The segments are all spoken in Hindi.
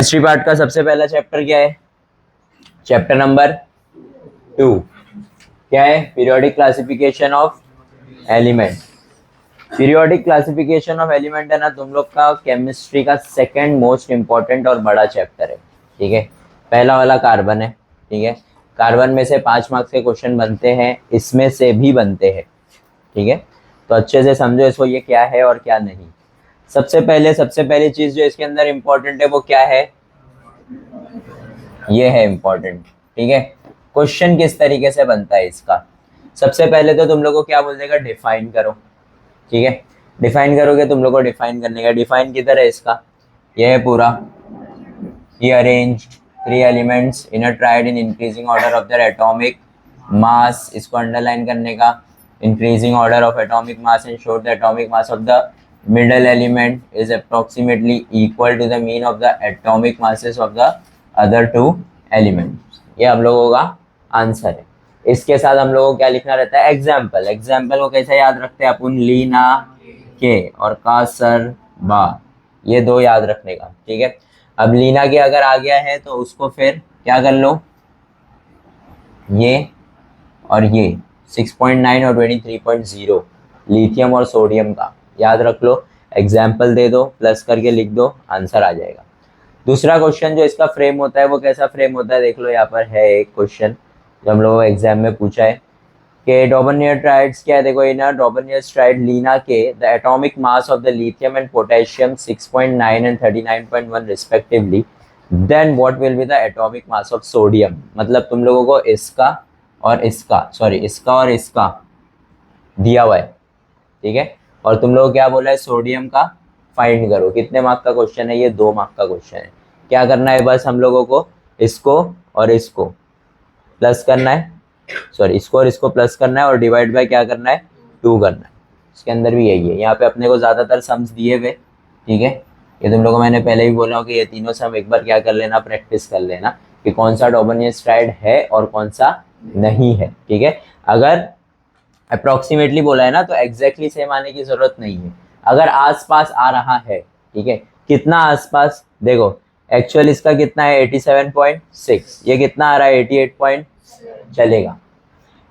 केमिस्ट्री पार्ट का सबसे पहला चैप्टर क्या है? चैप्टर नंबर 2 क्या है? Periodic classification of element. Periodic classification of element है ना तुम लोग का केमिस्ट्री का सेकंड मोस्ट इंपॉर्टेंट और बड़ा चैप्टर है। ठीक है, पहला वाला कार्बन है। ठीक है, कार्बन में से 5 मार्क्स के क्वेश्चन बनते हैं, इसमें से भी बनते हैं। ठीक है, तो अच्छे से समझो इसको, ये क्या है और क्या नहीं। सबसे पहली चीज जो इसके अंदर इंपॉर्टेंट है वो क्या है? ये है इंपॉर्टेंट। ठीक है, क्वेश्चन किस तरीके से बनता है इसका। सबसे पहले तो तुम लोग को क्या बोल देगा? डिफाइन करो। ठीक है, डिफाइन करोगे तुम लोग को, डिफाइन करने का डिफाइन किधर है इसका? ये है पूरा। He arrange 3 elements in a triad in increasing order of their atomic mass. इसको अंडरलाइन करने का, increasing order of atomic mass and showed the atomic mass of the middle element is approximately equal to the mean of the atomic masses of the other 2 elements। ये हम लोगों का आंसर है। इसके साथ हम लोगों को क्या लिखना रहता है? एग्जाम्पल। एग्जाम्पल को कैसे याद रखते हैं अपन? लीना के और का सर बा, ये 2 याद रखने का। ठीक है, अब लीना के अगर आ गया है तो उसको फिर क्या कर लो, ये और ये 6.9 और 23.0 लिथियम और सोडियम का याद रख लो। एग्जाम्पल दे दो, प्लस करके लिख दो, आंसर आ जाएगा। दूसरा क्वेश्चन जो इसका फ्रेम होता है वो कैसा फ्रेम होता है? देख लो, यहाँ पर है एक क्वेश्चन जो हम लोगों को एग्जाम में पूछा है कि डॉबरनियर ट्राइड्स क्या है। देखो, इन डॉबरनियर ट्राइड लीना के the atomic mass of the lithium and potassium 6.9 and 39.1 respectively, then what will be the atomic mass of sodium. मतलब तुम लोगों को इसका और इसका, सॉरी इसका और इसका दिया हुआ है। ठीक है, और तुम लोग क्या बोला है? सोडियम का फाइंड करो। कितने मार्क का क्वेश्चन है ये? 2 मार्क का क्वेश्चन है। क्या करना है बस हम लोगों को? इसको और इसको प्लस करना है, सॉरी इसको और इसको प्लस करना है और डिवाइड बाय क्या करना है? 2 करना है। इसके अंदर भी यही है। यहाँ पे अपने को ज़्यादातर सम्स दिए हुए। ठीक है, ये तुम लोगों को मैंने पहले भी बोला कि ये तीनों सम एक बार क्या कर लेना? प्रैक्टिस कर लेना कि कौन सा डॉबरनियर ट्राइड है और कौन सा नहीं है। ठीक है, अगर अप्रोक्सीमेटली बोला है ना तो एग्जैक्टली सेम आने की जरूरत नहीं है। अगर आसपास आ रहा है, ठीक है, कितना आसपास? देखो एक्चुअल इसका कितना है? 87.6। ये कितना आ रहा है? 88 चलेगा।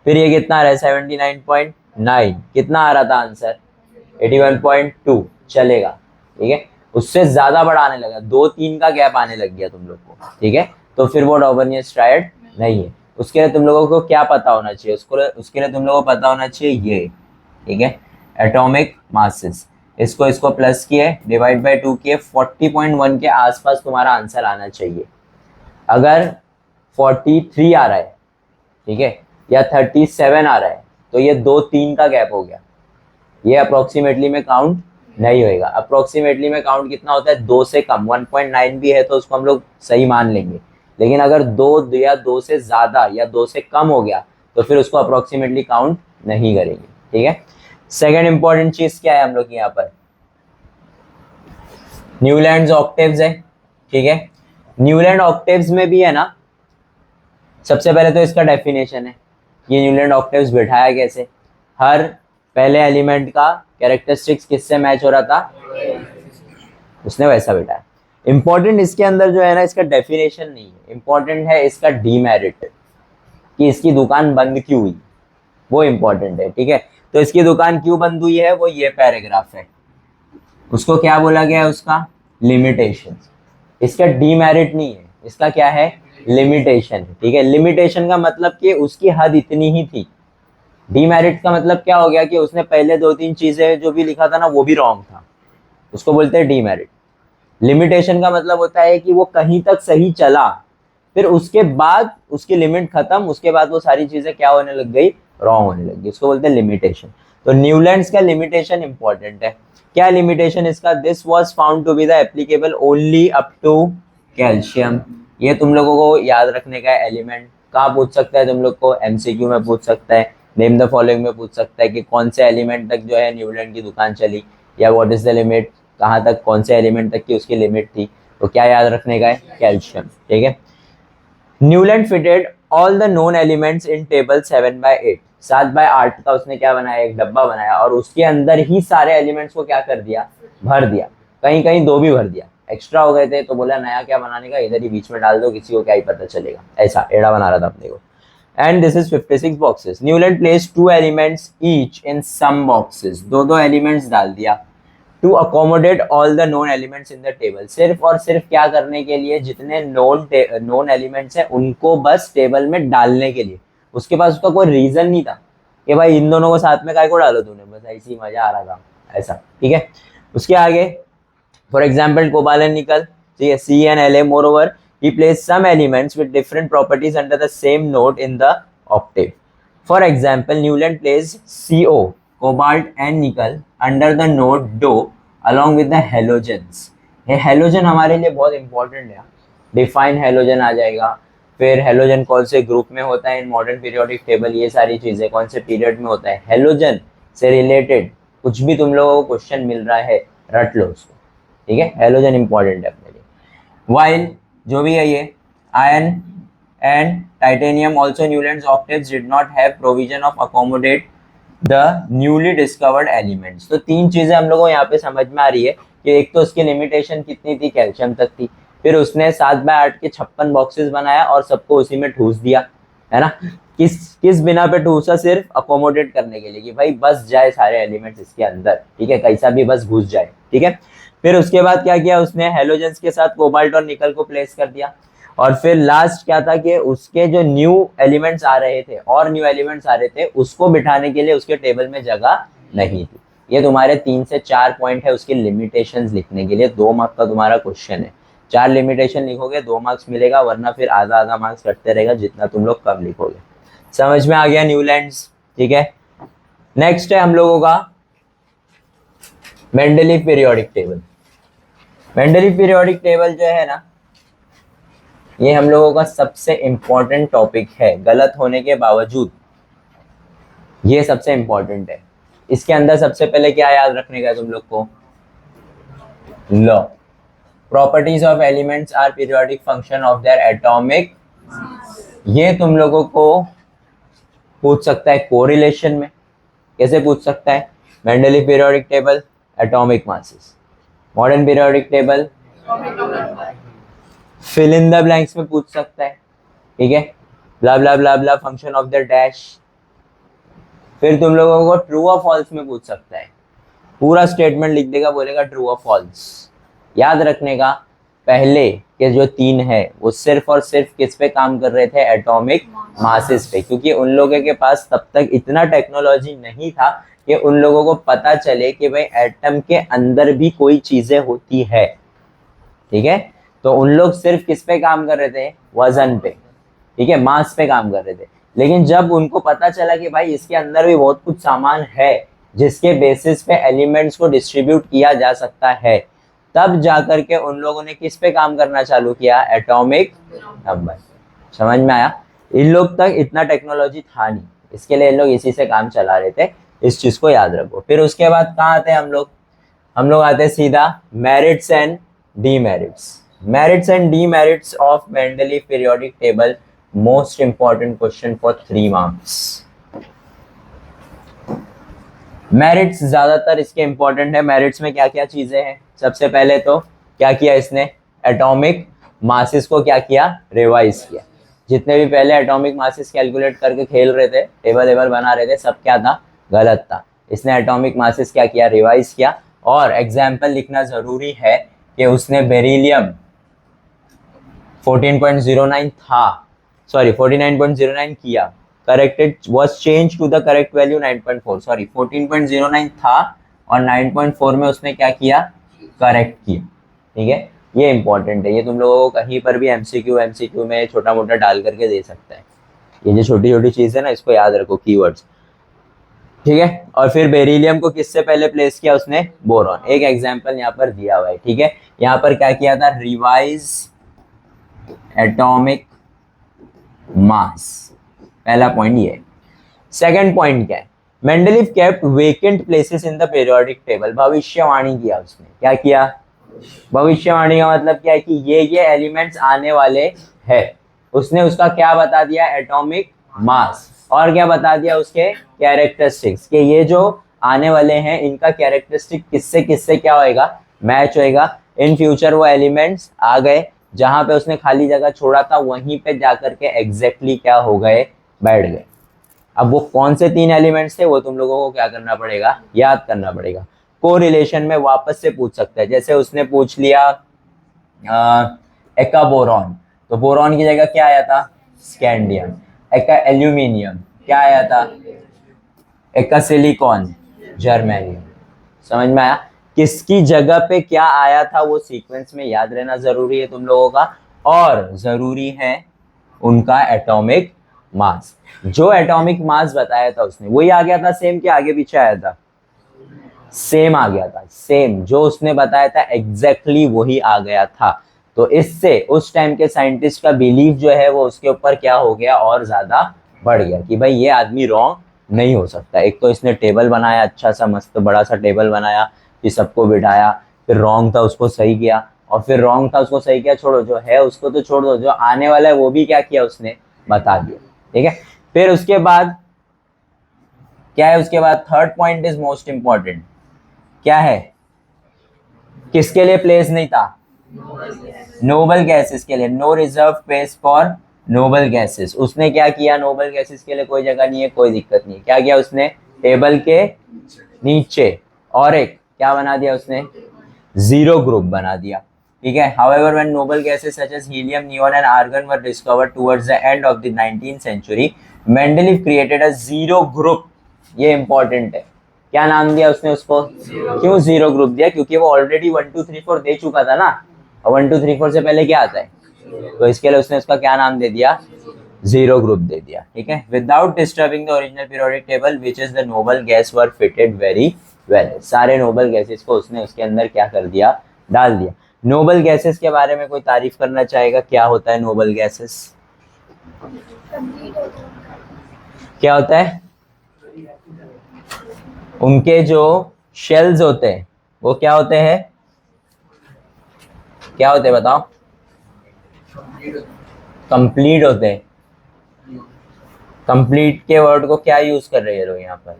फिर ये कितना आ रहा है? 79.9। कितना आ रहा था आंसर? 81.2 चलेगा। ठीक है, उससे ज्यादा बड़ा आने लगा, 2-3 का गैप आने लग गया तुम लोग को। ठीक है, तो फिर वो डॉबरनियर ट्रायड नहीं है। उसके लिए तुम लोगों को क्या पता होना चाहिए? उसके लिए तुम लोगों को पता होना चाहिए ये। ठीक है, एटॉमिक मासेस। इसको प्लस किए, डिवाइड बाय 2 किए, 40.1 के आसपास तुम्हारा आंसर आना चाहिए। अगर 43 आ रहा है, ठीक है, या 37 आ रहा है, तो ये 2-3 का गैप हो गया। ये अप्रोक्सीमेटली में काउंट नहीं होएगा। अप्रोक्सीमेटली में काउंट कितना होता है? 2 से कम। 1.9 भी है तो उसको हम लोग सही मान लेंगे, लेकिन अगर 2 या 2 से ज्यादा या 2 से कम हो गया तो फिर उसको अप्रोक्सीमेटली काउंट नहीं करेंगे। ठीक है, सेकंड इंपॉर्टेंट चीज क्या है हम लोग यहाँ पर? न्यूलैंड ऑक्टेव्स है। ठीक है, न्यूलैंड ऑक्टेव्स में भी है ना, सबसे पहले तो इसका डेफिनेशन है। ये न्यूलैंड ऑक्टेव्स बिठाया कैसे? हर पहले एलिमेंट का कैरेक्टरिस्टिक्स किससे मैच हो रहा था? उसने वैसा बिठाया। इंपॉर्टेंट इसके अंदर जो है ना, इसका डेफिनेशन नहीं है, इंपॉर्टेंट है इसका डीमेरिट, कि इसकी दुकान बंद क्यों हुई, वो इंपॉर्टेंट है। ठीक है, तो इसकी दुकान क्यों बंद हुई है वो ये पैराग्राफ है। उसको क्या बोला गया है? उसका लिमिटेशन। इसका डीमेरिट नहीं है, इसका क्या है? लिमिटेशन है। ठीक है, लिमिटेशन का मतलब कि उसकी हद इतनी ही थी। डीमेरिट का मतलब क्या हो गया? कि उसने पहले 2-3 चीजें जो भी लिखा था ना वो भी रॉन्ग था, उसको बोलते हैं डीमेरिट। लिमिटेशन का मतलब होता है कि वो कहीं तक सही चला, फिर उसके बाद उसकी लिमिट खत्म, उसके बाद वो सारी चीजें क्या होने लग गई? रॉन्ग होने लग गई। उसको बोलते हैं लिमिटेशन। तो न्यूलैंड्स का लिमिटेशन इंपॉर्टेंट है। क्या लिमिटेशन इसका? This was found to be the applicable only up to calcium. ये तुम लोगों को याद रखने का एलिमेंट कहाँ पूछ सकता है तुम लोग को? एमसीक्यू में पूछ सकता है, नेम द फॉलोइंग में पूछ सकता है कि कौन से एलिमेंट तक जो है न्यूलैंड की दुकान चली, या व्हाट इज द लिमिट, कहाँ तक, कौन से एलिमेंट तक की उसकी लिमिट थी। तो क्या याद रखने का है? कैल्शियम। ठीक है, Newland fitted all the known elements in table 7/8। 7/8 का उसने क्या बनाया? एक डब्बा बनाया और उसके अंदर ही सारे एलिमेंट्स को क्या कर दिया? भर दिया। कहीं कहीं 2 भी भर दिया, एक्स्ट्रा हो गए थे तो बोला नया क्या बनाने का, इधर ही बीच में डाल दो, किसी को क्या ही पता चलेगा, ऐसा एड़ा बना रहा था अपने को। And this is 56 boxes. Newland place 2 elements each in some boxes, दो एलिमेंट्स डाल दिया to accommodate all the known elements in the table, सिर्फ और सिर्फ क्या करने के लिए, जितने नोन एलिमेंट्स हैं उनको बस टेबल में डालने के लिए। उसके पास उसका कोई रीजन नहीं था कि भाई इन दोनों को साथ में काय को डालो तूने, बस ऐसी मजा आ रहा था ऐसा, ठीक है। उसके आगे फॉर एग्जाम्पल कोबाल एंड निकल, ठीक है, C and L A, moreover he placed some elements with different properties under the same node in the octave. For example, Newland placed CO, cobalt and nickel under the node DO along with the halogens. ये halogen हमारे लिए बहुत इंपॉर्टेंट है, डिफाइन halogen आ जाएगा, फिर halogen कौन से ग्रुप में होता है इन मॉडर्न पीरियोडिक टेबल, ये सारी चीजें कौन से पीरियड में होता है, halogen से रिलेटेड कुछ भी तुम लोगों को क्वेश्चन मिल रहा है रट लो उसको, ठीक है, halogen इंपॉर्टेंट है अपने लिए। While जो भी है ये iron and titanium also Newlands octaves did not have provision of accommodate the newly discovered elements. तो तीन चीजें हम लोगों को यहाँ पे समझ में आ रही है कि एक तो उसकी लिमिटेशन कितनी थी, कैल्शियम तक थी, फिर उसने 7x8 के 56 बॉक्सेस बनाया और सबको उसी में ठूस दिया, है ना। किस बिना पे ठूसा, सिर्फ अकोमोडेट करने के लिए कि भाई बस जाए सारे एलिमेंट्स इसके अंदर, ठीक है, कैसा भी बस घुस जाए, ठीक है। फिर उसके बाद क्या किया उसने, हेलोजेंस के साथ कोबाल्ट और निकल को प्लेस कर दिया, और फिर लास्ट क्या था कि उसके जो न्यू एलिमेंट्स आ रहे थे और न्यू एलिमेंट्स आ रहे थे उसको बिठाने के लिए उसके टेबल में जगह नहीं थी। ये तुम्हारे 3 से 4 पॉइंट है उसकी लिमिटेशंस लिखने के लिए, 2 मार्क्स का तुम्हारा क्वेश्चन है, 4 लिमिटेशन लिखोगे 2 मार्क्स मिलेगा, वरना फिर आधा मार्क्स कटते रहेगा जितना तुम लोग कम लिखोगे। समझ में आ गया न्यूलैंड्स, ठीक है। नेक्स्ट है हम लोगों का Mendeleev periodic table. Mendeleev periodic table जो है ना, ये हम लोगों का सबसे इंपॉर्टेंट टॉपिक है, गलत होने के बावजूद ये सबसे इंपॉर्टेंट है। इसके अंदर सबसे पहले क्या याद रखने का तुम लोग को, law, properties of elements are periodic function of their atomic, ये तुम लोगों को पूछ सकता है कोरिलेशन में। कैसे पूछ सकता है, Mendeleev periodic table atomic masses, modern periodic table fill in the blanks में पूछ सकता है, ठीक है, blah blah blah blah function of the dash. फिर तुम लोगों को ट्रू और फॉल्स में पूछ सकता है, पूरा स्टेटमेंट लिख देगा, बोलेगा ट्रू और फॉल्स। याद रखने का पहले के जो 3 है वो सिर्फ और सिर्फ किस पे काम कर रहे थे, एटॉमिक मासेस पे, क्योंकि उन लोगों के पास तब तक इतना टेक्नोलॉजी नहीं था कि उन लोगों को पता चले कि भाई एटम के अंदर भी कोई चीजें होती है, ठीक है। तो उन लोग सिर्फ किस पे काम कर रहे थे, वजन पे, ठीक है, मास पे काम कर रहे थे। लेकिन जब उनको पता चला कि भाई इसके अंदर भी बहुत कुछ सामान है जिसके बेसिस पे एलिमेंट्स को डिस्ट्रीब्यूट किया जा सकता है, तब जाकर के उन लोगों ने किस पे काम करना चालू किया, एटॉमिक नंबर। समझ में आया। इन लोग तक इतना टेक्नोलॉजी था नहीं, इसके लिए इन लोग इसी से काम चला रहे थे, इस चीज को याद रखो। फिर उसके बाद कहाँ आते हैं हम लोग आते हैं सीधा merits and demerits. Merits and demerits of Mendeleev periodic table, most important question for 3 marks. Merits ज्यादातर इसके इंपॉर्टेंट है। मेरिट्स में क्या क्या चीजें हैं, सबसे पहले तो क्या किया इसने, एटॉमिक मासेस को क्या किया, रिवाइज किया। जितने भी पहले एटॉमिक मासेस कैलकुलेट करके खेल रहे थे, टेबल बना रहे थे, सब क्या था, गलत था। इसने एटॉमिक मासेस क्या किया, रिवाइज किया। और एग्जाम्पल लिखना जरूरी है कि उसने बेरिलियम 49.09 था, सॉरी 49.09 किया, corrected was change to the correct value 9.4, sorry 14.09 था और 9.4 में उसने क्या किया, करेक्ट किया, ठीक है। ये इंपॉर्टेंट है, ये तुम लोगों को कहीं पर भी एमसीक्यू में छोटा मोटा डाल करके दे सकता है। ये जो छोटी छोटी चीज है ना, इसको याद रखो, कीवर्ड्स, ठीक है। और फिर बेरिलियम को किससे पहले प्लेस किया उसने, बोरॉन। एक एग्जांपल यहाँ पर दिया हुआ है, ठीक है। यहाँ पर क्या किया था, रिवाइज एटॉमिक मास, पहला पॉइंट ये है। सेकंड पॉइंट क्या है, Mendeleev kept vacant places in the periodic table. भविष्यवाणी किया उसने, क्या किया, भविष्यवाणी का मतलब क्या है कि ये एलिमेंट्स आने वाले हैं। उसने उसका क्या बता दिया, एटॉमिक मास, और क्या बता दिया, उसके कैरेक्टरिस्टिक्स, कि ये जो आने वाले हैं इनका कैरेक्टरिस्टिक किससे किससे क्या होएगा, मैच होएगा। इन फ्यूचर वो एलिमेंट्स आ गए, जहां पे उसने खाली जगह छोड़ा था वहीं पे जाकर के एग्जैक्टली क्या हो गए, बैठ गए। अब वो कौन से 3 एलिमेंट्स थे वो तुम लोगों को क्या करना पड़ेगा, याद करना पड़ेगा। कोरिलेशन में वापस से पूछ सकते हैं, जैसे उसने पूछ लिया एका बोरॉन, तो बोरॉन की जगह क्या आया था, स्कैंडियम। एका एल्यूमिनियम क्या आया था, एका सिलिकॉन, जर्मेनियम। समझ में आया, किसकी जगह पे क्या आया था वो सीक्वेंस में याद रहना जरूरी है तुम लोगों का, और जरूरी है उनका एटॉमिक मास। जो एटॉमिक मास बताया था उसने वही आ गया था सेम, के आगे पीछे आया था, सेम आ गया था, सेम जो उसने बताया था एग्जैक्टली वही आ गया था। तो इससे उस टाइम के साइंटिस्ट का बिलीव जो है वो उसके ऊपर क्या हो गया, और ज्यादा बढ़ गया कि भाई ये आदमी रॉन्ग नहीं हो सकता। एक तो इसने टेबल बनाया, अच्छा सा मस्त बड़ा सा टेबल बनाया कि सबको बिठाया, फिर रॉन्ग था उसको सही किया, और फिर रॉन्ग था उसको सही किया, छोड़ो जो है उसको तो छोड़ दो, जो आने वाला है वो भी क्या किया उसने, बता दिया। ठीक है, फिर उसके बाद क्या है, उसके बाद third point is most important, क्या है, किसके लिए प्लेस नहीं था, नोबल गैसेस के लिए, no reserve space for noble gases. उसने क्या किया, नोबल गैसेस के लिए कोई जगह नहीं है, कोई दिक्कत नहीं है, क्या किया उसने, टेबल के नीचे और एक क्या बना दिया उसने, जीरो ग्रुप बना दिया। ठीक है, however when noble gases such as helium, neon and argon were discovered towards the end of the 19th century, Mendeleev created a zero group। ये इंपॉर्टेंट है, क्या नाम दिया उसने उसको, क्यों जीरो ग्रुप दिया, क्योंकि वो ऑलरेडी 1 2 3 4 दे चुका था ना, और 1 2 3 4 से पहले क्या आता है, तो इसके लिए उसने उसका क्या नाम दे दिया, जीरो ग्रुप दे दिया। ठीक है, without disturbing the original periodic table which is the noble gas were fitted very well. सारे नोबल गैसेस को उसने उसके अंदर क्या कर दिया, डाल दिया। नोबल गैसेस के बारे में कोई तारीफ करना चाहेगा, क्या होता है नोबल गैसेस, क्या होता है, उनके जो शेल्स होते हैं वो क्या होते हैं, क्या होते हैं बताओ, कंप्लीट होते हैं। कंप्लीट के वर्ड को क्या यूज कर रहे हैं लोग यहाँ पर,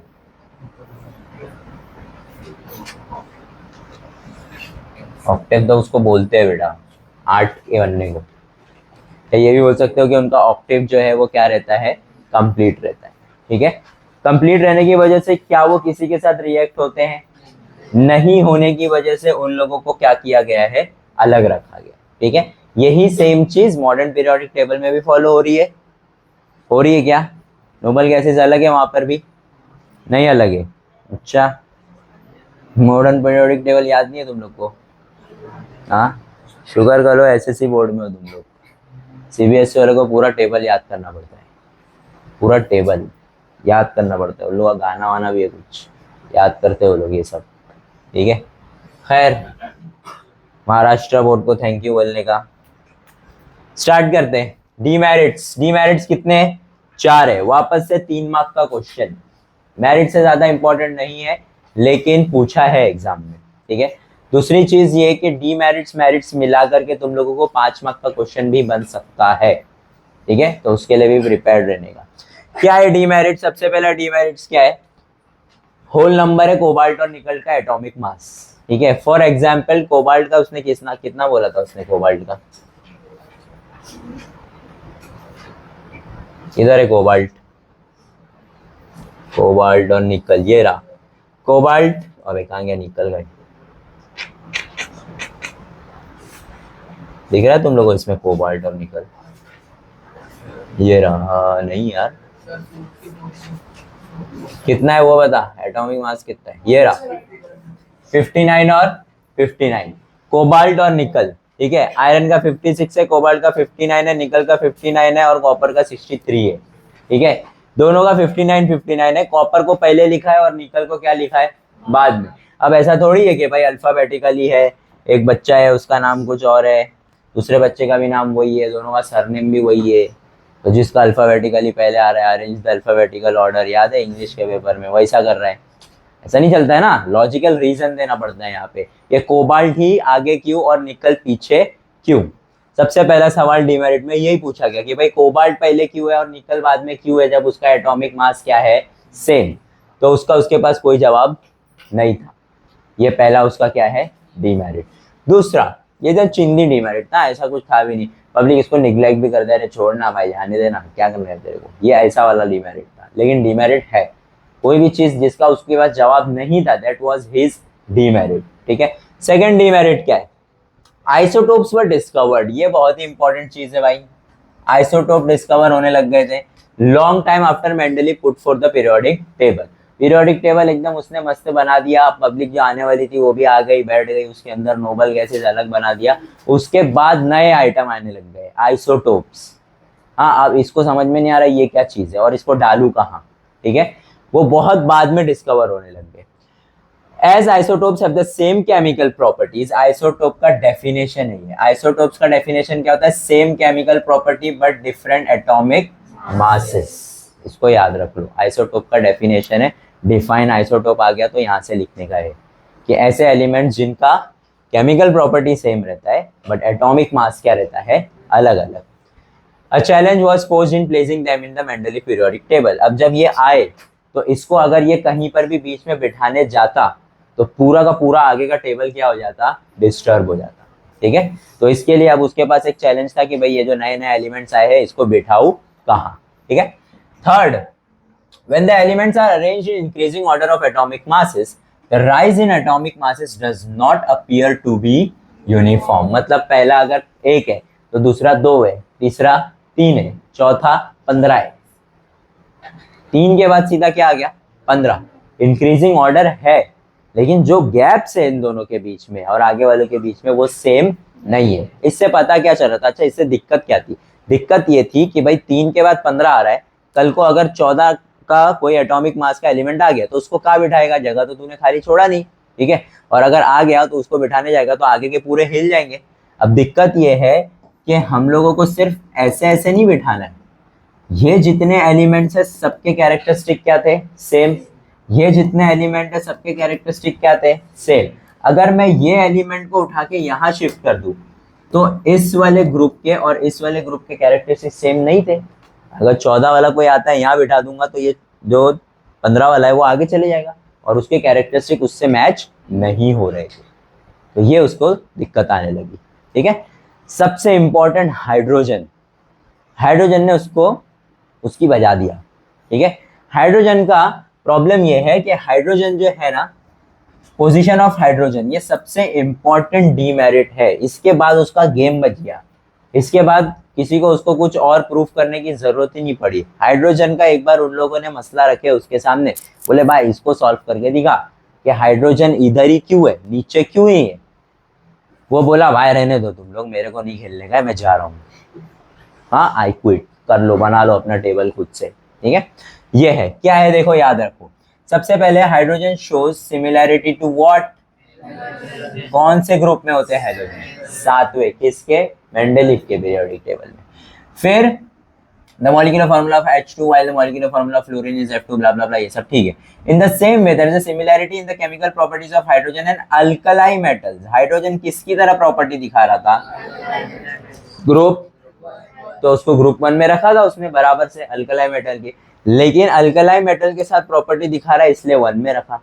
ऑक्टेव तो उसको बोलते हैं बेटा 8 के बनने को। तो ये भी बोल सकते हो कि उनका ऑक्टेव जो है वो क्या रहता है, कंप्लीट रहता है। ठीक है, कंप्लीट रहने की वजह से क्या वो किसी के साथ रिएक्ट होते हैं, नहीं होने की वजह से उन लोगों को क्या किया गया है, अलग रखा गया। ठीक है, यही सेम चीज मॉडर्न पीरियोडिक टेबल में भी फॉलो हो रही है, हो रही है क्या, नोबल गैसेस अलग है वहां पर भी, नहीं अलग है। अच्छा, मॉडर्न पीरियोडिक टेबल याद नहीं है तुम लोग को, हाँ शुगर करो एसएससी बोर्ड में हो तुम लोग, सीबीएसई वाले को पूरा टेबल याद करना पड़ता है, पूरा टेबल याद करना पड़ता है, उन लोगों का गाना वाना भी है कुछ, याद करते हो लोग ये सब। ठीक है, खैर महाराष्ट्र बोर्ड को थैंक यू बोलने का। स्टार्ट करते हैं। डीमेरिट्स, डीमेरिट्स कितने हैं, 4 है। वापस से 3 मार्क का क्वेश्चन, मेरिट से ज्यादा इंपॉर्टेंट नहीं है लेकिन पूछा है एग्जाम में। ठीक है, दूसरी चीज ये कि डीमेरिट्स मेरिट्स मिला करके तुम लोगों को 5 मार्क का क्वेश्चन भी बन सकता है। ठीक है, तो उसके लिए भी प्रिपेयर्ड रहने का। क्या है डीमेरिट, सबसे पहला डीमेरिट्स क्या है, होल नंबर है कोबाल्ट और निकल का एटॉमिक मास। ठीक है, फॉर एग्जाम्पल कोबाल्ट का उसने कितना बोला था उसने, कोबाल्ट का इधर है कोबाल्ट, कोबाल्ट और निकल, ये रहा कोबाल्ट, अबे कहाँ गया निकल गए, दिख रहा है तुम लोगों को इसमें कोबाल्ट और निकल, ये रहा, नहीं यार कितना है वो बता, एटॉमिक मास कितना है, ये रहा 59 और 59, कोबाल्ट और निकल। ठीक है, आयरन का 56 है, कोबाल्ट का 59 है, निकल का 59 है और कॉपर का 63 है। ठीक है, दोनों का 59 है, कॉपर को पहले लिखा है और निकल को क्या लिखा है, बाद में। अब ऐसा थोड़ी है कि भाई अल्फाबेटिकली है, एक बच्चा है उसका नाम कुछ और है, दूसरे बच्चे का भी नाम वही है, दोनों का सरनेम भी वही है, तो जिसका अल्फाबेटिकली पहले आ रहा है अरेंज द अल्फाबेटिकल ऑर्डर, याद है इंग्लिश के पेपर में वैसा कर रहा है, ऐसा नहीं चलता है ना, लॉजिकल रीजन देना पड़ता है यहाँ पे, ये कोबाल्ट ही आगे क्यों और निकल पीछे क्यों। सबसे पहला सवाल डीमेरिट में यही पूछा गया कि भाई कोबाल्ट पहले क्यों है और निकल बाद में क्यों है, जब उसका एटॉमिक मास क्या है, सेम। तो उसका उसके पास कोई जवाब नहीं था, ये पहला उसका क्या है, डीमेरिट। दूसरा, ये जो चिंदी डीमेरिट था, ऐसा कुछ था भी नहीं, पब्लिक इसको निग्लेक्ट भी कर दे रहे, छोड़ना भाई, जाने देना, क्या करना है तेरे को, ये ऐसा वाला डीमेरिट था। लेकिन डीमेरिट है, कोई भी चीज जिसका उसके पास जवाब नहीं था, दैट वाज हिज डीमेरिट। ठीक है, सेकंड डीमेरिट क्या है? आइसोटोप्स वर डिस्कवर्ड, ये बहुत ही इंपॉर्टेंट चीज है भाई। आइसोटोप डिस्कवर होने लग गए थे long time after Mendeley put for the periodic table. Periodic table एकदम उसने मस्त बना दिया, पब्लिक जो आने वाली थी वो भी आ गई, बैठ गई, उसके अंदर नोबल गैसेज अलग बना दिया। उसके बाद नए आइटम आने लग गए, आइसोटोप्स। हाँ, अब इसको समझ में नहीं आ रहा ये क्या चीज है और इसको डालू कहाँ, ठीक है, वो बहुत बाद में डिस्कवर होने लग गए। As isotopes have the same chemical properties, isotope का डेफिनेशन है ये। आइसोटोप्स का डेफिनेशन क्या होता है? Same chemical property but different atomic masses. इसको याद रख लो, आइसोटोप का डेफिनेशन है, डिफाइन आइसोटोप आ गया तो यहाँ से लिखने का है कि ऐसे एलिमेंट्स जिनका केमिकल प्रॉपर्टी सेम रहता है बट एटॉमिक मास क्या रहता है? अलग अलग। A challenge was posed in placing them in the Mendeley periodic table. अब जब ये आए तो इसको अगर ये कहीं पर भी बीच में बिठाने जाता तो पूरा का पूरा आगे का टेबल क्या हो जाता? डिस्टर्ब हो जाता। ठीक है, तो इसके लिए अब उसके पास एक चैलेंज था कि भाई ये जो नए नए एलिमेंट्स आए हैं इसको बिठाऊं कहाँ। ठीक है, third, when the elements are arranged in increasing order of atomic masses, the rise in atomic masses does not appear to be uniform। मतलब पहला अगर 1 है तो दूसरा 2 है, तीसरा 3 है, चौथा 15 है, 3 के बाद सीधा क्या आ गया? 15। इंक्रीजिंग ऑर्डर है लेकिन जो गैप्स है इन दोनों के बीच में और आगे वालों के बीच में वो सेम नहीं है। इससे पता क्या चल रहा था? अच्छा, इससे दिक्कत क्या थी? दिक्कत ये थी कि भाई 3 के बाद 15 आ रहा है, कल को अगर 14 का कोई एटॉमिक मास का एलिमेंट आ गया तो उसको कहाँ बिठाएगा? जगह तो तूने खाली छोड़ा नहीं। ठीक है, और अगर आ गया तो उसको बिठाने जाएगा तो आगे के पूरे हिल जाएंगे। अब दिक्कत ये है कि हम लोगों को सिर्फ ऐसे ऐसे नहीं बिठाना है, ये जितने एलिमेंट्स है सबके कैरेक्टरिस्टिक क्या थे? सेम। ये जितने एलिमेंट है सबके कैरेक्टरिस्टिक क्या थे? सेम। अगर मैं ये एलिमेंट को उठा के यहाँ शिफ्ट कर दूं तो इस वाले ग्रुप के और इस वाले ग्रुप के कैरेक्टरिस्टिक सेम नहीं थे। अगर 14 वाला कोई आता है यहाँ बिठा दूंगा तो ये जो 15 वाला है वो आगे चले जाएगा और उसके कैरेक्टरिस्टिक उससे मैच नहीं हो रहे थे, तो ये उसको दिक्कत आने लगी। ठीक है, सबसे इंपॉर्टेंट हाइड्रोजन, हाइड्रोजन ने उसको उसकी बजा दिया। ठीक है, हाइड्रोजन का प्रॉब्लम ये है कि हाइड्रोजन जो है ना, पोजीशन ऑफ हाइड्रोजन, ये सबसे इंपॉर्टेंट डीमेरिट है। इसके बाद उसका गेम बच गया, इसके बाद किसी को उसको कुछ और प्रूफ करने की जरूरत ही नहीं पड़ी। हाइड्रोजन का एक बार उन लोगों ने मसला रखे उसके सामने, बोले भाई इसको सॉल्व करके दिखा कि हाइड्रोजन इधर ही क्यों है, नीचे क्यों ही है। वो बोला भाई रहने दो तुम लोग, मेरे को नहीं खेलने का, मैं जा रहा हूँ, हाँ आई क्विट, कर लो, बना लो अपना टेबल खुद से। ठीक है, ये है क्या है, देखो याद रखो। सबसे पहले hydrogen shows similarity to what? कौन से ग्रुप में होते हैं हाइड्रोजन? 7वें, किसके? मेंडलीफ के पीरियोडिक टेबल में। फिर the molecular formula of H2 while the molecular formula of fluorine is F2 blah blah blah, ये सब ठीक है। In the same way there is a similarity in the chemical properties of hydrogen and alkali metals. Hydrogen किसकी तरह प्रॉपर्टी दिखा रहा था? ग्रुप, तो उसको ग्रुप 1 में रखा था उसने बराबर से अल्कलाई मेटल की, लेकिन अल्कलाई मेटल के साथ प्रॉपर्टी दिखा रहा है इसलिए 1 में रखा।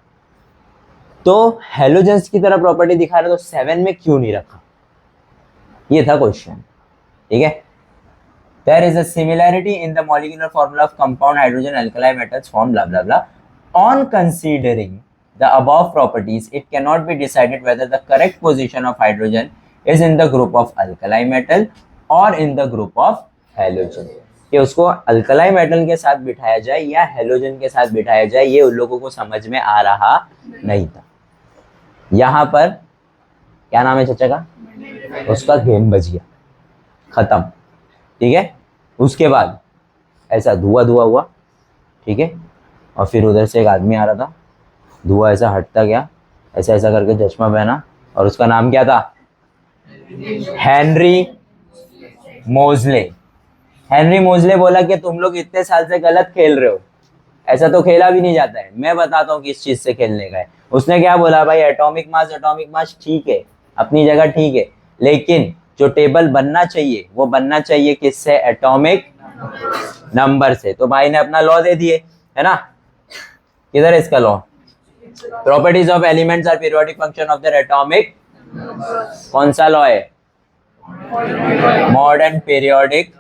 तो हेलोजेंस की तरह प्रॉपर्टी दिखा रहा है तो 7 में क्यों नहीं रखा? ये था क्वेश्चन। ठीक है, there is a similarity in the molecular formula of compound hydrogen alkali metals formed blah blah blah. On considering the above properties, it cannot be decided whether the correct position of hydrogen is in the group of alkali metal or in the group of halogen। कि उसको अल्कलाई मेटल के साथ बिठाया जाए या हेलोजन के साथ बिठाया जाए, ये उन लोगों को समझ में आ रहा नहीं था। यहाँ पर क्या नाम है चचा का? उसका गेम बच गया, खत्म। ठीक है, उसके बाद ऐसा धुआं हुआ। ठीक है, और फिर उधर से एक आदमी आ रहा था, धुआं ऐसा हटता गया, ऐसा ऐसा करके चश्मा पहना, और उसका नाम क्या था? हेनरी मोज़ले। हेनरी मोज़ले बोला कि तुम लोग इतने साल से गलत खेल रहे हो, ऐसा तो खेला भी नहीं जाता है, मैं बताता हूँ किस चीज से खेलने का है। उसने क्या बोला? भाई एटॉमिक मास ठीक है, अपनी जगह ठीक है, लेकिन जो टेबल बनना चाहिए वो बनना चाहिए किससे? एटॉमिक नंबर से। तो भाई ने अपना लॉ दे दिए, है ना? किधर है इसका law? Properties of elements are periodic function of their atomic कौन सा लॉ है? Modern periodic.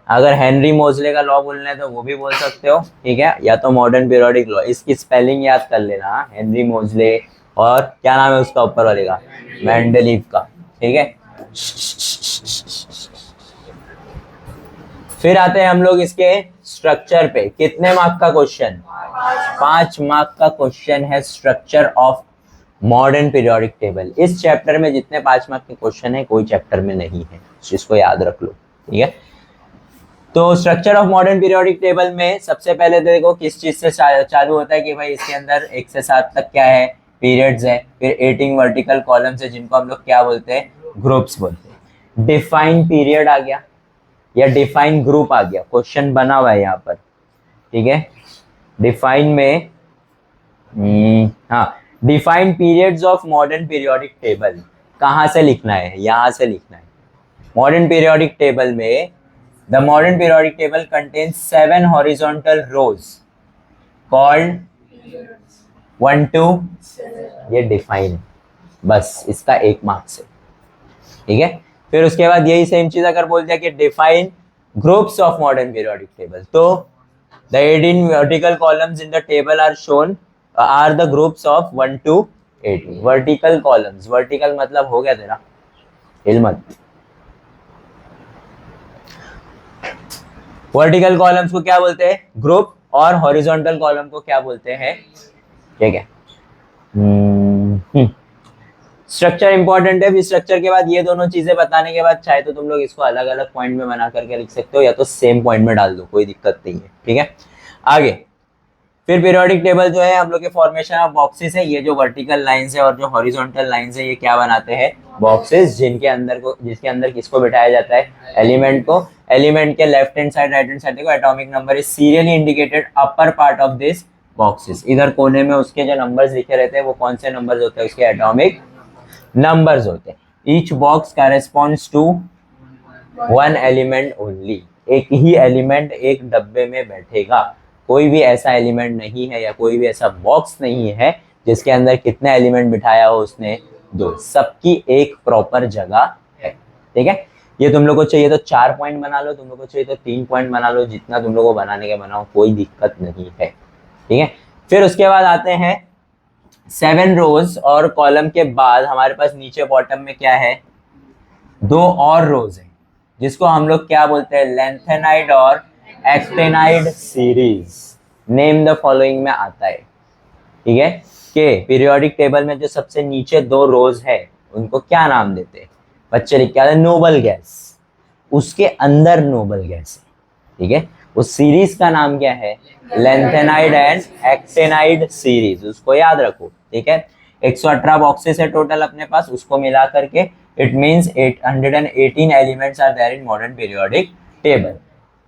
अगर हेनरी मोजले का लॉ बोलना है तो वो भी बोल सकते हो, ठीक है, या तो मॉडर्न पीरियोडिक लॉ। इसकी स्पेलिंग याद कर लेना, हेनरी मोजले, और क्या नाम है उसका ऊपर वाले का, मेंडलीव का, ठीक है। फिर आते हैं हम लोग इसके स्ट्रक्चर पे। कितने मार्क का क्वेश्चन? 5 मार्क का क्वेश्चन है structure of modern periodic table. इस चैप्टर में जितने 5 मार्क के क्वेश्चन है कोई चैप्टर में नहीं है, इसको याद रख लो, ठीक है। तो structure of modern periodic table में सबसे पहले तो देखो किस चीज से चालू होता है कि भाई इसके अंदर 1 से 7 तक क्या है, पीरियड्स है। फिर 18 वर्टिकल कॉलम्स है जिनको हम लोग क्या बोलते हैं, ग्रुप्स बोलते हैं। डिफाइन पीरियड आ गया या डिफाइन ग्रुप आ गया, क्वेश्चन बना हुआ है यहाँ पर, ठीक है। डिफाइन में हाँ, define periods of modern periodic table कहाँ से लिखना है, यहाँ से लिखना है। मॉडर्न पीरियोडिक टेबल में the modern periodic table contains 7 horizontal rows called 1 2, ये डिफाइन, बस इसका 1 मार्क से, ठीक है। फिर उसके बाद यही सेम चीज अगर बोल दिया कि define groups of modern periodic table, तो the 18 vertical columns in the table are shown are the groups of 1 to 18 vertical columns। Vertical मतलब हो गया तेरा, हिल मत। वर्टिकल कॉलम्स को क्या बोलते हैं, ग्रुप, और हॉरिजॉन्टल कॉलम को क्या बोलते हैं, ठीक है। स्ट्रक्चर इंपॉर्टेंट है। फिर स्ट्रक्चर के बाद ये दोनों चीजें बताने के बाद चाहे तो तुम लोग इसको अलग अलग पॉइंट में बना करके लिख सकते हो या तो सेम पॉइंट में डाल दो, कोई दिक्कत नहीं है, ठीक है। आगे फिर पीरियोडिक टेबल जो है हम लोग के फॉर्मेशन ऑफ बॉक्सेस है। ये जो वर्टिकल लाइंस है और जो हॉरिजॉन्टल लाइंस है ये क्या बनाते हैं, बॉक्सेस, जिसके अंदर किसको बिठाया जाता है, एलिमेंट को। एलिमेंट के left hand side right hand side देखो, atomic number is serially indicated upper part of this boxes. इधर कोने में उसके जो नंबर्स लिखे रहते हैं वो कौन से नंबर्स होते हैं, उसके एटॉमिक नंबर्स होते हैं। Each box corresponds to 1 element only. एक ही एलिमेंट एक डब्बे में बैठेगा, कोई भी ऐसा एलिमेंट नहीं है या कोई भी ऐसा बॉक्स नहीं है जिसके अंदर कितने एलिमेंट बिठाया हो उसने, 2। सबकी एक प्रॉपर जगह है, ठीक है। ये तुम लोग को चाहिए तो 4 पॉइंट बना लो, तुम लोग को चाहिए तो 3 पॉइंट बना लो, जितना तुम लोग को बनाने के बनाओ, कोई दिक्कत नहीं है, ठीक है। फिर उसके बाद आते हैं 7 रोज और कॉलम के बाद हमारे पास नीचे बॉटम में क्या है, 2 और रोज है जिसको हम लोग क्या बोलते हैं, लेंथेनाइड और actinide series. Name the following में आता है, ठीक है, कि पीरियोडिक टेबल में जो सबसे नीचे 2 रोज है उनको क्या नाम देते हैं, बच्चे लिख के आते हैं नोबल गैस, उसके अंदर नोबल गैस है, ठीक है। उस सीरीज का नाम क्या है, लेंथेनाइड एंड एक्टेनाइड सीरीज, उसको याद रखो, ठीक है। 118 बॉक्सेस है टोटल अपने पास, उसको मिला करके it means 818 elements are there in modern periodic table.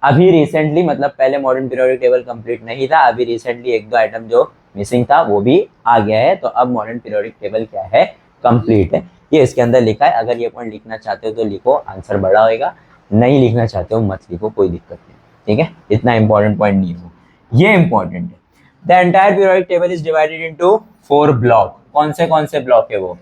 अभी रिसेंटली, मतलब पहले मॉडर्न पीरियोडिक टेबल कंप्लीट नहीं था, अभी रिसेंटली 1-2 आइटम जो मिसिंग था वो भी आ गया है, तो अब मॉडर्न पीरियोडिक टेबल क्या है, कंप्लीट है। ये इसके अंदर लिखा है, अगर ये पॉइंट लिखना चाहते हो तो लिखो, आंसर बड़ा होएगा, नहीं लिखना चाहते हो मत लिखो, कोई दिक्कत नहीं, ठीक है। इतना इंपॉर्टेंट पॉइंट नहीं है, ये इंपॉर्टेंट है। The entire periodic table is divided into 4 block. कौन से ब्लॉक है वो,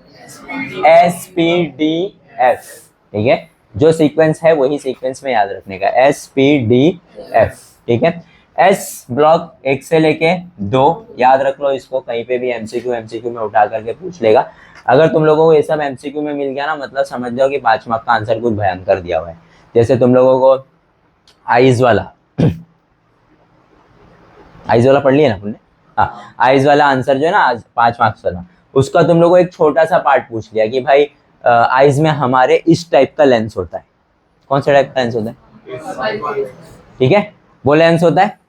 SPDF, ठीक है। जो सीक्वेंस है वही सीक्वेंस में याद रखने का, SPDF, ठीक है। S ब्लॉक 1 से लेके 2 याद रख लो, इसको कहीं पे भी एमसीक्यू में उठा करके पूछ लेगा। अगर तुम लोगों को ये सब एमसीक्यू में मिल गया ना, मतलब समझ जाओ कि 5 मार्क का आंसर कुछ भयंकर दिया हुआ है। जैसे तुम लोगों को आइज वाला पढ़ लिया ना तुमने, हाँ, आइज वाला आंसर जो है ना आज 5 मार्क्स वाला, उसका तुम लोगों को एक छोटा सा पार्ट पूछ लिया कि भाई आइज में हमारे इस टाइप का लेंस होता है, कौन सा टाइप का लेंस होता है, ठीक है, वो लेंस होता है।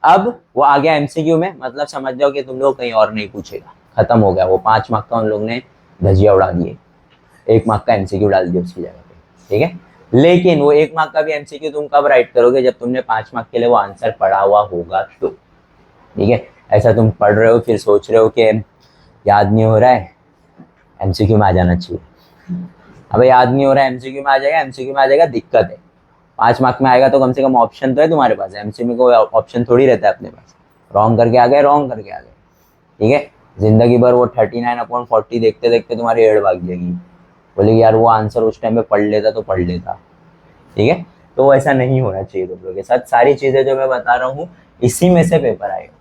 अब वो आ गया एमसीक्यू में, मतलब समझ जाओ कि तुम लोग कहीं और नहीं पूछेगा, खत्म हो गया वो 5 मार्क का उन लोग ने धजिया उड़ा दिए, 1 मार्क का एमसीक्यू डाल दिया उसकी जगह पे, ठीक है। लेकिन वो 1 मार्क का भी एमसीक्यू तुम कब राइट करोगे, जब तुमने 5 मार्क के लिए वो आंसर पढ़ा हुआ होगा तो, ठीक है। ऐसा तुम पढ़ रहे हो फिर सोच रहे हो कि याद नहीं हो रहा है, एमसीक्यू में आ जाना चाहिए। अब याद नहीं हो रहा है, एमसीक्यू में आ जाएगा, दिक्कत है। 5 मार्क में आएगा तो कम से कम ऑप्शन तो है तुम्हारे पास, एमसीक्यू में कोई ऑप्शन थोड़ी रहता है अपने पास, रॉन्ग करके आ गए, ठीक है। जिंदगी भर वो 39/40 देखते देखते तुम्हारी एड़ भाग जाएगी, बोलेगी यार वो आंसर उस टाइम पे पढ़ लेता तो पढ़ लेता। ठीक है, तो ऐसा नहीं होना चाहिए तुम लोगों के साथ। सारी चीजें जो मैं बता रहा हूँ इसी में से पेपर आएगा।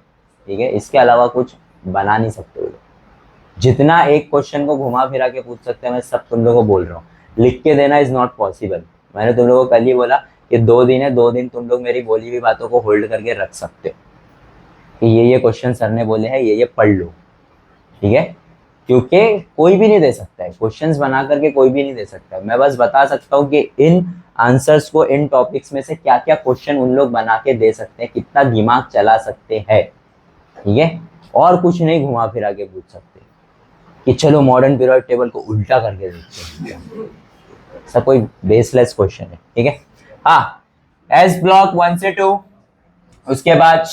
ठीक है, इसके अलावा कुछ बना नहीं सकते हो। जितना एक क्वेश्चन को घुमा फिरा के पूछ सकते हैं मैं सब तुम लोगों को बोल रहा हूँ। लिख के देना इज नॉट पॉसिबल। मैंने तुम लोगों को कल ही बोला कि 2 दिन है, 2 दिन तुम लोग मेरी बोली हुई बातों को होल्ड करके रख सकते हो कि ये क्वेश्चन सर ने बोले हैं, ये पढ़ लो। ठीक है, क्योंकि कोई भी नहीं दे सकता है क्वेश्चंस बना करके, कोई भी नहीं दे सकता है। मैं बस बता सकता हूँ कि इन आंसर्स को, इन टॉपिक्स में से क्या क्या क्वेश्चन उन लोग बना के दे सकते हैं, कितना दिमाग चला सकते हैं। ठीक है, और कुछ नहीं घुमा फिरा के पूछ सकते कि चलो मॉडर्न पीरियड टेबल को उल्टा करके देखते हैं। सब कोई बेसलेस क्वेश्चन है। ठीक है, हाँ, एस ब्लॉक 1 से 2, उसके बाद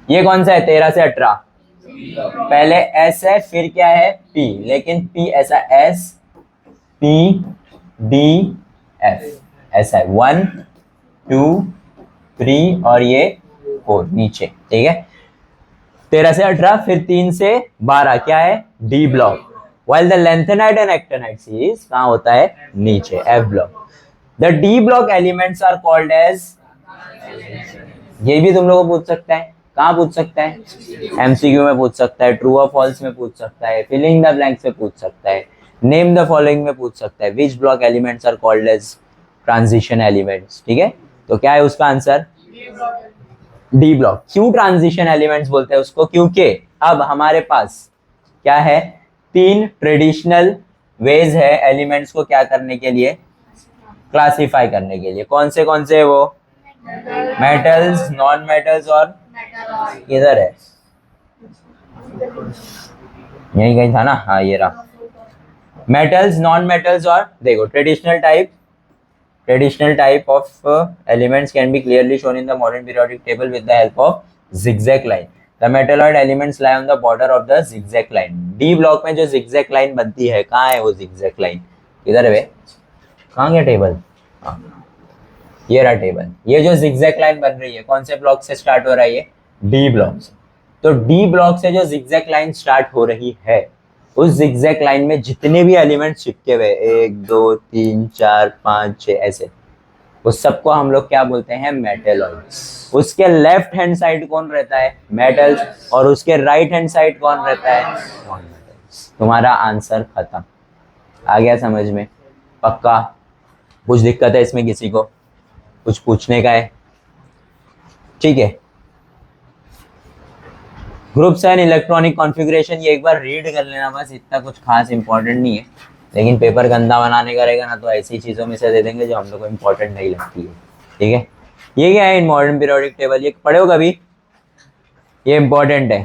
ये कौन सा है 13 से 18, पहले एस है फिर क्या है पी, लेकिन पी ऐसा एस पी डी एफ ऐसा है 1 2 3 और ये 4 नीचे। ठीक है, 13 से 18 फिर 3 से 12 क्या है D block, while the lanthanide and actinide series कहाँ होता है नीचे F block. The D block elements are called as, ये भी तुम लोगों को पूछ सकता है, कहाँ पूछ सकता है एमसीक्यू में पूछ सकता है, ट्रू और फॉल्स में पूछ सकता है, फिलिंग द ब्लैंक्स में पूछ सकता है, नेम द फॉलोइंग में पूछ सकता है, which block elements are called as transition elements. ठीक है, तो क्या है उसका आंसर डी ब्लॉक। क्यों ट्रांजिशन एलिमेंट्स बोलते हैं उसको, क्योंकि अब हमारे पास क्या है 3 ट्रेडिशनल वेज है एलिमेंट्स को क्या करने के लिए, क्लासिफाई करने के लिए। कौन से है वो, मेटल्स, नॉन मेटल्स और किधर है, यही कहीं था ना, हाँ ये रहा, मेटल्स, नॉन मेटल्स और देखो traditional type of elements can be clearly shown in the modern periodic table with the help of zigzag line. The metalloid elements lie on the border of the zigzag line. D block में जो zigzag line बनती है, कहाँ है वो zigzag line, इधर है, कहाँ गया टेबल, ये रहा टेबल। ये जो zigzag line बन रही है कौन से ब्लॉक से स्टार्ट हो रहा है, ये D ब्लॉक से। तो D ब्लॉक से जो zigzag line स्टार्ट हो रही है, उस जिगजैग लाइन में जितने भी एलिमेंट्स चिपके हुए 1 2 3 4 5 6 ऐसे, उस सबको हम लोग क्या बोलते हैं मेटलॉइड्स। उसके लेफ्ट हैंड साइड कौन रहता है मेटल्स, और उसके राइट हैंड साइड कौन रहता है नॉन मेटल्स। तुम्हारा आंसर खत्म। आ गया समझ में, पक्का? कुछ दिक्कत है इसमें, किसी को कुछ पूछने का है? ठीक है, ग्रुप्स एंड इलेक्ट्रॉनिक कॉन्फ़िगरेशन ये एक बार रीड कर लेना बस, इतना कुछ खास इंपॉर्टेंट नहीं है, लेकिन पेपर गंदा बनाने का रहेगा ना तो ऐसी चीज़ों में से दे देंगे जो हम लोग को इंपॉर्टेंट नहीं लगती है। ठीक है, ये क्या है इन मॉडर्न पीरियोडिक टेबल, ये पढ़े हो कभी, ये इंपॉर्टेंट है।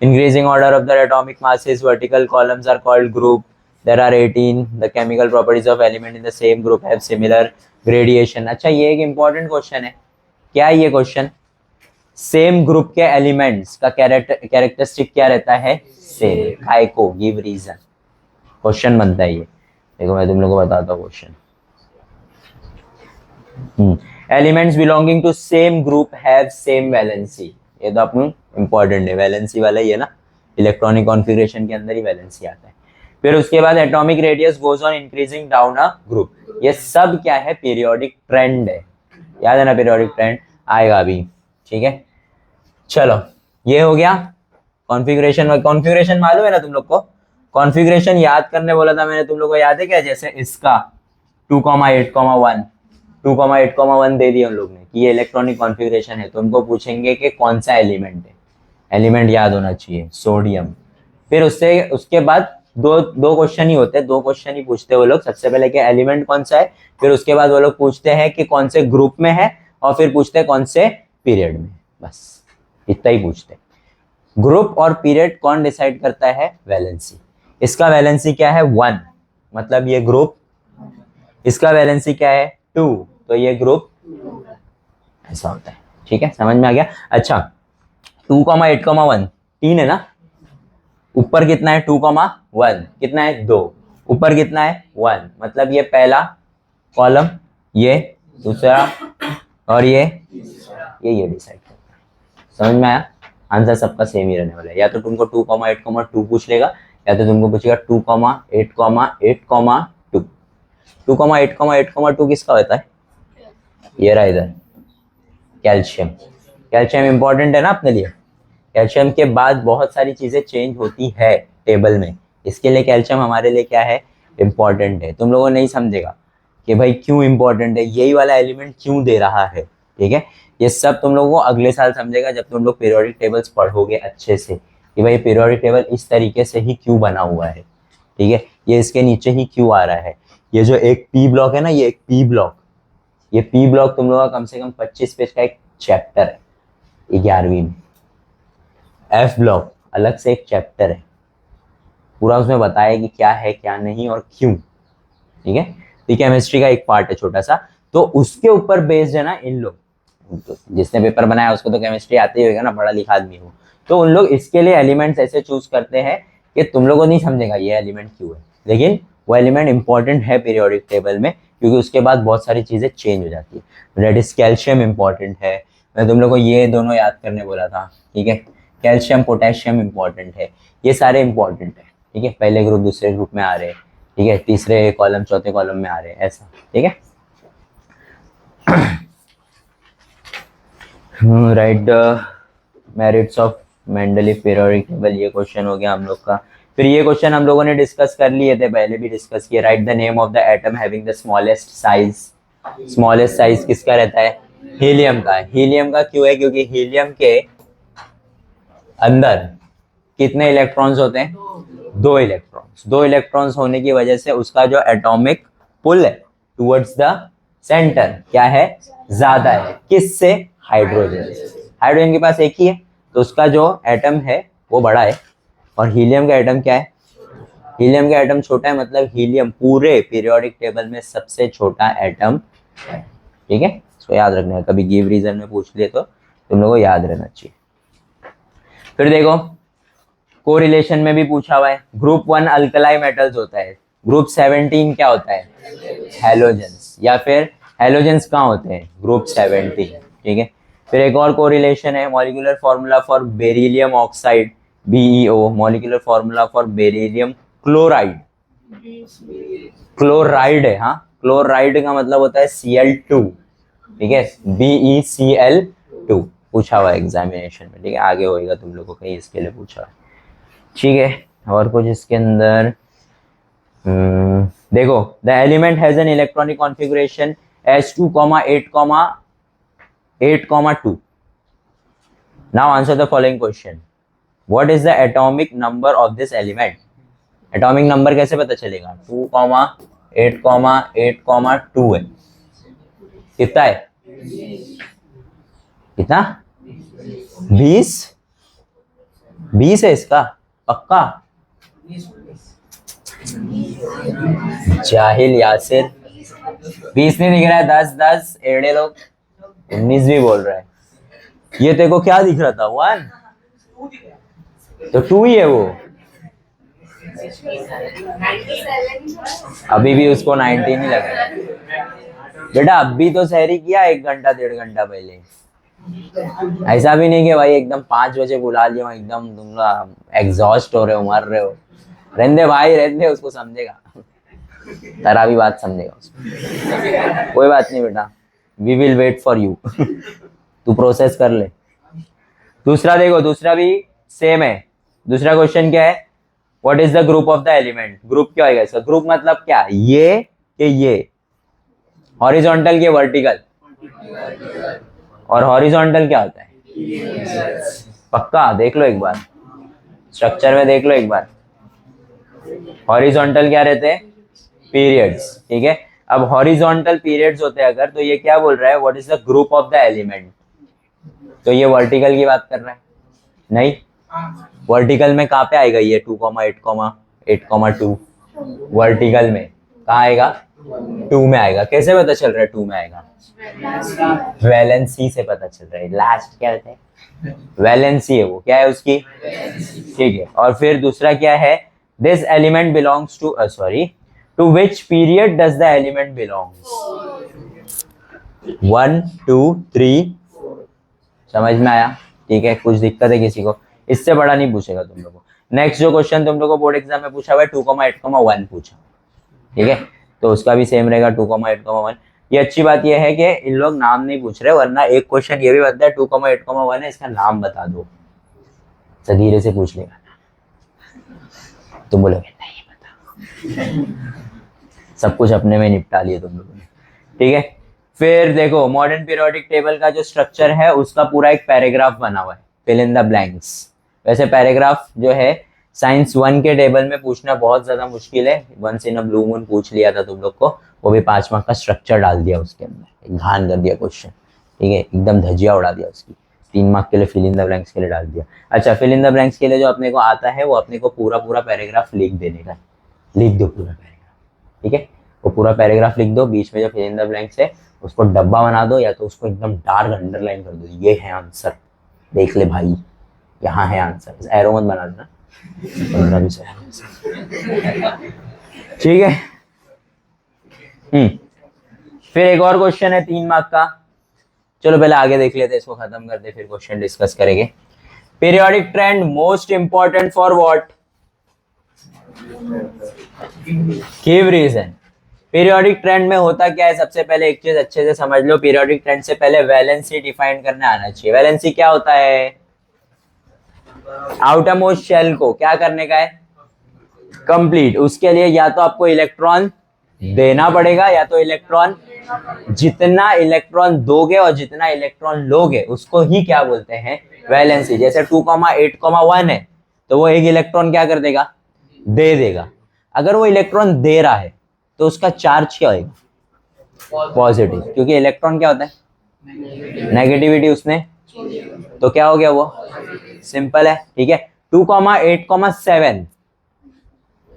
Increasing order of the atomic masses, vertical columns are called group, there are 18, the chemical properties of element in the same group have similar gradation. अच्छा, ये एक इंपॉर्टेंट क्वेश्चन है। क्या है ये क्वेश्चन, सेम ग्रुप के एलिमेंट्स का कैरेक्टरिस्टिक क्या रहता है सेम, काय को, गिव रीजन, क्वेश्चन बनता है ये। देखो मैं तुम लोगों को बताता हूँ question. Elements belonging to same group have same valency, ये तो अपनी इंपॉर्टेंट है, वैलेंसी वाला ही है ना, इलेक्ट्रॉनिक कॉन्फ़िगरेशन के अंदर ही वैलेंसी आता है। फिर उसके बाद atomic radius goes on increasing down a group, ये सब क्या है पीरियोडिक ट्रेंड है, याद है ना, पीरियोडिक ट्रेंड आएगा अभी। ठीक है, चलो ये हो गया कॉन्फ़िगरेशन। कॉन्फ़िगरेशन मालूम है ना तुम लोग को, कॉन्फ़िगरेशन याद करने बोला था मैंने, तुम लोग को याद है क्या, जैसे इसका 2,8,1 2,8,1 दे दिया उन लोग ने कि ये इलेक्ट्रॉनिक कॉन्फ़िगरेशन है, तो उनको पूछेंगे कि कौन सा एलिमेंट है, एलिमेंट याद होना चाहिए सोडियम। फिर उसके बाद दो क्वेश्चन ही होते हैं, 2 क्वेश्चन ही पूछते हैं वो लोग। सबसे पहले कि एलिमेंट कौन सा है, फिर उसके बाद वो लोग पूछते हैं कि कौन से ग्रुप में है, और फिर पूछते हैं कौन से पीरियड में, बस इतना ही पूछते। ग्रुप और पीरियड कौन डिसाइड करता है, वैलेंसी। इसका वैलेंसी क्या है 1, मतलब ये ग्रुप, इसका वैलेंसी क्या है 2, तो ये ग्रुप, ऐसा होता है। ठीक है, समझ में आ गया। अच्छा 2,8,1 3 है ना, ऊपर कितना है 2,1, कितना है 2, ऊपर कितना है 1, मतलब ये पहला कॉलम, ये दूसरा, और ये डिसाइड करता है। समझ में आया? आंसर सबका सेम ही रहने वाला है। या तो तुमको 2,8,2 पूछ लेगा, या तो तुमको पूछेगा 2,8,8,2। 2,8,8,2 किसका होता है? ये रहा इधर, कैल्शियम। कैल्शियम इंपॉर्टेंट है ना अपने लिए। कैल्शियम के बाद बहुत सारी चीजें चेंज होती है टेबल में, इसके लिए कैल्शियम हमारे लिए क्या है? इंपॉर्टेंट है। तुम लोगों नहीं समझेगा कि भाई क्यों इंपॉर्टेंट है, यही वाला एलिमेंट क्यों दे रहा है, ठीक है। ये सब तुम लोगों को अगले साल समझेगा जब तुम लोग पीरियोडिक टेबल्स पढ़ोगे अच्छे से, कि भाई पीरियोडिक टेबल इस तरीके से ही क्यों बना हुआ है, ठीक है। ये इसके नीचे ही क्यों आ रहा है। ये जो एक पी ब्लॉक है ना, ये एक पी ब्लॉक, ये पी ब्लॉक तुम लोगों का कम से कम 25 पेज का एक चैप्टर है 11वीं में। एफ ब्लॉक अलग से एक चैप्टर है, पूरा उसमें बताया कि क्या है क्या नहीं और क्यों, ठीक है। तो केमिस्ट्री का एक पार्ट है छोटा सा, तो उसके ऊपर बेस्ड है ना इन लोग। तो जिसने पेपर बनाया उसको तो केमिस्ट्री आती ही होगा ना, पढ़ा लिखा आदमी हो। तो उन लोग इसके लिए एलिमेंट्स ऐसे चूज करते हैं कि तुम लोगों को नहीं समझेगा ये एलिमेंट क्यों है, लेकिन वो एलिमेंट इंपॉर्टेंट है पीरियोडिक टेबल में, क्योंकि उसके बाद बहुत सारी चीजें चेंज हो जाती है। दैट इज कैल्शियम इंपॉर्टेंट है, मैं तुम लोग को ये दोनों याद करने बोला था, ठीक है। कैल्शियम पोटेशियम इंपॉर्टेंट है, ये सारे इंपॉर्टेंट है, ठीक है। पहले ग्रुप दूसरे ग्रुप में आ रहे हैं, ठीक है, तीसरे कॉलम चौथे कॉलम में आ रहे हैं, ऐसा, ठीक है। Write the merits of Mendeleev periodic table, ये क्वेश्चन हो गया हम लोग का। फिर ये क्वेश्चन हम लोगों ने डिस्कस कर लिए थे, पहले भी डिस्कस किए। Right the name of the atom having the smallest size. Smallest size किसका रहता है? हीलियम का। हीलियम का क्यों है? क्योंकि हीलियम के अंदर कितने इलेक्ट्रॉन्स होते हैं? 2 इलेक्ट्रॉन्स। 2 इलेक्ट्रॉन्स होने की वजह से उसका जो एटॉमिक पुल है टुवर्ड्स द सेंटर क्या है? ज्यादा है। किससे? हाइड्रोजन। हाइड्रोजन के पास एक ही है, तो उसका जो एटम है वो बड़ा है, और हीलियम का एटम क्या है? हीलियम का एटम छोटा है, मतलब हीलियम पूरे पीरियोडिक टेबल में सबसे छोटा एटम है, ठीक है। इसको याद रखना है, कभी गिव रीजन में पूछ ले तो तुम लोगों को याद रहना चाहिए। फिर देखो कोरिलेशन में भी पूछा हुआ है। ग्रुप 1 अल्कलाई मेटल्स होता है, ग्रुप 17 क्या होता है? हेलोजेंस। या फिर हेलोजेंस कहाँ होते हैं? ग्रुप 17, ठीक है। फिर एक और कोरिलेशन है, molecular formula for beryllium oxide, BeO, molecular formula for beryllium chloride. Chloride है, हाँ, क्लोराइड का मतलब होता है Cl2, ठीक है, BeCl2। पूछा हुआ एग्जामिनेशन में, ठीक है, आगे होएगा तुम लोगों को कहीं इसके लिए पूछा है, ठीक है। और कुछ इसके अंदर देखो, the element has an electronic configuration H2, 8,2। Now answer the following question, what is the atomic number of this element? Atomic number कैसे पता चलेगा? 2,8,8,2 है। कितना है? कितना? 20? 20 है इसका पक्का? जाहिल यासिर, 20 नहीं दिख रहा है? 10 एड़े लोग 19 भी बोल रहा है। ये तेरे को क्या दिख रहा था? 1 तो 2 ही है वो। अभी भी उसको 19 ही लग रहा है बेटा। अभी तो सहरी किया 1 घंटा 1.5 घंटा पहले। ऐसा भी नहीं कि भाई एकदम 5 बजे बुला लिया, एकदम तुम लोग एग्जॉस्ट हो रहे हो, मर रहे हो। रहने भाई, रहने, उसको समझेगा, तेरा भी बात समझेगा उसको। कोई बात नहीं बेटा, we will wait for you. तू प्रोसेस कर ले। दूसरा देखो, दूसरा भी सेम है। दूसरा क्वेश्चन क्या है? What is the group of the element? Group क्या होगा इसका? ग्रुप मतलब क्या? ये कि ये? हॉरिजॉन्टल के वर्टिकल? और हॉरिजॉन्टल क्या होता है? पक्का देख लो एक बार, स्ट्रक्चर में देख लो एक बार। हॉरिजॉन्टल क्या रहते हैं? पीरियड्स, ठीक है। अब हॉरिजॉन्टल पीरियड्स होते हैं अगर, तो ये क्या बोल रहा है? What is the group of the element? तो ये वर्टिकल की बात कर रहा है? नहीं, वर्टिकल में कहाँ पे आएगा ये 2,8,8,2? वर्टिकल में कहाँ आएगा? 2 में आएगा। कैसे पता चल रहा है 2 में आएगा? वैलेंसी से पता चल रहा है। लास्ट क्या होता है? वैलेंसी है वो, क्या है उसकी? ठीक है। और फिर दूसरा क्या है? This element belongs to, sorry, to which period does the element belongs? 1, 2, 3, समझ में आया? ठीक है, कुछ दिक्कत है किसी को, इससे बड़ा नहीं पूछेगा तुम लोगों को। नेक्स्ट जो क्वेश्चन तुम लोगों को बोर्ड एग्जाम में पूछा हुआ है 2,8,1 पूछा, ठीक है, तो उसका भी सेम रहेगा 2,8,1। ये अच्छी बात ये है कि इन लोग नाम नहीं पूछ रहे, वरना एक क्वेश्चन ये भी बनता है 2,8,1 है, इसका नाम बता दो, तो धीरे से पूछ लेगा, तुम बोलोगे नहीं पता, सब कुछ अपने में निपटा लिए तुम लोगों ने, ठीक है। फिर देखो मॉडर्न पीरियोडिक टेबल का जो स्ट्रक्चर है उसका पूरा एक पैराग्राफ बना हुआ है, फिल इन द ब्लैंक्स। वैसे पैराग्राफ जो है साइंस 1 के टेबल में पूछना बहुत ज्यादा मुश्किल है, once in a blue moon पूछ लिया था तुम लोग को, वो भी 5 मार्क का स्ट्रक्चर डाल दिया उसके अंदर, एक घान कर दिया क्वेश्चन, ठीक है, एकदम धजिया उड़ा दिया उसकी, 3 मार्क के लिए फिल इन द ब्लैंक्स के लिए डाल दिया। अच्छा, फिल इन द ब्लैंक्स के लिए जो अपने को आता है वो अपने को पूरा पूरा पैराग्राफ लिख देने का, लिख दो पूरा पैराग्राफ, ठीक है, वो पूरा पैराग्राफ लिख दो, बीच में जो फिल इन द ब्लैंक्स है उसको डब्बा बना दो, या तो उसको एकदम डार्क अंडरलाइन कर दो, ये है आंसर, देख ले भाई यहाँ है आंसर, एरो मत बना देना 15-20, ठीक है। फिर एक और क्वेश्चन है 3 मार्क का, चलो पहले आगे देख लेते हैं, इसको खत्म करते फिर क्वेश्चन डिस्कस करेंगे। Periodic trend most important for what, give reason. Periodic trend में होता क्या है, सबसे पहले एक चीज अच्छे से समझ लो, पीरियोडिक ट्रेंड से पहले वैलेंसी डिफाइन करने आना चाहिए। वैलेंसी क्या होता है, आउटर मोस्ट शेल को क्या करने का है, कंप्लीट। उसके लिए या तो आपको इलेक्ट्रॉन देना पड़ेगा, या तो इलेक्ट्रॉन, जितना इलेक्ट्रॉन दोगे और जितना इलेक्ट्रॉन लोगे उसको ही क्या बोलते हैं, वैलेंसी। जैसे 2,8,1 है तो वो एक इलेक्ट्रॉन क्या कर देगा, दे देगा। अगर वो इलेक्ट्रॉन दे रहा है तो उसका चार्ज क्या होगा, पॉजिटिव, क्योंकि इलेक्ट्रॉन क्या होता है, नेगेटिविटी उसने, तो क्या हो गया वो, सिंपल है, ठीक है। 2,8,7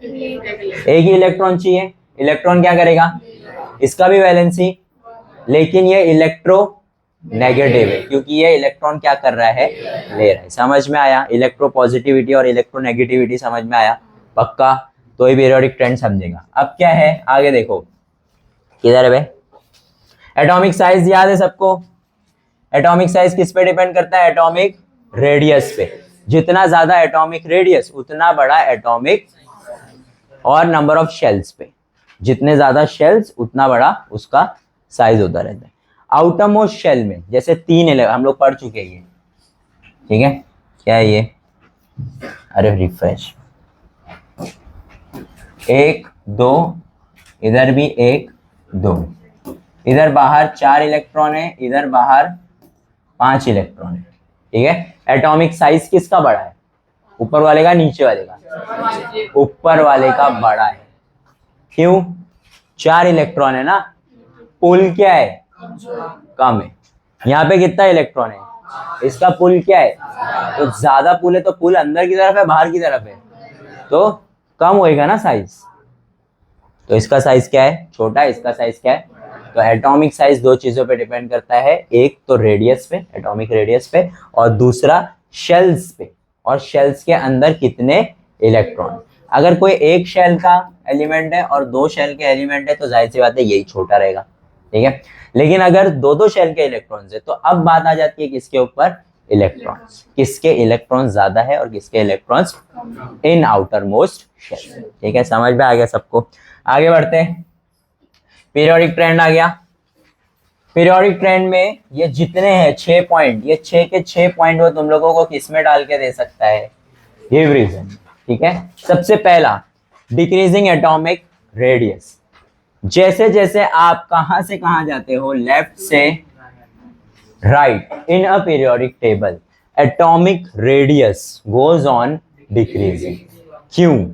एक ही इलेक्ट्रॉन चाहिए, इलेक्ट्रॉन क्या करेगा, इसका भी वैलेंसी, लेकिन ये इलेक्ट्रो नेगेटिव है, क्योंकि ये इलेक्ट्रॉन क्या कर रहा है, ले रहा है। समझ में आया, इलेक्ट्रो पॉजिटिविटी और इलेक्ट्रो नेगेटिविटी समझ में आया, पक्का, तो ही पीरियोडिक ट्रेंड समझेगा। अब क्या है आगे देखो, किधर है भाई, एटॉमिक साइज याद है सबको, एटॉमिक साइज किस पे डिपेंड करता है, एटॉमिक रेडियस पे। जितना ज्यादा एटॉमिक रेडियस उतना बड़ा एटॉमिक, और नंबर ऑफ शेल्स पे, जितने ज्यादा शेल्स उतना बड़ा उसका साइज होता रहता है। आउटर मोस्ट शेल में जैसे 3 हम लोग पढ़ चुके हैं, ठीक है, क्या है ये, अरे रिफ्रेश, 1 2, इधर भी 1 2, इधर बाहर 4 इलेक्ट्रॉन है, इधर बाहर 5 इलेक्ट्रॉन है, ठीक है। एटॉमिक साइज किसका बड़ा है, ऊपर वाले का, नीचे वाले का, ऊपर वाले का बड़ा है। क्यों, 4 इलेक्ट्रॉन है ना, पुल क्या है, कम है। यहाँ पे कितना इलेक्ट्रॉन है, इसका पुल क्या है, तो ज्यादा पुल है, तो पुल अंदर की तरफ है बाहर की तरफ है, तो कम होएगा ना साइज, तो इसका साइज क्या है, छोटा है, इसका साइज क्या है। तो एटॉमिक साइज 2 चीजों पे डिपेंड करता है, एक तो रेडियस पे, एटॉमिक रेडियस पे, और दूसरा शेल्स पे, और शेल्स के अंदर कितने इलेक्ट्रॉन। अगर कोई एक शेल का एलिमेंट है और 2 शेल के एलिमेंट है तो जाहिर सी बात है यही छोटा रहेगा, ठीक है। लेकिन अगर 2 शेल के इलेक्ट्रॉन्स है तो अब बात आ जाती है किसके ऊपर, इलेक्ट्रॉन्स, किसके इलेक्ट्रॉन्स ज्यादा है और किसके electrons in outer most shell, ठीक है। समझ में आ गया सबको, आगे बढ़ते हैं। पीरियोडिक ट्रेंड आ गया। पीरियोडिक ट्रेंड में ये जितने हैं 6 पॉइंट, ये 6 के 6 पॉइंट वो तुम लोगों को किसमें डाल के दे सकता है, गिव रीजन, ठीक है। सबसे पहला डिक्रीजिंग एटॉमिक रेडियस, जैसे जैसे आप कहां से कहां जाते हो, लेफ्ट से right in a periodic table, atomic radius goes on decreasing. क्यों,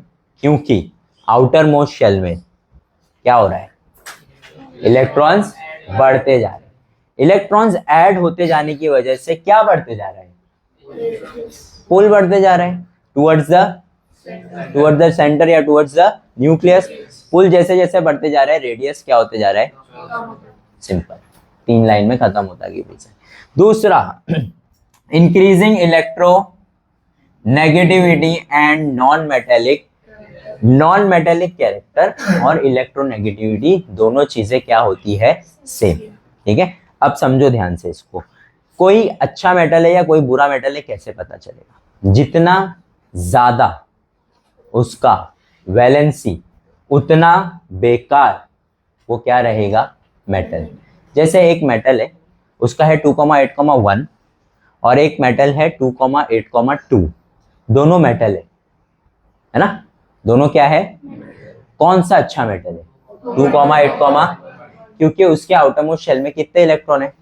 क्योंकि आउटर मोस्ट शेल में क्या हो रहा है, इलेक्ट्रॉन्स बढ़ते जा रहे हैं। इलेक्ट्रॉन्स ऐड होते जाने की वजह से क्या बढ़ते जा रहा है, पुल बढ़ते जा रहे हैं टुवर्ड्स द सेंटर या टुवर्ड्स द न्यूक्लियस। पुल जैसे जैसे बढ़ते जा रहा है, रेडियस क्या होते जा रहा है, सिंपल, 3 लाइन में खत्म होता है। दूसरा, increasing electro negativity and non metallic character और इलेक्ट्रोनेगेटिविटी दोनों चीजें क्या होती है, सेम, ठीक है। अब समझो ध्यान से इसको, कोई अच्छा मेटल है या कोई बुरा मेटल है कैसे पता चलेगा? जितना ज्यादा उसका वैलेंसी उतना बेकार वो क्या रहेगा? मेटल। जैसे एक मेटल है, उसका है 2,8,1 और एक मेटल है 2,8,2। दोनों मेटल है ना? दोनों क्या है? कौन सा अच्छा मेटल है? 2,8, क्योंकि उसके आउटरमोस्ट शेल में कितने इलेक्ट्रॉन है?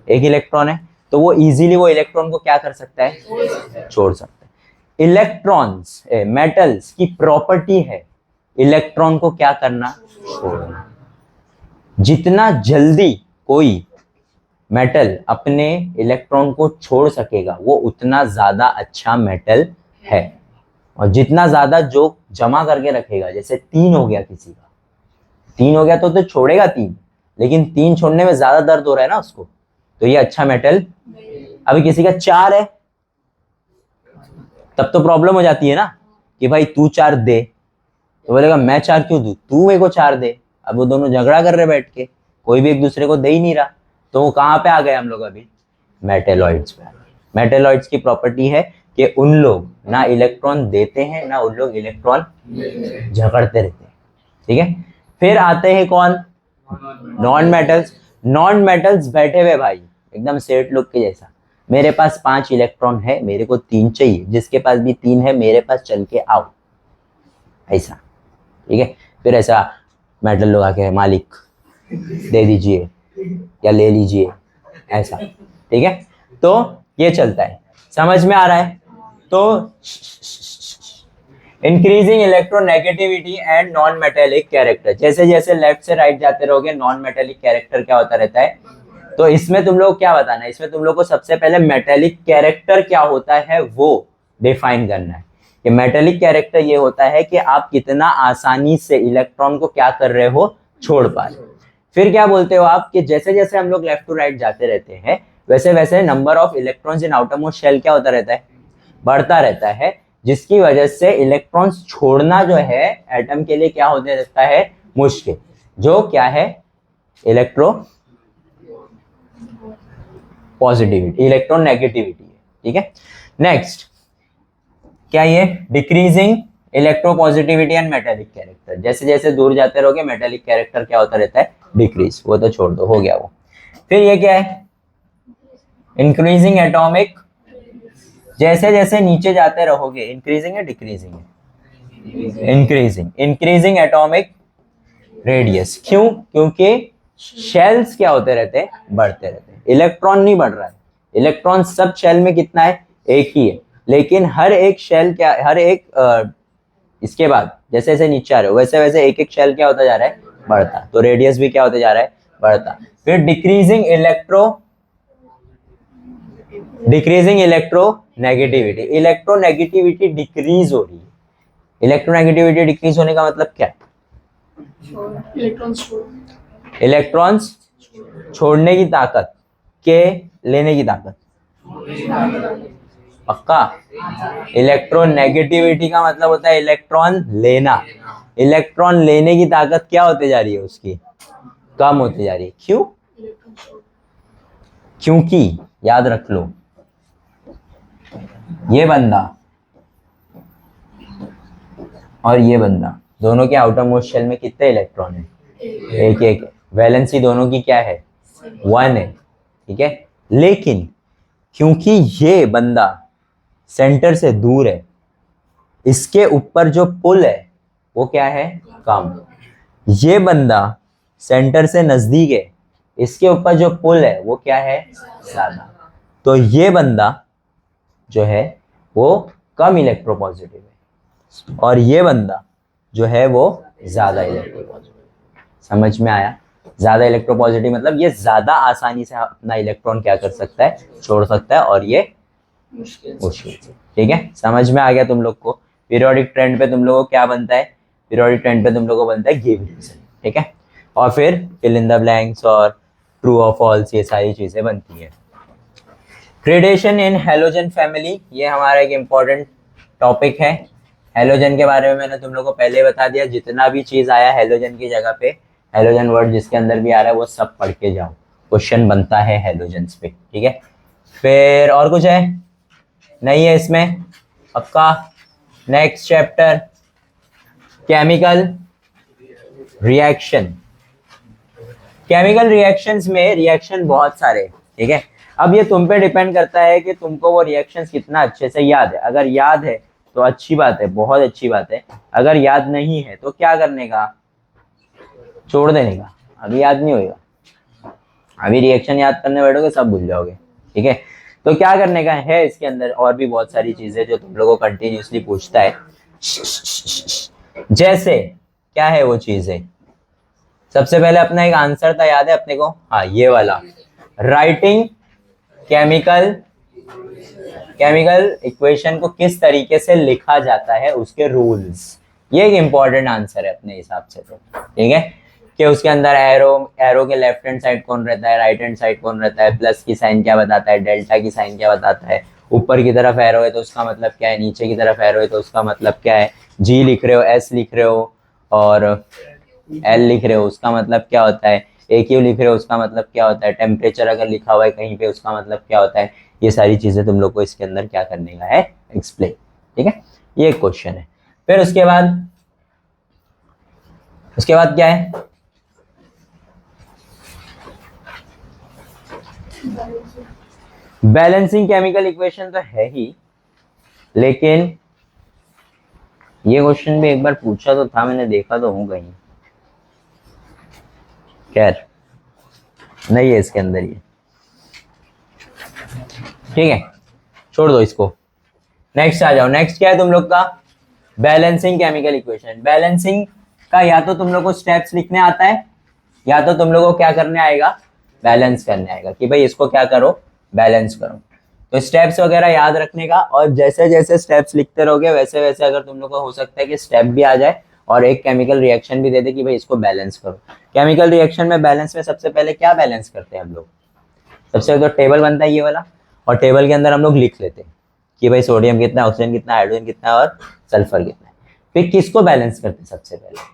एक इलेक्ट्रॉन है, तो वो इजीली वो इलेक्ट्रॉन को क्या कर सकता है? छोड़ सकता है। इलेक्ट्रॉन्स मेटल्स की प्रॉपर्टी है इलेक्ट्रॉन को क्या करना? छोड़ना। जितना जल्दी कोई मेटल अपने इलेक्ट्रॉन को छोड़ सकेगा वो उतना ज्यादा अच्छा मेटल है। और जितना ज्यादा जो जमा करके रखेगा, जैसे 3 हो गया, किसी का 3 हो गया तो छोड़ेगा 3, लेकिन 3 छोड़ने में ज्यादा दर्द हो रहा है ना उसको, तो ये अच्छा मेटल। अभी किसी का 4 है, तब तो प्रॉब्लम हो जाती है ना कि भाई तू 4 दे, तो बोलेगा मैं 4 क्यों दूं, तू मेरे को 4 दे। अब वो दोनों झगड़ा कर रहे बैठ के, कोई भी एक दूसरे को दे ही नहीं रहा, तो वो कहाँ पे आ गए हम लोग? अभी मेटेलॉइड्स पे। मेटेलॉइड्स की प्रॉपर्टी है कि उन लोग ना इलेक्ट्रॉन देते हैं ना उन लोग इलेक्ट्रॉन झगड़ते रहते हैं। ठीक है, फिर आते हैं कौन? Non metals. नॉन मेटल्स बैठे हुए भाई एकदम सेठ लोग के जैसा, मेरे पास 5 इलेक्ट्रॉन है, मेरे को 3 चाहिए, जिसके पास भी 3 है मेरे पास चल के आओ, ऐसा। ठीक है, फिर ऐसा मेटल लोग आके मालिक दे दीजिए या ले लीजिए, ऐसा। ठीक है, तो ये चलता है, समझ में आ रहा है? तो increasing electronegativity and non metallic character, जैसे जैसे लेफ्ट से राइट जाते रहोगे नॉन मेटेलिक कैरेक्टर क्या होता रहता है। तो इसमें तुम लोग क्या बताना है? इसमें तुम लोग को सबसे पहले मेटेलिक कैरेक्टर क्या होता है वो डिफाइन करना है। कि मेटेलिक कैरेक्टर ये होता है कि आप कितना आसानी से इलेक्ट्रॉन को क्या कर रहे हो? छोड़ पा रहे हो। फिर क्या बोलते हो आप कि जैसे जैसे हम लोग लेफ्ट टू राइट जाते रहते हैं वैसे वैसे number of electrons in outermost shell क्या होता रहता है? बढ़ता रहता है, जिसकी वजह से इलेक्ट्रॉन्स छोड़ना जो है एटम के लिए क्या होने लगता है? मुश्किल। जो क्या है? इलेक्ट्रो पॉजिटिविटी, इलेक्ट्रॉन नेगेटिविटी है। ठीक है, नेक्स्ट क्या ये? Decreasing electropositivity and metallic character, जैसे जैसे दूर जाते रहोगे मेटेलिक कैरेक्टर क्या होता रहता है? डिक्रीज। वो तो छोड़ दो, हो गया वो। फिर ये क्या है? इंक्रीजिंग एटॉमिक, जैसे जैसे नीचे जाते रहोगे, इंक्रीजिंग है डिक्रीजिंग है? इंक्रीजिंग। इंक्रीजिंग एटॉमिक रेडियस, क्यों? क्योंकि शेल्स क्या होते रहते हैं? बढ़ते रहते हैं। इलेक्ट्रॉन नहीं बढ़ रहा है, इलेक्ट्रॉन सब शेल में कितना है? एक ही है, लेकिन हर एक शेल क्या, हर एक इसके बाद जैसे जैसे नीचे आ रहे हो वैसे वैसे एक एक शेल क्या होता जा रहा है? बढ़ता। तो रेडियस भी क्या होते जा रहा है? बढ़ता। फिर डिक्रीजिंग इलेक्ट्रोनेगेटिविटी, इलेक्ट्रोनेगेटिविटी डिक्रीज हो रही है। इलेक्ट्रोनेगेटिविटी डिक्रीज होने का मतलब क्या? इलेक्ट्रॉन्स छोड़ने की ताकत के लेने की ताकत, पक्का? इलेक्ट्रोनेगेटिविटी का मतलब होता है इलेक्ट्रॉन लेना। इलेक्ट्रॉन लेने की ताकत क्या होते जा रही है उसकी? कम होती जा रही है। क्यों? क्योंकि याद रख लो, ये बंदा और ये बंदा दोनों के आउटर मोस्ट शेल में कितने इलेक्ट्रॉन है? एक एक। वैलेंसी दोनों की क्या है? 1 है। ठीक है, लेकिन क्योंकि ये बंदा सेंटर से दूर है, इसके ऊपर जो पुल है वो क्या है? कम। ये बंदा सेंटर से नजदीक है, इसके ऊपर जो पुल है वो क्या है? ज्यादा। तो ये बंदा जो है वो कम इलेक्ट्रोपॉजिटिव है और ये बंदा जो है वो ज्यादा इलेक्ट्रोपॉजिटिव। समझ में आया? ज्यादा इलेक्ट्रोपॉजिटिव मतलब ये ज्यादा आसानी से अपना इलेक्ट्रॉन क्या कर सकता है? छोड़ सकता है, और ये मुश्किल। ठीक है, समझ में आ गया तुम लोग को? पीरियोडिक ट्रेंड पे तुम लोगों को क्या बनता है? पीरियोडिक ट्रेंड पे तुम लोगों को बनता है गिव रीजन। ठीक है, और फिर फिल इन द ब्लैंक्स और ट्रू और फॉल्स, ये सारी चीजें बनती है। ग्रेडेशन इन हैलोजन फैमिली, ये हमारा एक इम्पॉर्टेंट टॉपिक है। हैलोजन के बारे में मैंने तुम लोग को पहले बता दिया, जितना भी चीज आया हैलोजन की जगह पे, हैलोजन वर्ड जिसके अंदर भी आ रहा है वो सब पढ़ के जाओ। क्वेश्चन बनता है हैलोजेंस पे, ठीक है। फिर और कुछ है नहीं है इसमें पक्का। Next chapter chemical reaction. Chemical reactions में रिएक्शन बहुत सारे, ठीक है। अब ये तुम पे डिपेंड करता है कि तुमको वो रिएक्शंस कितना अच्छे से याद है। अगर याद है तो अच्छी बात है, बहुत अच्छी बात है। अगर याद नहीं है तो क्या करने का, छोड़ देने का। अभी याद नहीं होगा, अभी रिएक्शन याद करने बैठोगे सब भूल जाओगे, ठीक है। तो क्या करने का है, इसके अंदर और भी बहुत सारी चीजें जो तुम लोगों को कंटिन्यूसली पूछता है। जैसे क्या है वो चीजें, सबसे पहले अपना एक आंसर था, याद है अपने को, हाँ ये वाला, राइटिंग केमिकल इक्वेशन को किस तरीके से लिखा जाता है, उसके रूल्स। ये एक इंपॉर्टेंट आंसर है अपने हिसाब से, तो ठीक है। कि उसके अंदर एरो के लेफ्ट हैंड साइड कौन रहता है, राइट हैंड साइड कौन रहता है, प्लस की साइन क्या बताता है, डेल्टा की साइन क्या बताता है, ऊपर की तरफ एरो है तो उसका मतलब क्या है, नीचे की तरफ एरो है तो उसका मतलब क्या है, जी लिख रहे हो, एस लिख रहे हो और एल लिख रहे हो उसका मतलब क्या होता है, ए क्यू लिख रहे हो उसका मतलब क्या होता है, टेम्परेचर अगर लिखा हुआ है कहीं पे उसका मतलब क्या होता है। ये सारी चीजें तुम लोग को इसके अंदर क्या करने का है, एक्सप्लेन, ठीक है। ये एक क्वेश्चन है। फिर उसके बाद क्या है, बैलेंसिंग केमिकल इक्वेशन तो है ही, लेकिन ये क्वेश्चन भी एक बार पूछा तो था, मैंने देखा तो हूं कहीं, खैर नहीं है इसके अंदर ये, ठीक है, छोड़ दो इसको। नेक्स्ट आ जाओ। नेक्स्ट क्या है तुम लोग का, बैलेंसिंग केमिकल इक्वेशन। बैलेंसिंग का या तो तुम लोग को स्टेप्स लिखने आता है, या तो तुम लोग को क्या करने आएगा, बैलेंस करने आएगा, कि भाई इसको क्या करो, बैलेंस करो। तो स्टेप्स वगैरह याद रखने का, और जैसे जैसे स्टेप्स लिखते रहोगे वैसे वैसे अगर तुम लोग को हो सकता है कि स्टेप भी आ जाए और एक केमिकल रिएक्शन भी दे दे कि भाई इसको बैलेंस करो। केमिकल रिएक्शन में बैलेंस में सबसे पहले क्या बैलेंस करते हैं हम लोग, सबसे पहले तो टेबल बनता है ये वाला, और टेबल के अंदर हम लोग लिख लेते हैं कि भाई सोडियम कितना, ऑक्सीजन कितना, हाइड्रोजन कितना और सल्फर कितना है। फिर किसको बैलेंस करते हैं सबसे पहले,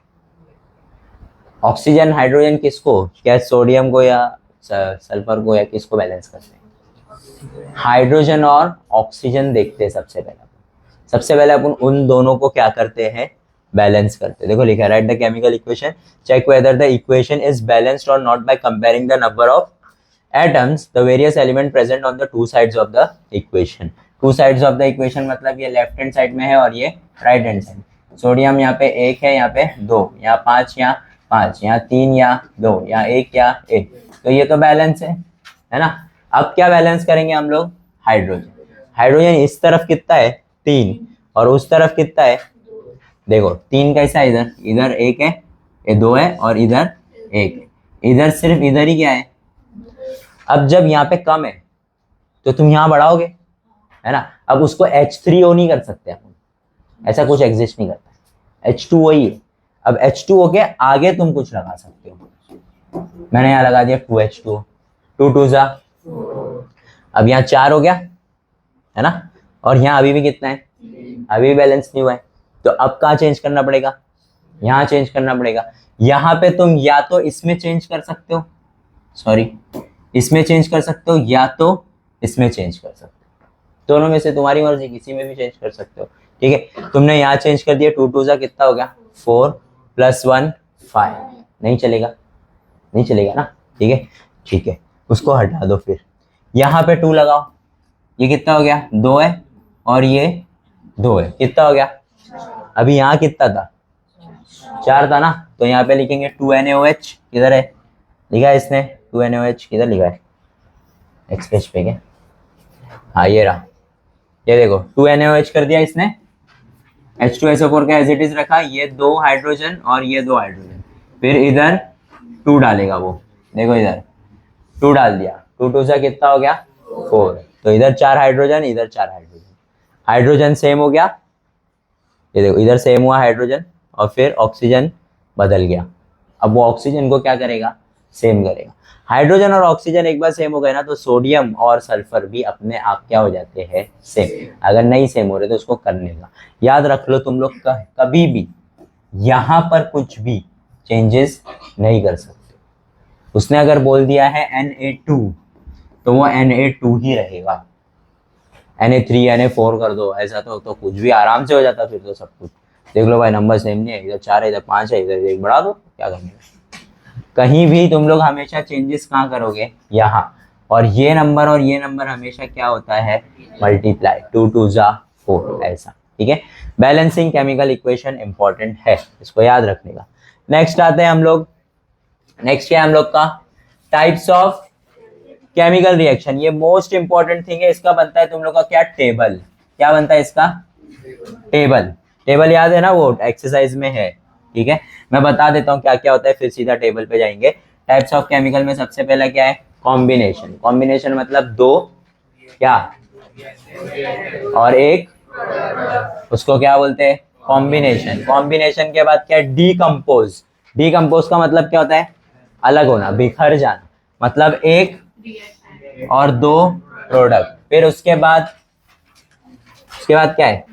ऑक्सीजन हाइड्रोजन किसको, क्या सोडियम को या सल्फर को, या किसको बैलेंस करते हैं, हाइड्रोजन और ऑक्सीजन देखते हैं सबसे पहले। सबसे पहले अपन उन दोनों को क्या करते हैं, बैलेंस करते हैं। देखो लिखा है, write the chemical equation, check whether the equation is balanced और not by comparing the number of atoms the various element present on the two sides of the equation। two sides of the equation मतलब ये लेफ्ट हैंड साइड में है और ये राइट हैंड साइड। सोडियम यहाँ पे एक है, यहाँ पे दो, यहाँ पांच, यहाँ पांच, यहाँ तीन या दो, यहाँ एक या एक, तो ये तो बैलेंस है ना। अब क्या बैलेंस करेंगे हम लोग, हाइड्रोजन। हाइड्रोजन इस तरफ कितना है, तीन, और उस तरफ कितना है, देखो तीन कैसा है, इधर इधर एक है, ये दो है, और इधर एक है, इधर सिर्फ इधर ही क्या है। अब जब यहाँ पे कम है तो तुम यहाँ बढ़ाओगे, है ना। अब उसको H3O नहीं कर सकते अपन, ऐसा कुछ एग्जिस्ट नहीं करता, H2O ही है। अब H2O के आगे तुम कुछ लगा सकते हो, मैंने यहाँ लगा दिया 2H2O, 2 2 जा, अब यहाँ 4 हो गया, है ना। और यहाँ अभी भी कितना है, अभी भी बैलेंस नहीं हुआ है, तो अब कहाँ चेंज करना पड़ेगा, यहाँ चेंज करना पड़ेगा। यहाँ पे तुम या तो इसमें चेंज कर सकते हो, सॉरी इसमें चेंज कर सकते हो, या तो इसमें चेंज कर सकते हो, दोनों में से तुम्हारी मर्जी, किसी में भी चेंज कर सकते हो, ठीक है। तुमने यहाँ चेंज कर दिया, 2 2 जा कितना हो गया, 4 + 1 5, नहीं चलेगा, नहीं चलेगा ना, ठीक है, ठीक है, उसको हटा दो। फिर यहाँ पे 2 लगाओ, ये कितना हो गया, 2 है, और ये 2 है, कितना हो गया, अभी यहाँ कितना था, 4 था ना, तो यहाँ पे लिखेंगे 2NaOH, किधर है, लिखा है इसने 2NaOH, किधर लिखा है, नेक्स्ट पेज पे क्या, हाँ ये रहा, ये देखो 2NaOH कर दिया इसने, H2SO4 का एज इट इज रखा, ये 2 हाइड्रोजन और ये 2 हाइड्रोजन, फिर इधर 2 डालेगा वो, देखो इधर 2 डाल दिया, 2 2 से कितना हो गया 4, तो इधर 4 हाइड्रोजन, इधर 4 हाइड्रोजन, हाइड्रोजन सेम हो गया, ये देखो इधर सेम हुआ हाइड्रोजन, और फिर ऑक्सीजन बदल गया। अब वो ऑक्सीजन को क्या करेगा, सेम करेगा। हाइड्रोजन और ऑक्सीजन एक बार सेम हो गए ना, तो सोडियम और सल्फर भी अपने आप क्या हो जाते हैं, सेम। अगर नहीं सेम हो रहे तो उसको करने का याद रख लो, तुम लोग कभी भी यहाँ पर कुछ भी चेंजेस नहीं कर सकते, उसने अगर बोल दिया है Na2 तो वो Na2 ही रहेगा। Na3 Na4 कर दो, ऐसा तो कुछ भी आराम से हो जाता फिर तो सब कुछ। देख लो भाई नंबर सेम नहीं है, इधर 4 है इधर 5 है, इधर 1 बढ़ा दो, क्या करना है। कहीं भी तुम लोग हमेशा चेंजेस कहाँ करोगे, यहाँ। और ये नंबर हमेशा क्या होता है, मल्टीप्लाई, 2 2 जा 4 ऐसा, ठीक है। बैलेंसिंग केमिकल इक्वेशन इंपॉर्टेंट है, इसको याद रखने का। नेक्स्ट आते हैं हम लोग, नेक्स्ट क्या है हम लोग का, टाइप्स ऑफ केमिकल रिएक्शन। ये मोस्ट इंपॉर्टेंट थिंग है, इसका बनता है तुम लोग का क्या, टेबल। क्या बनता है इसका, टेबल। टेबल याद है ना, वो एक्सरसाइज में है, ठीक है। मैं बता देता हूँ क्या क्या होता है, फिर सीधा टेबल पे जाएंगे। टाइप्स ऑफ केमिकल में सबसे पहला क्या है, कॉम्बिनेशन। कॉम्बिनेशन मतलब दो क्या और एक, उसको क्या बोलते हैं, कॉम्बिनेशन। कॉम्बिनेशन के बाद क्या है, डीकम्पोज। डीकम्पोज का मतलब क्या होता है, अलग होना, बिखर जाना, मतलब एक और दो प्रोडक्ट। फिर उसके बाद क्या है,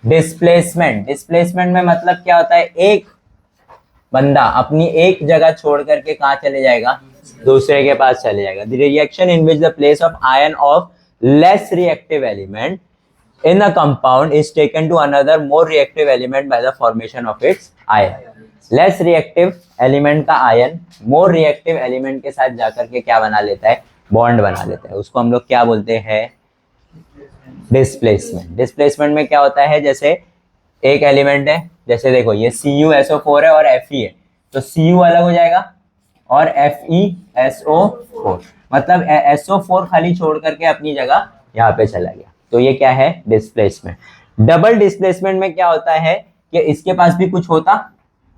डिस्प्लेसमेंट। डिस्प्लेसमेंट में मतलब क्या होता है, एक बंदा अपनी एक जगह छोड़ करके कहाँ चले जाएगा, दूसरे के पास चले जाएगा। The reaction in which the place of ion of less reactive element in a compound is taken to another more reactive element by the formation of its ion. Less reactive element का ion more reactive element के साथ जाकर के क्या बना लेता है, बॉन्ड बना लेता है, उसको हम लोग क्या बोलते हैं, डिस्प्लेसमेंट। डिस्प्लेसमेंट में क्या होता है, जैसे एक एलिमेंट है, जैसे देखो ये CuSO4 है और Fe है, तो Cu अलग हो जाएगा और FeSO4, मतलब SO4 खाली छोड़ करके अपनी जगह यहाँ पे चला गया, तो ये क्या है, डिस्प्लेसमेंट। डबल डिस्प्लेसमेंट में क्या होता है कि इसके पास भी कुछ होता,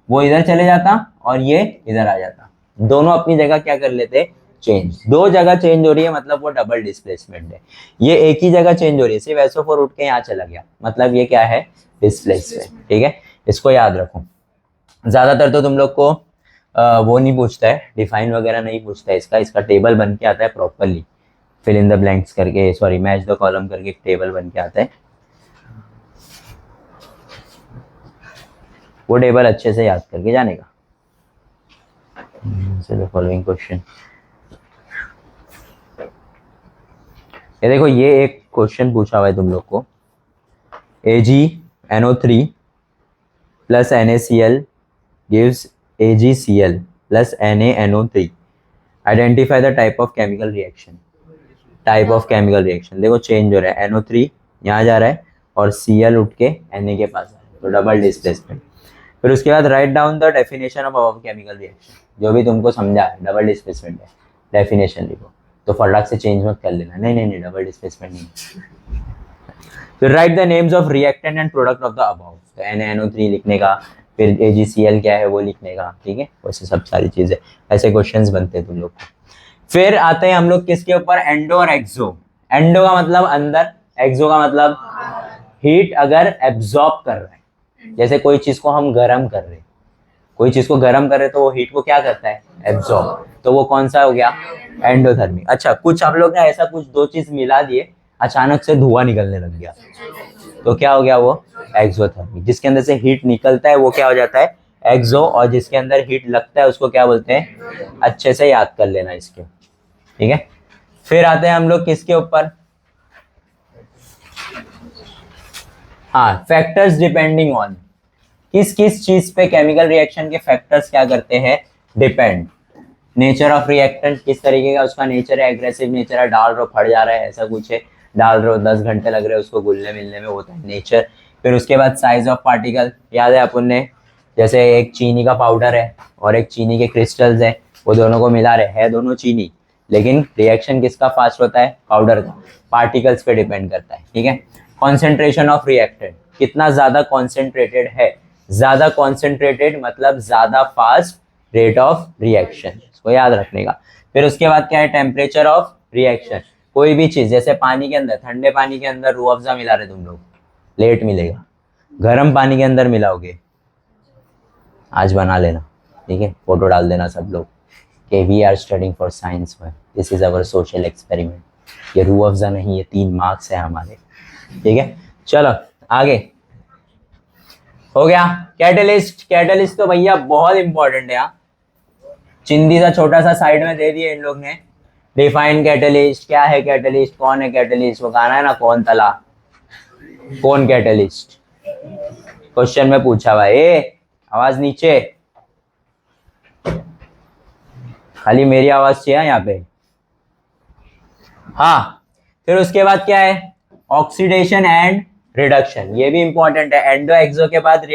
वो इधर चले जाता और ये इधर आ जाता, दोनों अपनी जगह क्या कर लेते, चेंज। दो जगह चेंज हो रही है मतलब वो डबल डिस्प्लेसमेंट है। ये एक ही जगह चेंज हो रही है, सिर्फ SO4 उठ के यहाँ चला गया, मतलब ये क्या है, डिस्प्लेसमेंट, ठीक है। इसको याद रखो। ज्यादातर तो तुम लोग को वो नहीं पूछता है, डिफाइन वगैरह नहीं पूछता है इसका, इसका टेबल बन के आता है properly, fill in the blanks करके, सॉरी मैच द कॉलम करके एक टेबल बन के आता है, वो टेबल अच्छे से याद करके जाने का। फॉलोइंग क्वेश्चन, ये देखो, ये एक क्वेश्चन पूछा हुआ है तुम लोग को, AgNO3 plus NaCl gives AgCl plus NaNO3, identify the type of chemical reaction. Type of chemical reaction देखो चेंज हो रहा है, NO3 यहाँ जा रहा है और Cl उठ के Na के पास आ रहा है, तो डबल डिस्प्लेसमेंट। फिर उसके बाद write down the definition of above chemical reaction, जो भी तुमको समझा है डबल डिस्प्लेसमेंट है, डेफिनेशन लिखो। तो फटाक से चेंज मत कर लेना, नहीं डबल डिस्प्लेसमेंट नहीं। फिर right the names of reactant and product of the above, तो NaNO3 लिखने का, फिर AgCl क्या है वो लिखने का, ठीक है, वैसे सब सारी चीजें, ऐसे क्वेश्चंस बनते हैं तुम लोग को। फिर आते हैं हम लोग किसके ऊपर, एंडो और एक्सो। एंडो का मतलब अंदर, एक्सो का मतलब हीट अगर एब्जॉर्ब कर रहा है, जैसे कोई चीज को हम गर्म कर रहे हैं, कोई चीज को गर्म कर रहे तो वो हीट को क्या करता है, एब्जॉर्ब, तो वो कौन सा हो गया, एंडोथर्मी। अच्छा, कुछ आप लोग ने ऐसा कुछ दो चीज मिला दिए, अचानक से धुआं निकलने लग गया, तो क्या हो गया वो, एक्सोथर्मी। जिसके अंदर से हीट निकलता है वो क्या हो जाता है, एक्सो, और जिसके अंदर हीट लगता है उसको क्या बोलते हैं, अच्छे से याद कर लेना इसके, ठीक है। फिर आते हैं हम लोग किसके ऊपर, हाँ, फैक्टर्स डिपेंडिंग ऑन, किस किस चीज पे केमिकल रिएक्शन के फैक्टर्स क्या करते हैं, डिपेंड। नेचर ऑफ रिएक्टेंट किस तरीके का उसका नेचर है, एग्रेसिव नेचर है, डाल रहे हो फट जा रहा है, ऐसा कुछ है, डाल रहे हो 10 घंटे लग रहे हैं उसको घुलने मिलने में, होता है नेचर। फिर उसके बाद साइज ऑफ पार्टिकल, याद है अपन ने, जैसे एक चीनी का पाउडर है और एक चीनी के क्रिस्टल्स है, वो दोनों को मिला रहे हैं, दोनों चीनी, लेकिन रिएक्शन किसका फास्ट होता है, पाउडर का, पार्टिकल्स पे डिपेंड करता है, ठीक है। कॉन्सेंट्रेशन ऑफ रिएक्टेंट, कितना ज्यादा कॉन्सेंट्रेटेड है, ज्यादा कॉन्सेंट्रेटेड मतलब ज्यादा फास्ट रेट ऑफ रिएक्शन, इसको याद रखने का। फिर उसके बाद क्या है, टेम्परेचर ऑफ रिएक्शन, कोई भी चीज, जैसे पानी के अंदर, ठंडे पानी के अंदर रूह अफ़ज़ा मिला रहे तुम लोग, लेट मिलेगा, गर्म पानी के अंदर मिलाओगे, आज बना लेना, ठीक है, फोटो डाल देना सब लोग कि we are studying for science में, this is our social experiment. ये रूह अफ़ज़ा नहीं, ये 3 मार्क्स है हमारे, ठीक है। चलो आगे, हो गया। कैटलिस्ट, कैटलिस्ट तो भैया बहुत इंपॉर्टेंट है यहाँ। चिंदी सा छोटा सा साइड में दे दिए इन लोग ने। डिफाइन कैटलिस्ट, क्या है कैटलिस्ट, कौन है कैटलिस्ट, वो गाना है ना, कौन तला कौन कैटलिस्ट, क्वेश्चन में पूछा हुआ है। आवाज नीचे, खाली मेरी आवाज चाहिए यहाँ पे। हाँ, फिर उसके बाद क्या है, ऑक्सीडेशन एंड रिडक्शन, ये भी इंपॉर्टेंट है। एंडो एक्सो के बाद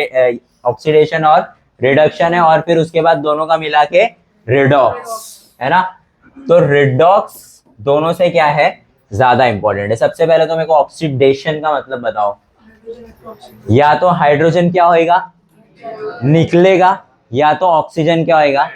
ऑक्सीडेशन और रिडक्शन है, और फिर उसके बाद दोनों का मिला के रिडॉक्स है ना। तो रिडॉक्स दोनों से क्या है, ज्यादा इंपॉर्टेंट है। सबसे पहले तो मेरे को ऑक्सीडेशन का मतलब बताओ। या तो हाइड्रोजन क्या होएगा, निकलेगा, या तो ऑक्सीजन क्या होएगा,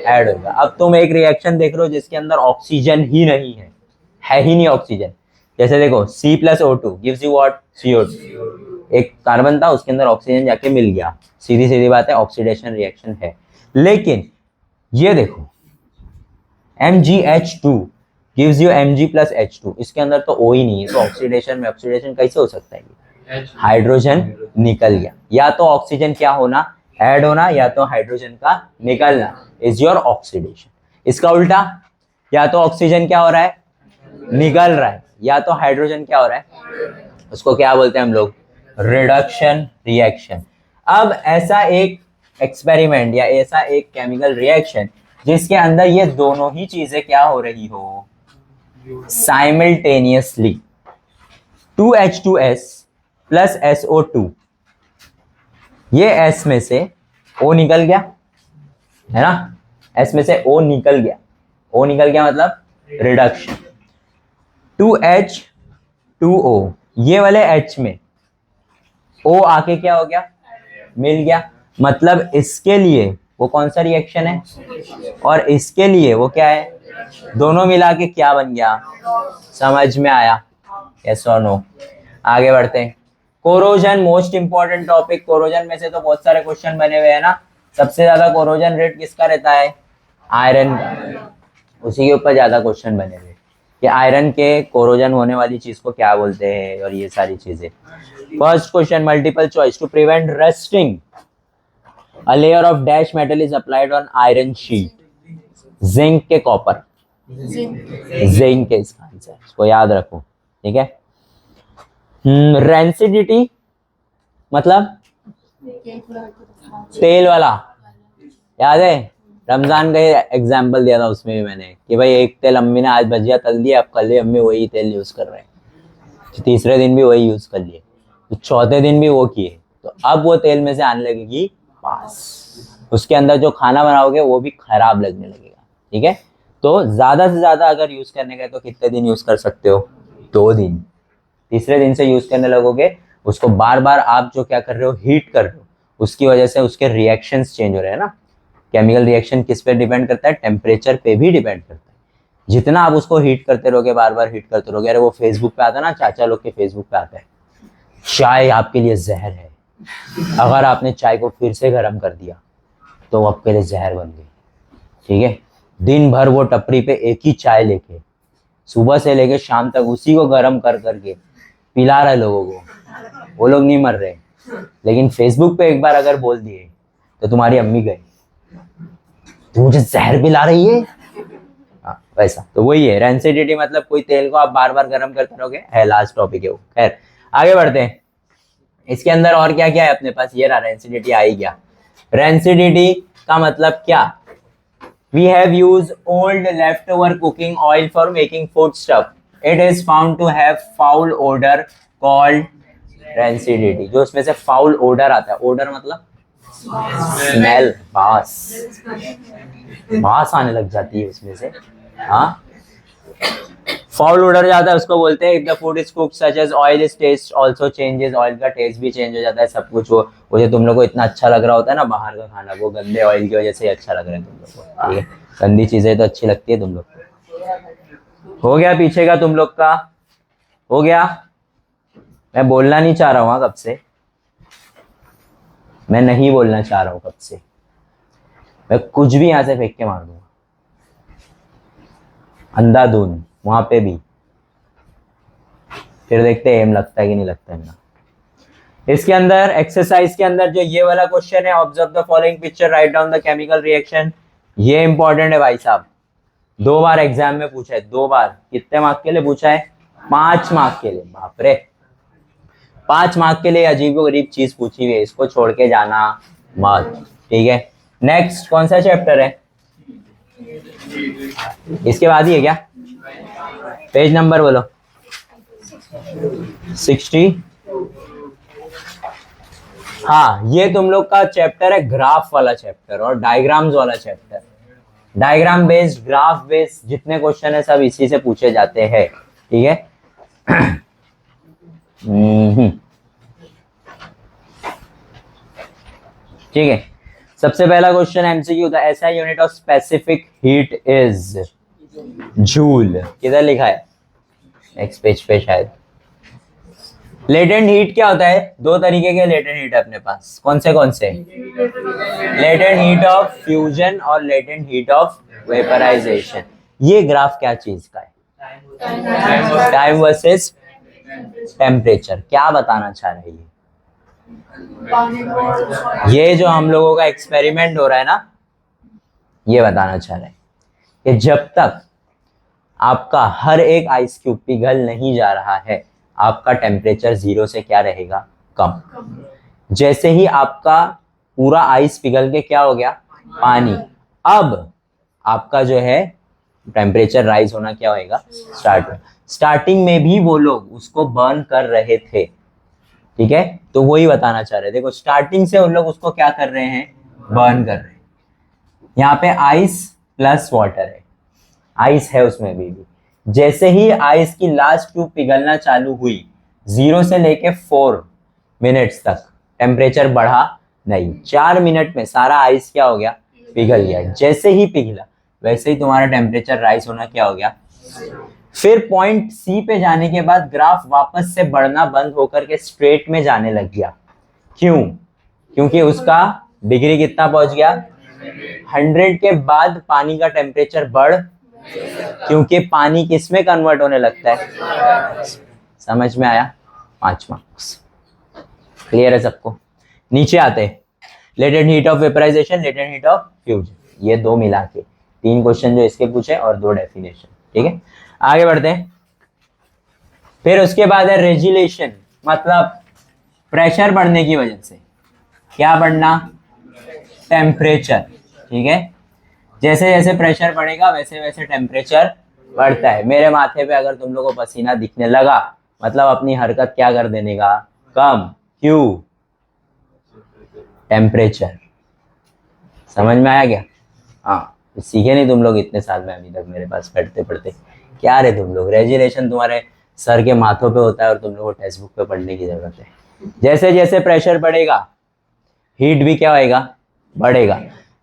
ऐड होगा। अब तुम एक रिएक्शन देख रहे हो जिसके अंदर ऑक्सीजन ही नहीं है ही नहीं ऑक्सीजन। जैसे देखो C+O2 gives you what, CO2। एक कार्बन था, उसके अंदर ऑक्सीजन जाके मिल गया, सीधी सीधी बात है, ऑक्सीडेशन रिएक्शन है। लेकिन ये देखो MgH2 गिव्स यू Mg+H2, इसके अंदर तो O ही नहीं है, तो ऑक्सीडेशन में ऑक्सीडेशन कैसे हो सकता है, हाइड्रोजन निकल गया। या तो ऑक्सीजन क्या होना, ऐड होना, या तो हाइड्रोजन का निकलना इज योर ऑक्सीडेशन। इसका उल्टा, या तो ऑक्सीजन क्या हो रहा है, निकल रहा है, या तो हाइड्रोजन क्या हो रहा है, उसको क्या बोलते हैं हम लोग, रिडक्शन रिएक्शन। अब ऐसा एक एक्सपेरिमेंट या ऐसा एक केमिकल रिएक्शन जिसके अंदर ये दोनों ही चीजें क्या हो रही हो, साइमल्टेनियसली, 2H2S प्लस SO2, ये S में से O निकल गया है ना, S में से O निकल गया, O निकल गया मतलब रिडक्शन। 2H2O, ये वाले H में O आके क्या हो गया, मिल गया, मतलब इसके लिए वो कौन सा रिएक्शन है, और इसके लिए वो क्या है, दोनों मिला के क्या बन गया, समझ में आया, यस और नो। आगे बढ़ते हैं। Corrosion, most important topic. Corrosion में से तो बहुत सारे क्वेश्चन बने हुए हैं ना। सबसे ज्यादा कोरोजन रेट किसका रहता है, आयरन का, उसी के ऊपर ज्यादा क्वेश्चन बने हुए कि आयरन के कोरोजन होने वाली चीज को क्या बोलते हैं, और ये सारी चीजें। First question multiple choice, to prevent rusting a layer of dash metal is applied on iron sheet, zinc के कॉपर, जिंक के, इसका आंसर, इसको याद रखो, ठीक है। रेंसिडिटी मतलब तेल वाला, याद है, रमजान का एग्जाम्पल दिया था उसमें भी मैंने कि भाई एक तेल अम्मी ने आज भजिया तल दिया, अब कल अम्मी वही तेल यूज कर रहे हैं, तो तीसरे दिन भी वही यूज कर लिए, तो चौथे दिन भी वो किए, तो अब वो तेल में से आने लगेगी पास, उसके अंदर जो खाना बनाओगे वो भी खराब लगने लगेगा, ठीक है। तो ज्यादा से ज्यादा अगर यूज करने का तो कितने दिन यूज कर सकते हो, 2 दिन। तीसरे दिन से यूज करने लगोगे, उसको बार बार आप जो क्या कर रहे हो, हीट कर रहे हो, उसकी वजह से उसके रिएक्शंस चेंज हो रहे हैं ना। केमिकल रिएक्शन किस पे डिपेंड करता है, टेम्परेचर पे भी डिपेंड करता है। जितना आप उसको हीट करते रहोगे, बार बार हीट करते रहोगे, अरे वो फेसबुक पे आता है ना, चाचा लोग के फेसबुक पे आता है, चाय आपके लिए जहर है, अगर आपने चाय को फिर से गर्म कर दिया तो वो आपके लिए जहर बन गई, ठीक है। दिन भर वो टपरी पे एक ही चाय लेके सुबह से लेके शाम तक उसी को गर्म कर करके पिला रहे लोगों को, वो लोग नहीं मर रहे, लेकिन फेसबुक पे एक बार अगर बोल दिए तो तुम्हारी अम्मी गई, तू मुझे जहर पिला रही है, वैसा। तो वही है रेंसिडिटी, मतलब कोई तेल को आप बार बार गर्म करते रहोगे, है लास्ट टॉपिक है वो। खैर आगे बढ़ते हैं। इसके अंदर और क्या क्या है अपने पास, ये रहा, रेंसिडिटी आ ही गया। रेंसिडिटी का मतलब क्या, we have used old left over cooking oil for making food stuff, it is found to have foul odour called rancidity. जो उसमें से फाउल ओडर आता है, ओडर मतलब स्मेल, बास आने लग जाती है उसमें से, हाँ, फाउल ओडर जाता है, उसको बोलते हैं। If the food is cooked such as oil is taste also changes, oil का टेस्ट भी चेंज हो जाता है, सब कुछ। वो जो तुम लोग को इतना अच्छा लग रहा होता है ना बाहर का खाना, वो गंदे ऑयल की वजह से अच्छा लग रहा है तुम लोग को, ठीक है। गंदी चीजें तो अच्छी लगती है तुम लोग को। हो गया पीछे का तुम लोग का, हो गया। मैं बोलना नहीं चाह रहा हूँ कब से, मैं नहीं बोलना चाह रहा हूँ कब से, मैं कुछ भी यहाँ से फेंक के मार दूंगा, अंधाधुन वहां पे भी, फिर देखते हैं एम लगता है कि नहीं लगता है ना। इसके अंदर एक्सरसाइज के अंदर जो ये वाला क्वेश्चन है, observe the following picture, write down the chemical reaction, ये इंपॉर्टेंट है भाई साहब, 2 बार एग्जाम में पूछा है, 2 बार। कितने मार्क के लिए पूछा है? 5 मार्क के लिए। बाप रे, 5 मार्क के लिए अजीबो गरीब चीज पूछी हुई है, इसको छोड़ के जाना मत, ठीक है। नेक्स्ट कौन सा चैप्टर है? इसके बाद ही है क्या? पेज नंबर बोलो। 60। हाँ, ये तुम लोग का चैप्टर है ग्राफ वाला चैप्टर और डायग्राम्स वाला chapter. Diagram based, graph based जितने क्वेश्चन है सब इसी से पूछे जाते हैं, ठीक है। ठीक है, सबसे पहला क्वेश्चन एमसीक्यू था, ऐसा unit of specific heat is joule. किधर लिखा है? नेक्स्ट पेज पे शायद। लेटेंट हीट क्या होता है? 2 तरीके के लेटेंट हीट अपने पास, कौन से? लेटेंट हीट ऑफ फ्यूजन और लेटेंट हीट ऑफ वेपराइजेशन। ये ग्राफ क्या चीज का है? Time versus temperature. क्या बताना चाह रही है? ये जो हम लोगों का एक्सपेरिमेंट हो रहा है ना, ये बताना चाह रहे हैं कि जब तक आपका हर एक आइस क्यूब पिघल नहीं जा रहा है, आपका टेम्परेचर 0 से क्या रहेगा? कम। जैसे ही आपका पूरा आइस पिघल के क्या हो गया? पानी। अब आपका जो है टेम्परेचर राइज होना क्या होएगा? स्टार्टिंग में भी वो लोग उसको बर्न कर रहे थे, ठीक है। तो वही बताना चाह रहे, देखो स्टार्टिंग से उन लोग उसको क्या कर रहे हैं? बर्न कर रहे हैं। यहाँ पे आइस प्लस वाटर है, आइस है उसमें भी। जैसे ही आइस की लास्ट ट्यूब पिघलना चालू हुई, 0 से लेके 4 मिनट्स तक टेम्परेचर बढ़ा नहीं। 4 मिनट में सारा आइस क्या हो गया? पिघल गया। जैसे ही पिघला वैसे ही तुम्हारा टेम्परेचर राइज होना क्या हो गया? फिर पॉइंट सी पे जाने के बाद ग्राफ वापस से बढ़ना बंद होकर के स्ट्रेट में जाने लग गया। क्यों? क्योंकि उसका डिग्री कितना पहुंच गया? 100 के बाद पानी का टेम्परेचर बढ़, क्योंकि पानी किस में कन्वर्ट होने लगता है? समझ में आया? 5 मार्क्स। क्लियर है सबको? नीचे आते हैं, latent heat of vaporisation, latent heat of fusion, ये 2 मिला के 3 क्वेश्चन जो इसके पूछे और 2 डेफिनेशन, ठीक है। आगे बढ़ते हैं। फिर उसके बाद है रेजिलेशन, मतलब प्रेशर बढ़ने की वजह से क्या बढ़ना? टेम्परेचर, ठीक है। जैसे जैसे प्रेशर बढ़ेगा वैसे वैसे टेम्परेचर बढ़ता है। मेरे माथे पे अगर तुम लोगों को पसीना दिखने लगा, मतलब अपनी हरकत क्या कर देने का? कम। क्यों? टेम्परेचर। समझ में आया क्या? हाँ, सीखे नहीं तुम लोग इतने साल में अभी तक मेरे पास पढ़ते पढ़ते? क्या रे तुम लोग, रेजिलेशन तुम्हारे सर के माथों पे होता है और तुम लोगों को टेक्स्ट बुक पे पढ़ने की जरूरत है। जैसे जैसे प्रेशर बढ़ेगा हीट भी क्या होएगा? बढ़ेगा।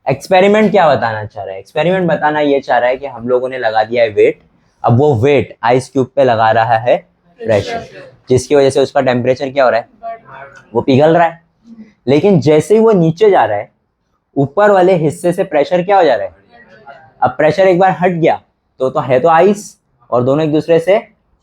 एक्सपेरिमेंट क्या बताना चाह रहा है? एक्सपेरिमेंट बताना ये चाह रहा है कि हम लोगों ने लगा दिया है वेट, अब वो वेट आइस क्यूब पे लगा रहा है प्रेशर, जिसकी वजह से उसका टेम्परेचर क्या हो रहा है? वो पिघल रहा है। लेकिन जैसे ही वो नीचे जा रहा है, ऊपर वाले हिस्से से प्रेशर क्या हो जा रहा है? अब प्रेशर एक बार हट गया तो है तो आइस, और दोनों एक दूसरे से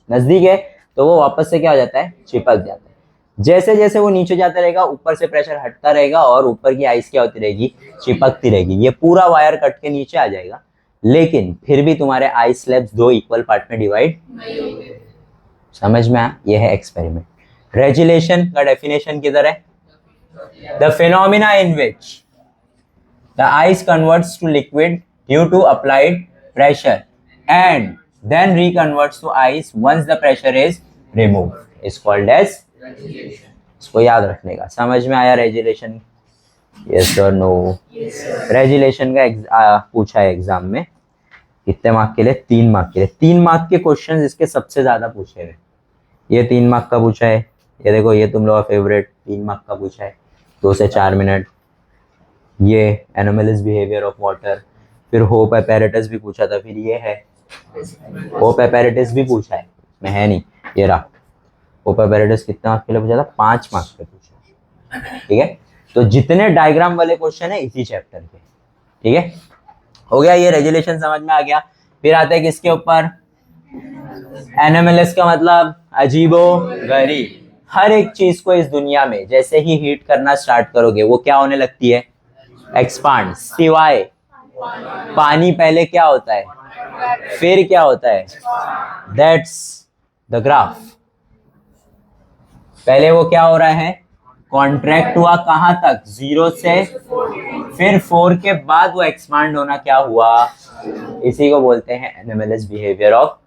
नजदीक है, तो वो वापस से क्या हो जाता है? चिपक जाता है। जैसे जैसे वो नीचे जाता रहेगा, ऊपर से प्रेशर हटता रहेगा और ऊपर की आइस क्या होती रहेगी? चिपकती रहेगी। ये पूरा वायर कट के नीचे आ जाएगा, लेकिन फिर भी तुम्हारे आइस स्लैब्स 2 इक्वल पार्ट में डिवाइड। समझ में आया? ये है एक्सपेरिमेंट। रेजिलेशन का डेफिनेशन किधर है? The phenomena in which the ice converts to liquid due to applied pressure and then reconverts to ice once the pressure is removed is called as। इसको याद रखने का। समझ में आया रेजिलेशन? यस और नो? रेजिलेशन का पूछा है एग्जाम में। कितने मार्क के लिए? 3 मार्क के लिए। 3 मार्क के क्वेश्चन इसके सबसे ज्यादा पूछे हुए। ये 3 मार्क का पूछा है, ये देखो, ये तुम लोग का फेवरेट 3 मार्क का पूछा है, 2 से 4 मिनट। ये एनोमलस बिहेवियर ऑफ वाटर, फिर होप एपैरेटस भी पूछा था, फिर ये है होप एपैरेटस भी पूछा है, मैं है नहीं, ये रहा होप एपैरेटस। कितना मार्क्स के लिए पूछा था? 5 मार्क्स पे पूछा, ठीक है। तो जितने डायग्राम वाले क्वेश्चन है इसी चैप्टर के, ठीक है। हो गया, ये रेजुलेशन समझ में आ गया। फिर आते हैं किसके ऊपर? एनोमलस का मतलब अजीबो गरीब। हर एक चीज को इस दुनिया में जैसे ही हीट करना स्टार्ट करोगे वो क्या होने लगती है? एक्सपांड, सिवाय पानी पहले क्या होता है, फिर क्या होता है, दैट्स द ग्राफ। पहले वो क्या हो रहा है, कॉन्ट्रैक्ट हुआ कहां तक, 0 से, फिर 4 के बाद वो एक्सपांड होना क्या हुआ, इसी को बोलते हैं एनोमलस बिहेवियर ऑफ।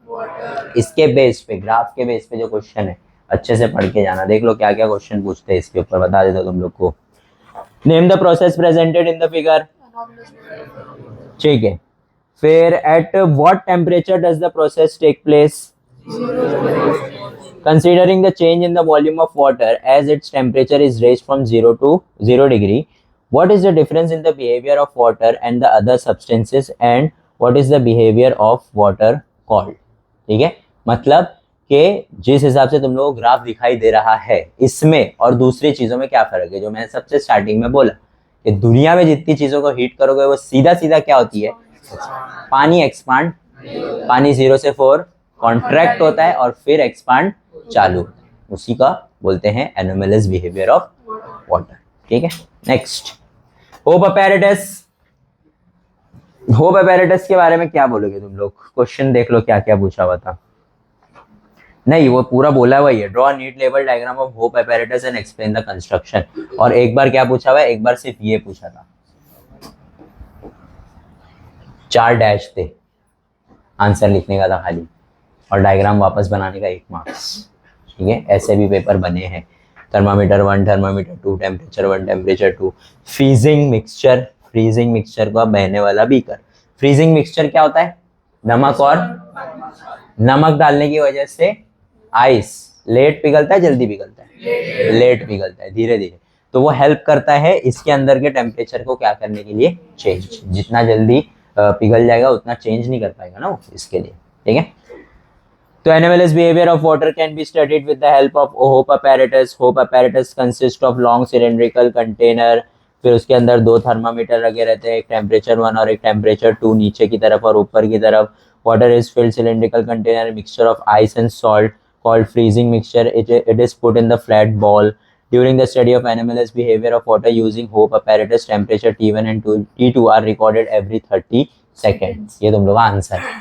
इसके बेस पे, ग्राफ के बेस पे जो क्वेश्चन है अच्छे से पढ़ के जाना, देख लो क्या क्या क्वेश्चन पूछते हैं इसके ऊपर, बता देता तुम लोग को। Name the process presented in the figure, ठीक है। फिर at what temperature does the process take place, considering the change in the volume of water as its temperature is raised from 0 to 0 degree, what is the difference in the behavior of water and the other substances and what is the behavior of water called। ठीक है, मतलब कि जिस हिसाब से तुम लोगों को ग्राफ दिखाई दे रहा है, इसमें और दूसरी चीजों में क्या फर्क है, जो मैंने सबसे स्टार्टिंग में बोला कि दुनिया में जितनी चीजों को हीट करोगे वो सीधा सीधा क्या होती है, पानी एक्सपांड, पानी 0 से 4 कॉन्ट्रैक्ट होता है और फिर एक्सपांड चालू होता है, उसी का बोलते हैं एनोमलस बिहेवियर ऑफ वाटर। ठीक है, next hop apparatus. Hope apparatus के बारे में क्या बोलोगे तुम लोग, क्वेश्चन देख लो क्या क्या पूछा हुआ था। नहीं, वो पूरा बोला हुआ ही है, draw NEET level diagram of hope apparatus and explain the construction. और एक बार क्या पूछा हुआ है, एक बार सिर्फ ये पूछा था, 4 डैश थे, आंसर लिखने का था खाली, और डायग्राम वापस बनाने का 1 मार्क्स। ठीक है, ऐसे भी पेपर बने हैं, thermometer 1, thermometer 2, temperature 1, temperature 2, freezing mixture, freezing mixture का बहने वाला बीकर। फ्रीजिंग मिक्सचर क्या होता है, नमक और नमक डालने की वजह से आइस लेट पिघलता है, जल्दी पिघलता है, लेट पिघलता है, धीरे धीरे, तो वो हेल्प करता है इसके अंदर के टेम्परेचर को क्या करने के लिए, चेंज। जितना जल्दी पिघल जाएगा उतना चेंज नहीं कर पाएगा ना वो, इसके लिए। ठीक है, तो anomalous behaviour of water can be studied with the help of hope apparatus. Hope apparatus consist of long cylindrical container, फिर उसके अंदर 2 थर्मामीटर लगे रहते हैं, एक टेम्परेचर 1 और एक टेम्परेचर 2 नीचे की तरफ और ऊपर की तरफ। Water is filled cylindrical container mixture of ice and salt called freezing mixture. It is put in the flat ball. During the study of anomalous behavior of water using Hope apparatus, temperature T1 and T2 are recorded every 30 seconds. ये तुम लोग का आंसर है,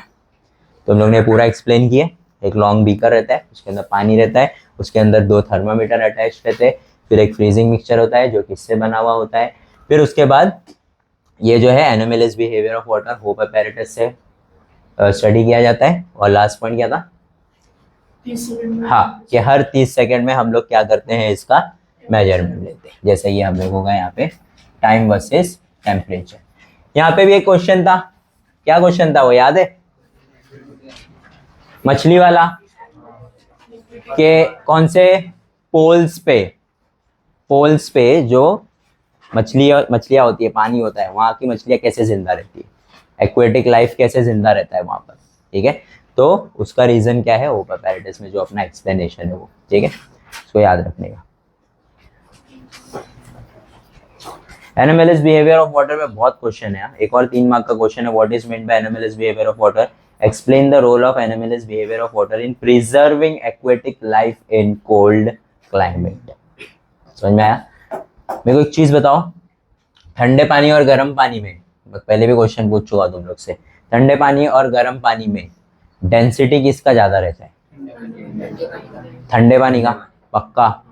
तुम लोग ने पूरा एक्सप्लेन किया। एक लॉन्ग बीकर रहता है, उसके अंदर पानी रहता है, उसके अंदर 2 थर्मामीटर अटैच रहते हैं, फिर एक फ्रीजिंग मिक्सचर होता है जो किससे बना हुआ होता है, फिर उसके बाद ये जो है anomalous behaviour of water hope apparatus से स्टडी किया जाता है। और लास्ट पॉइंट क्या था, हाँ, कि हर 30 सेकंड में हम लोग क्या करते हैं, इसका मेजरमेंट लेते हैं। जैसे ये हम लोगों का यहाँ पे टाइम वर्सेस टेम्परेचर। यहाँ पे भी एक क्वेश्चन था, क्या क्वेश्चन था वो याद है, मछली वाला, के कौन से पोल्स पे जो मछलियाँ होती है, पानी होता है, वहाँ की मछलियाँ कैसे जिंदा रहती है, एक्वेटिक लाइफ कैसे जिंदा रहता है वहाँ पर। ठीक है, तो उसका रीजन क्या है, होप अपैरेटस में जो अपना एक्सप्लेनेशन है वो। ठीक है, इसको याद रखने का। एनोमलस बिहेवियर ऑफ वाटर में बहुत क्वेश्चन है, एक और 3 मार्क का क्वेश्चन है, what is mean by anomalous behaviour of water, explain the role of anomalous behaviour of water in preserving aquatic life in cold climate. समझ में आया? मेरे को एक चीज बताओ, ठंडे पानी और गर्म पानी में, पहले भी क्वेश्चन पूछ चुका तुम लोग से, ठंडे पानी और गर्म पानी में डेंसिटी किसका ज्यादा रहता है, ठंडे पानी का, पक्का।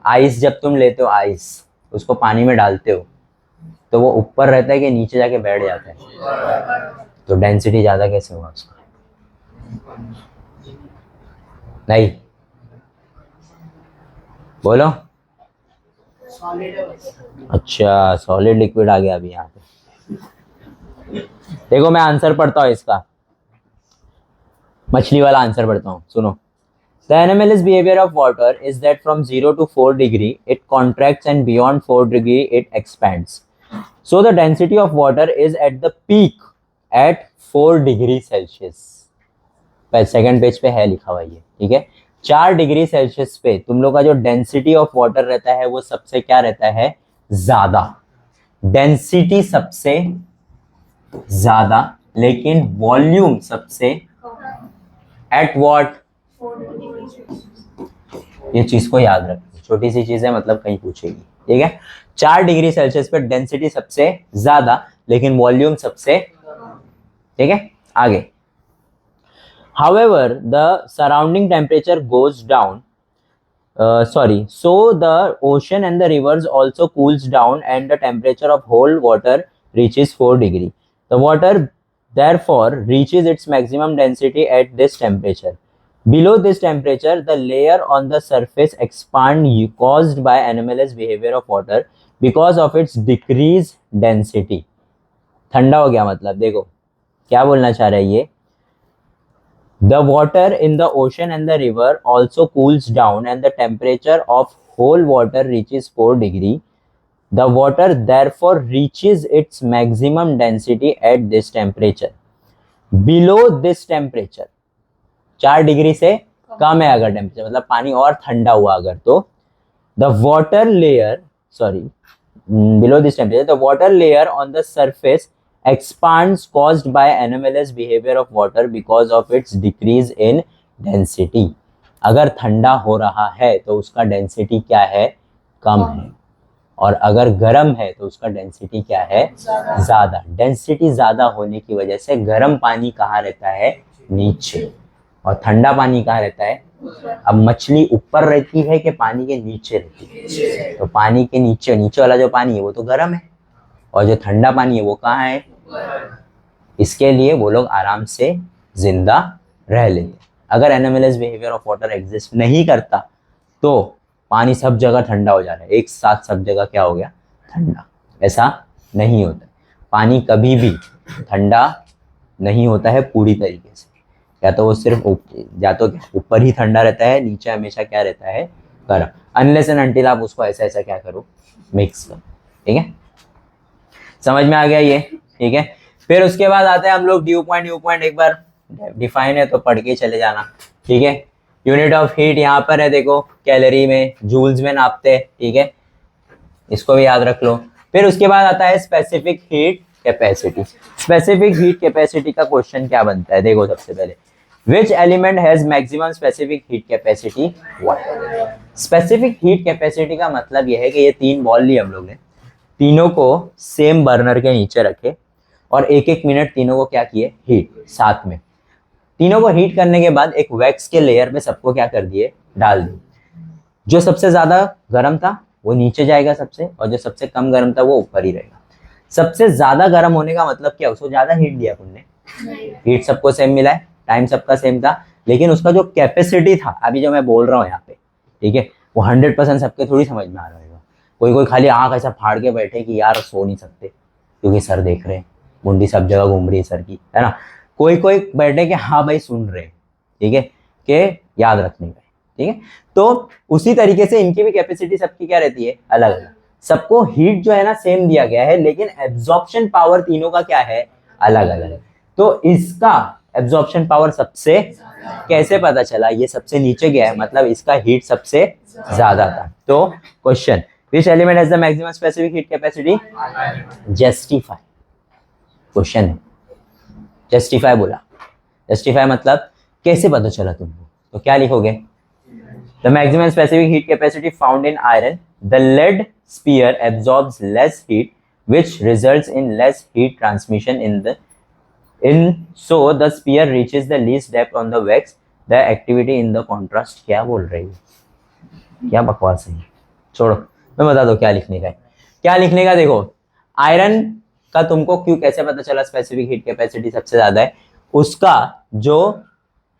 आइस जब तुम लेते हो, आइस उसको पानी में डालते हो तो वो ऊपर रहता है कि नीचे जाके बैठ जाता है, तो डेंसिटी ज्यादा कैसे होगा उसका, नहीं बोलो। अच्छा, सॉलिड लिक्विड आ गया अभी यहाँ पे। देखो मैं आंसर पढ़ता हूँ इसका, मछली वाला आंसर पढ़ता हूँ, सुनो। The anomalous behavior of water is that from 0 to 4 degree it contracts and beyond 4 degree it expands. So the density of water is at the peak at 4 degree Celsius. Second page पे है लिखा हुआ ये, ठीक है। 4 डिग्री सेल्सियस पे तुम लोग का जो डेंसिटी ऑफ वाटर रहता है वो सबसे क्या रहता है, ज्यादा, डेंसिटी सबसे ज्यादा, लेकिन वॉल्यूम सबसे एट व्हाट, ये चीज को याद रखना, छोटी सी चीज है, मतलब कहीं पूछेगी। ठीक है, 4 डिग्री सेल्सियस पे डेंसिटी सबसे ज्यादा लेकिन वॉल्यूम सबसे ठीक है, आगे। However, the surrounding temperature goes down. So the ocean and the rivers also cools down, and the temperature of whole water reaches 4 degree. The water therefore reaches its maximum density at this temperature. Below this temperature, the layer on the surface expand caused by anomalous behavior of water because of its decreased density. ठंडा हो गया मतलब देखो क्या बोलना चाह रहा है ये. The water in the ocean and the river also cools down, and the temperature of whole water reaches 4 degree. The water therefore reaches its maximum density at this temperature. Below this temperature, 4 degree से कम है अगर टेम्परेचर, मतलब पानी और ठंडा हुआ अगर, तो the water layer, below this temperature, the water layer on the surface expands caused by anomalous behavior of water because of its decrease in density. अगर ठंडा हो रहा है तो उसका डेंसिटी क्या है, कम है, और अगर गर्म है तो उसका डेंसिटी क्या है, ज्यादा. डेंसिटी ज्यादा होने की वजह से गर्म पानी कहाँ रहता है, नीचे, और ठंडा पानी कहाँ रहता है. अब मछली ऊपर रहती है कि पानी के नीचे रहती है, तो पानी के नीचे, नीचे वाला जो पानी है वो तो गर्म है, और जो ठंडा पानी है वो कहाँ है. इसके लिए वो लोग आराम से जिंदा रह लेते. अगर anomalous behaviour of water exist नहीं करता तो पानी सब जगह ठंडा हो जा रहा है, एक साथ सब जगह क्या हो गया, ठंडा. ऐसा नहीं होता. पानी कभी भी ठंडा नहीं होता है पूरी तरीके से, या तो वो सिर्फ या तो ऊपर ही ठंडा रहता है, नीचे हमेशा क्या रहता है, गर्म. अनलेस एंड अनटिल आप उसको ऐसा ऐसा क्या करो, मिक्स करो. ठीक है, समझ में आ गया ये. ठीक है, फिर उसके बाद आते हैं हम लोग ड्यू पॉइंट एक बार डिफाइन है तो पढ़ के चले जाना. ठीक है, यूनिट ऑफ हीट यहाँ पर है, देखो कैलोरी में, जूल्स में नापते हैं. ठीक है, इसको भी याद रख लो. फिर उसके बाद आता है specific heat capacity. Specific heat capacity का क्वेश्चन क्या बनता है, देखो सबसे पहले, विच element has maximum specific heat capacity. Specific heat capacity का मतलब यह है कि ये 3 बॉल ली हम लोग ने, तीनों को सेम बर्नर के नीचे रखे और 1-1 मिनट तीनों को क्या किए, हीट. साथ में तीनों को हीट करने के बाद एक वैक्स के लेयर में सबको क्या कर दिए, डाल दिए. जो सबसे ज्यादा गर्म था वो नीचे जाएगा सबसे, और जो सबसे कम गर्म था वो ऊपर ही रहेगा. सबसे ज्यादा गर्म होने का मतलब क्या, उसको ज्यादा हीट दिया तुमने, हीट सबको सेम मिला है, टाइम सबका सेम था, लेकिन उसका जो कैपेसिटी था, अभी जो मैं बोल रहा हूँ यहाँ पे, ठीक है, वो 100% सबके थोड़ी समझ में आ रहा है. कोई कोई खाली आंख ऐसा फाड़ के बैठे कि यार सो नहीं सकते क्योंकि सर देख रहे हैं, मुंडी सब जगह घूम रही है सर की, है ना. कोई कोई बैठे कि हाँ भाई सुन रहे हैं, ठीक है, कि याद रखने का. ठीक है, तो उसी तरीके से इनकी भी कैपेसिटी सबकी क्या रहती है, अलग अलग. सबको हीट जो है ना सेम दिया गया है, लेकिन एब्जॉर्प्शन पावर तीनों का क्या है, अलग अलग. तो इसका एब्जॉर्प्शन पावर सबसे कैसे पता चला, ये सबसे नीचे गया है, मतलब इसका हीट सबसे ज्यादा था. तो question, which element has the maximum specific heat capacity? Justify. Question है, जस्टिफाई बोला. जस्टिफाई मतलब कैसे पता चला तुमको, तो क्या लिखोगे, the maximum specific heat capacity found in iron, the lead sphere absorbs less heat which results in less heat transmission so the sphere reaches the least depth on the wax. The activity in the contrast. क्या बोल रही है, क्या बकवास है, छोड़ो, मैं बता दो क्या लिखने का है. क्या लिखने का, देखो आयरन का तुमको क्यों कैसे पता चला स्पेसिफिक हीट कैपेसिटी सबसे ज्यादा है, उसका जो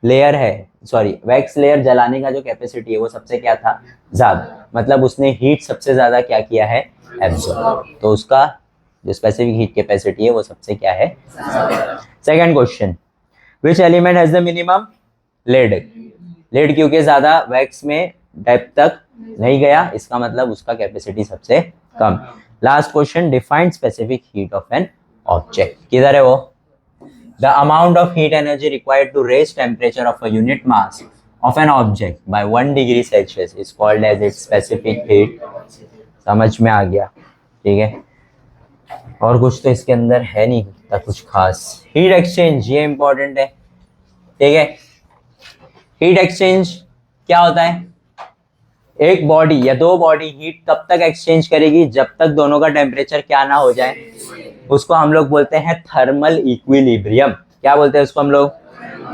लेयर है, वैक्स लेयर जलाने का जो कैपेसिटी है वो सबसे क्या था, ज्यादा, मतलब उसने हीट सबसे ज्यादा क्या किया है, एब्जॉर्ब. तो उसका जो स्पेसिफिक हीट कैपेसिटी है वो सबसे क्या है. Second question, which element has the minimum, lead. Lead क्योंकि ज्यादा वैक्स में डेप्थ तक नहीं गया, इसका मतलब उसका कैपेसिटी सबसे कम. Last question, define specific heat of an object. किधर है वो, the amount of heat energy required to raise temperature of a unit mass of an object by 1 degree Celsius is called as its specific heat. समझ में आ गया. ठीक है, और कुछ तो इसके अंदर है नहीं कुछ खास. हीट एक्सचेंज, ये इंपॉर्टेंट है. ठीक है, हीट एक्सचेंज क्या होता है, एक बॉडी या 2 बॉडी हीट तब तक एक्सचेंज करेगी जब तक दोनों का टेम्परेचर क्या ना हो जाए, उसको हम लोग बोलते हैं थर्मल इक्विलिब्रियम। क्या बोलते हैं उसको हम लोग?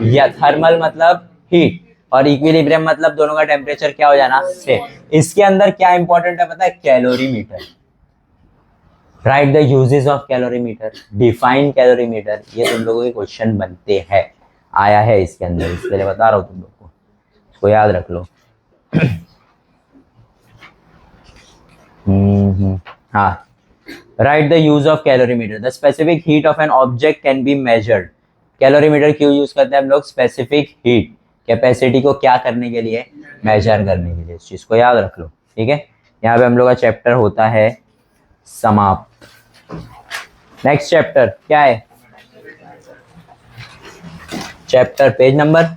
या थर्मल मतलब हीट और इक्विलिब्रियम मतलब दोनों का टेम्परेचर क्या हो जाना, सेम। इसके अंदर क्या इंपॉर्टेंट है पता है? Calorimeter. Right the uses of calorimeter, define calorimeter, ये तुम लोगों के क्वेश्चन बनते हैं, आया है इसके अंदर, इसके लिए बता रहा हूँ तुम लोग को, इसको याद रख लो। हाँ, right the use of calorimeter, the specific heat of an object can be measured. Calorimeter क्यों यूज करते हैं हम लोग? स्पेसिफिक हीट, कैपेसिटी को क्या करने के लिए? मेजर करने के लिए। इस चीज को याद रख लो, ठीक है। यहाँ पे हम लोग का चैप्टर होता है समाप्त। नेक्स्ट चैप्टर क्या है? Chapter page number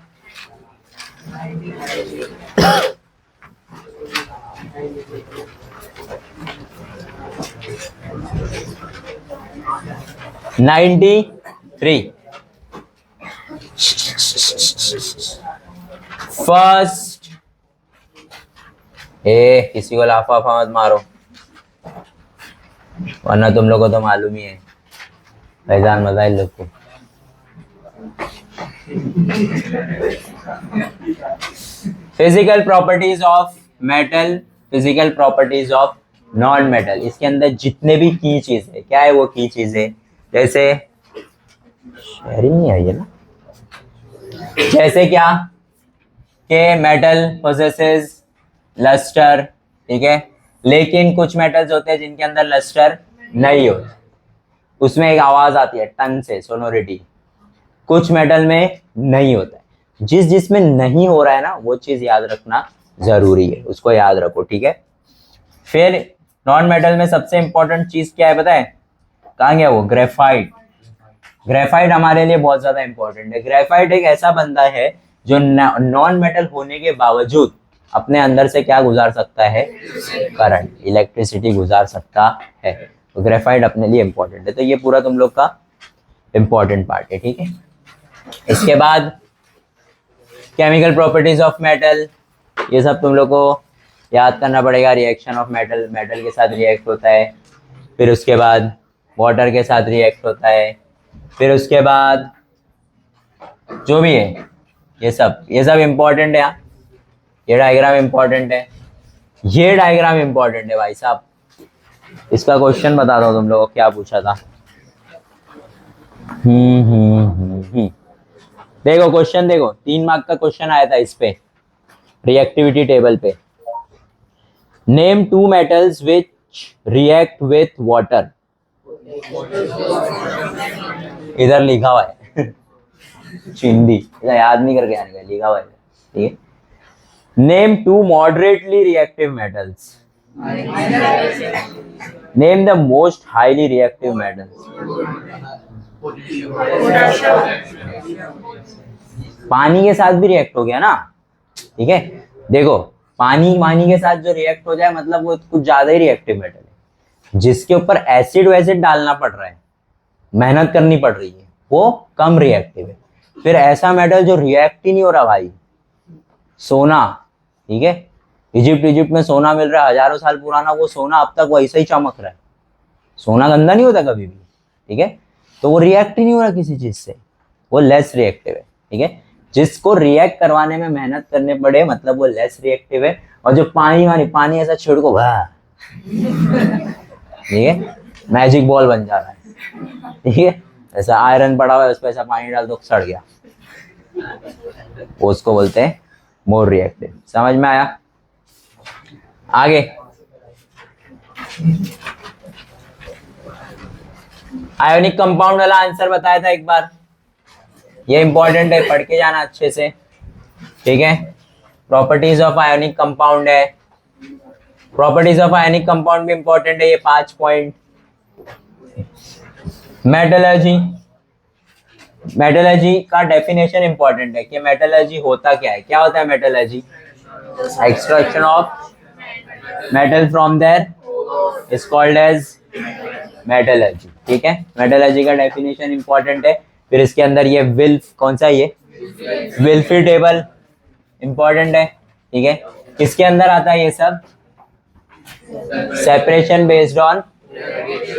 93। फर्स्ट, किसी को लाफा मत मारो वरना तुम लोग को तो मालूम ही है, फैजान मजाइल लोग को। Physical properties of metal, physical properties of non metal. इसके अंदर जितने भी की चीजें, क्या है वो की चीजें? जैसे शेयरिंग नहीं है ये ना, जैसे क्या के मेटल पोजेसेस लस्टर, ठीक है, लेकिन कुछ मेटल्स होते हैं जिनके अंदर लस्टर नहीं होता, उसमें एक आवाज आती है टन से, सोनोरिटी। कुछ मेटल में नहीं होता है। जिसमें नहीं हो रहा है ना, वो चीज याद रखना जरूरी है, उसको याद रखो, ठीक है। फिर नॉन मेटल में सबसे इंपॉर्टेंट चीज क्या है पता है? कहाँ गया वो? ग्रेफाइट। ग्रेफाइट हमारे लिए बहुत ज्यादा इंपॉर्टेंट है। ग्रेफाइट एक ऐसा बंदा है जो नॉन मेटल होने के बावजूद अपने अंदर से क्या गुजार सकता है? करंट, इलेक्ट्रिसिटी गुजार सकता है। तो ग्रेफाइट अपने लिए इंपॉर्टेंट है। तो ये पूरा तुम लोग का इंपॉर्टेंट पार्ट है, ठीक है। इसके बाद केमिकल प्रॉपर्टीज ऑफ मेटल, ये सब तुम लोग को याद करना पड़ेगा। रिएक्शन ऑफ मेटल, मेटल के साथ रिएक्ट होता है, फिर उसके बाद वाटर के साथ रिएक्ट होता है, फिर उसके बाद जो भी है ये सब इंपॉर्टेंट है। ये डायग्राम इंपॉर्टेंट है, ये डायग्राम इंपॉर्टेंट है भाई साहब। इसका क्वेश्चन बता दो तुम लोगों को क्या पूछा था। देखो क्वेश्चन, देखो 3 मार्क का क्वेश्चन आया था इस पे, रिएक्टिविटी टेबल पे। Name 2 metals which react with water. इधर लिखा हुआ है चिंदी, इधर याद नहीं करके आने का, लिखा हुआ है, ठीक है। Name 2 moderately reactive metals. Name the most highly reactive metals. पानी के साथ भी रिएक्ट हो गया ना, ठीक है। देखो पानी के साथ जो रिएक्ट हो जाए मतलब वो कुछ ज्यादा ही रिएक्टिव मेटल है। जिसके ऊपर एसिड वैसिड डालना पड़ रहा है, मेहनत करनी पड़ रही है, वो कम रिएक्टिव है। फिर ऐसा मेटल जो रिएक्ट ही नहीं हो रहा भाई, सोना, ठीक है। इजिप्ट में सोना मिल रहा है, हजारों साल पुराना, वो सोना अब तक वैसे ही चमक रहा है। सोना गंदा नहीं होता कभी भी, ठीक है। तो वो रिएक्ट ही नहीं हो रहा किसी चीज से, वो लेस रिएक्टिव है, ठीक है। जिसको रिएक्ट करवाने में मेहनत करने पड़े मतलब वो लेस रिएक्टिव है। और जो पानी ऐसा छिड़को वाह, ठीक है, मैजिक बॉल बन जा रहा है, ठीक है। ऐसा आयरन पड़ा हुआ है, उस पर ऐसा पानी डाल दो सड़ गया, वो उसको बोलते हैं मोर रिएक्टिव। समझ में आया? आगे आयोनिक कंपाउंड वाला आंसर बताया था एक बार, ये इंपॉर्टेंट है, पढ़ के जाना अच्छे से, ठीक है। प्रॉपर्टीज ऑफ आयोनिक कंपाउंड है, प्रॉपर्टीज ऑफ आयोनिक कंपाउंड भी इंपॉर्टेंट है, ये 5 पॉइंट। मेटलर्जी, मेटलर्जी का डेफिनेशन इंपॉर्टेंट है कि मेटलर्जी होता क्या है। क्या होता है metallurgy? Extraction of metal from there is called as metallurgy, ठीक है। मेटलर्जी का डेफिनेशन इंपॉर्टेंट है। फिर इसके अंदर ये विल्फ, कौन सा ये विल्फी टेबल इंपॉर्टेंट है, ठीक है। किसके अंदर आता है ये सब? सेपरेशन बेस्ड ऑन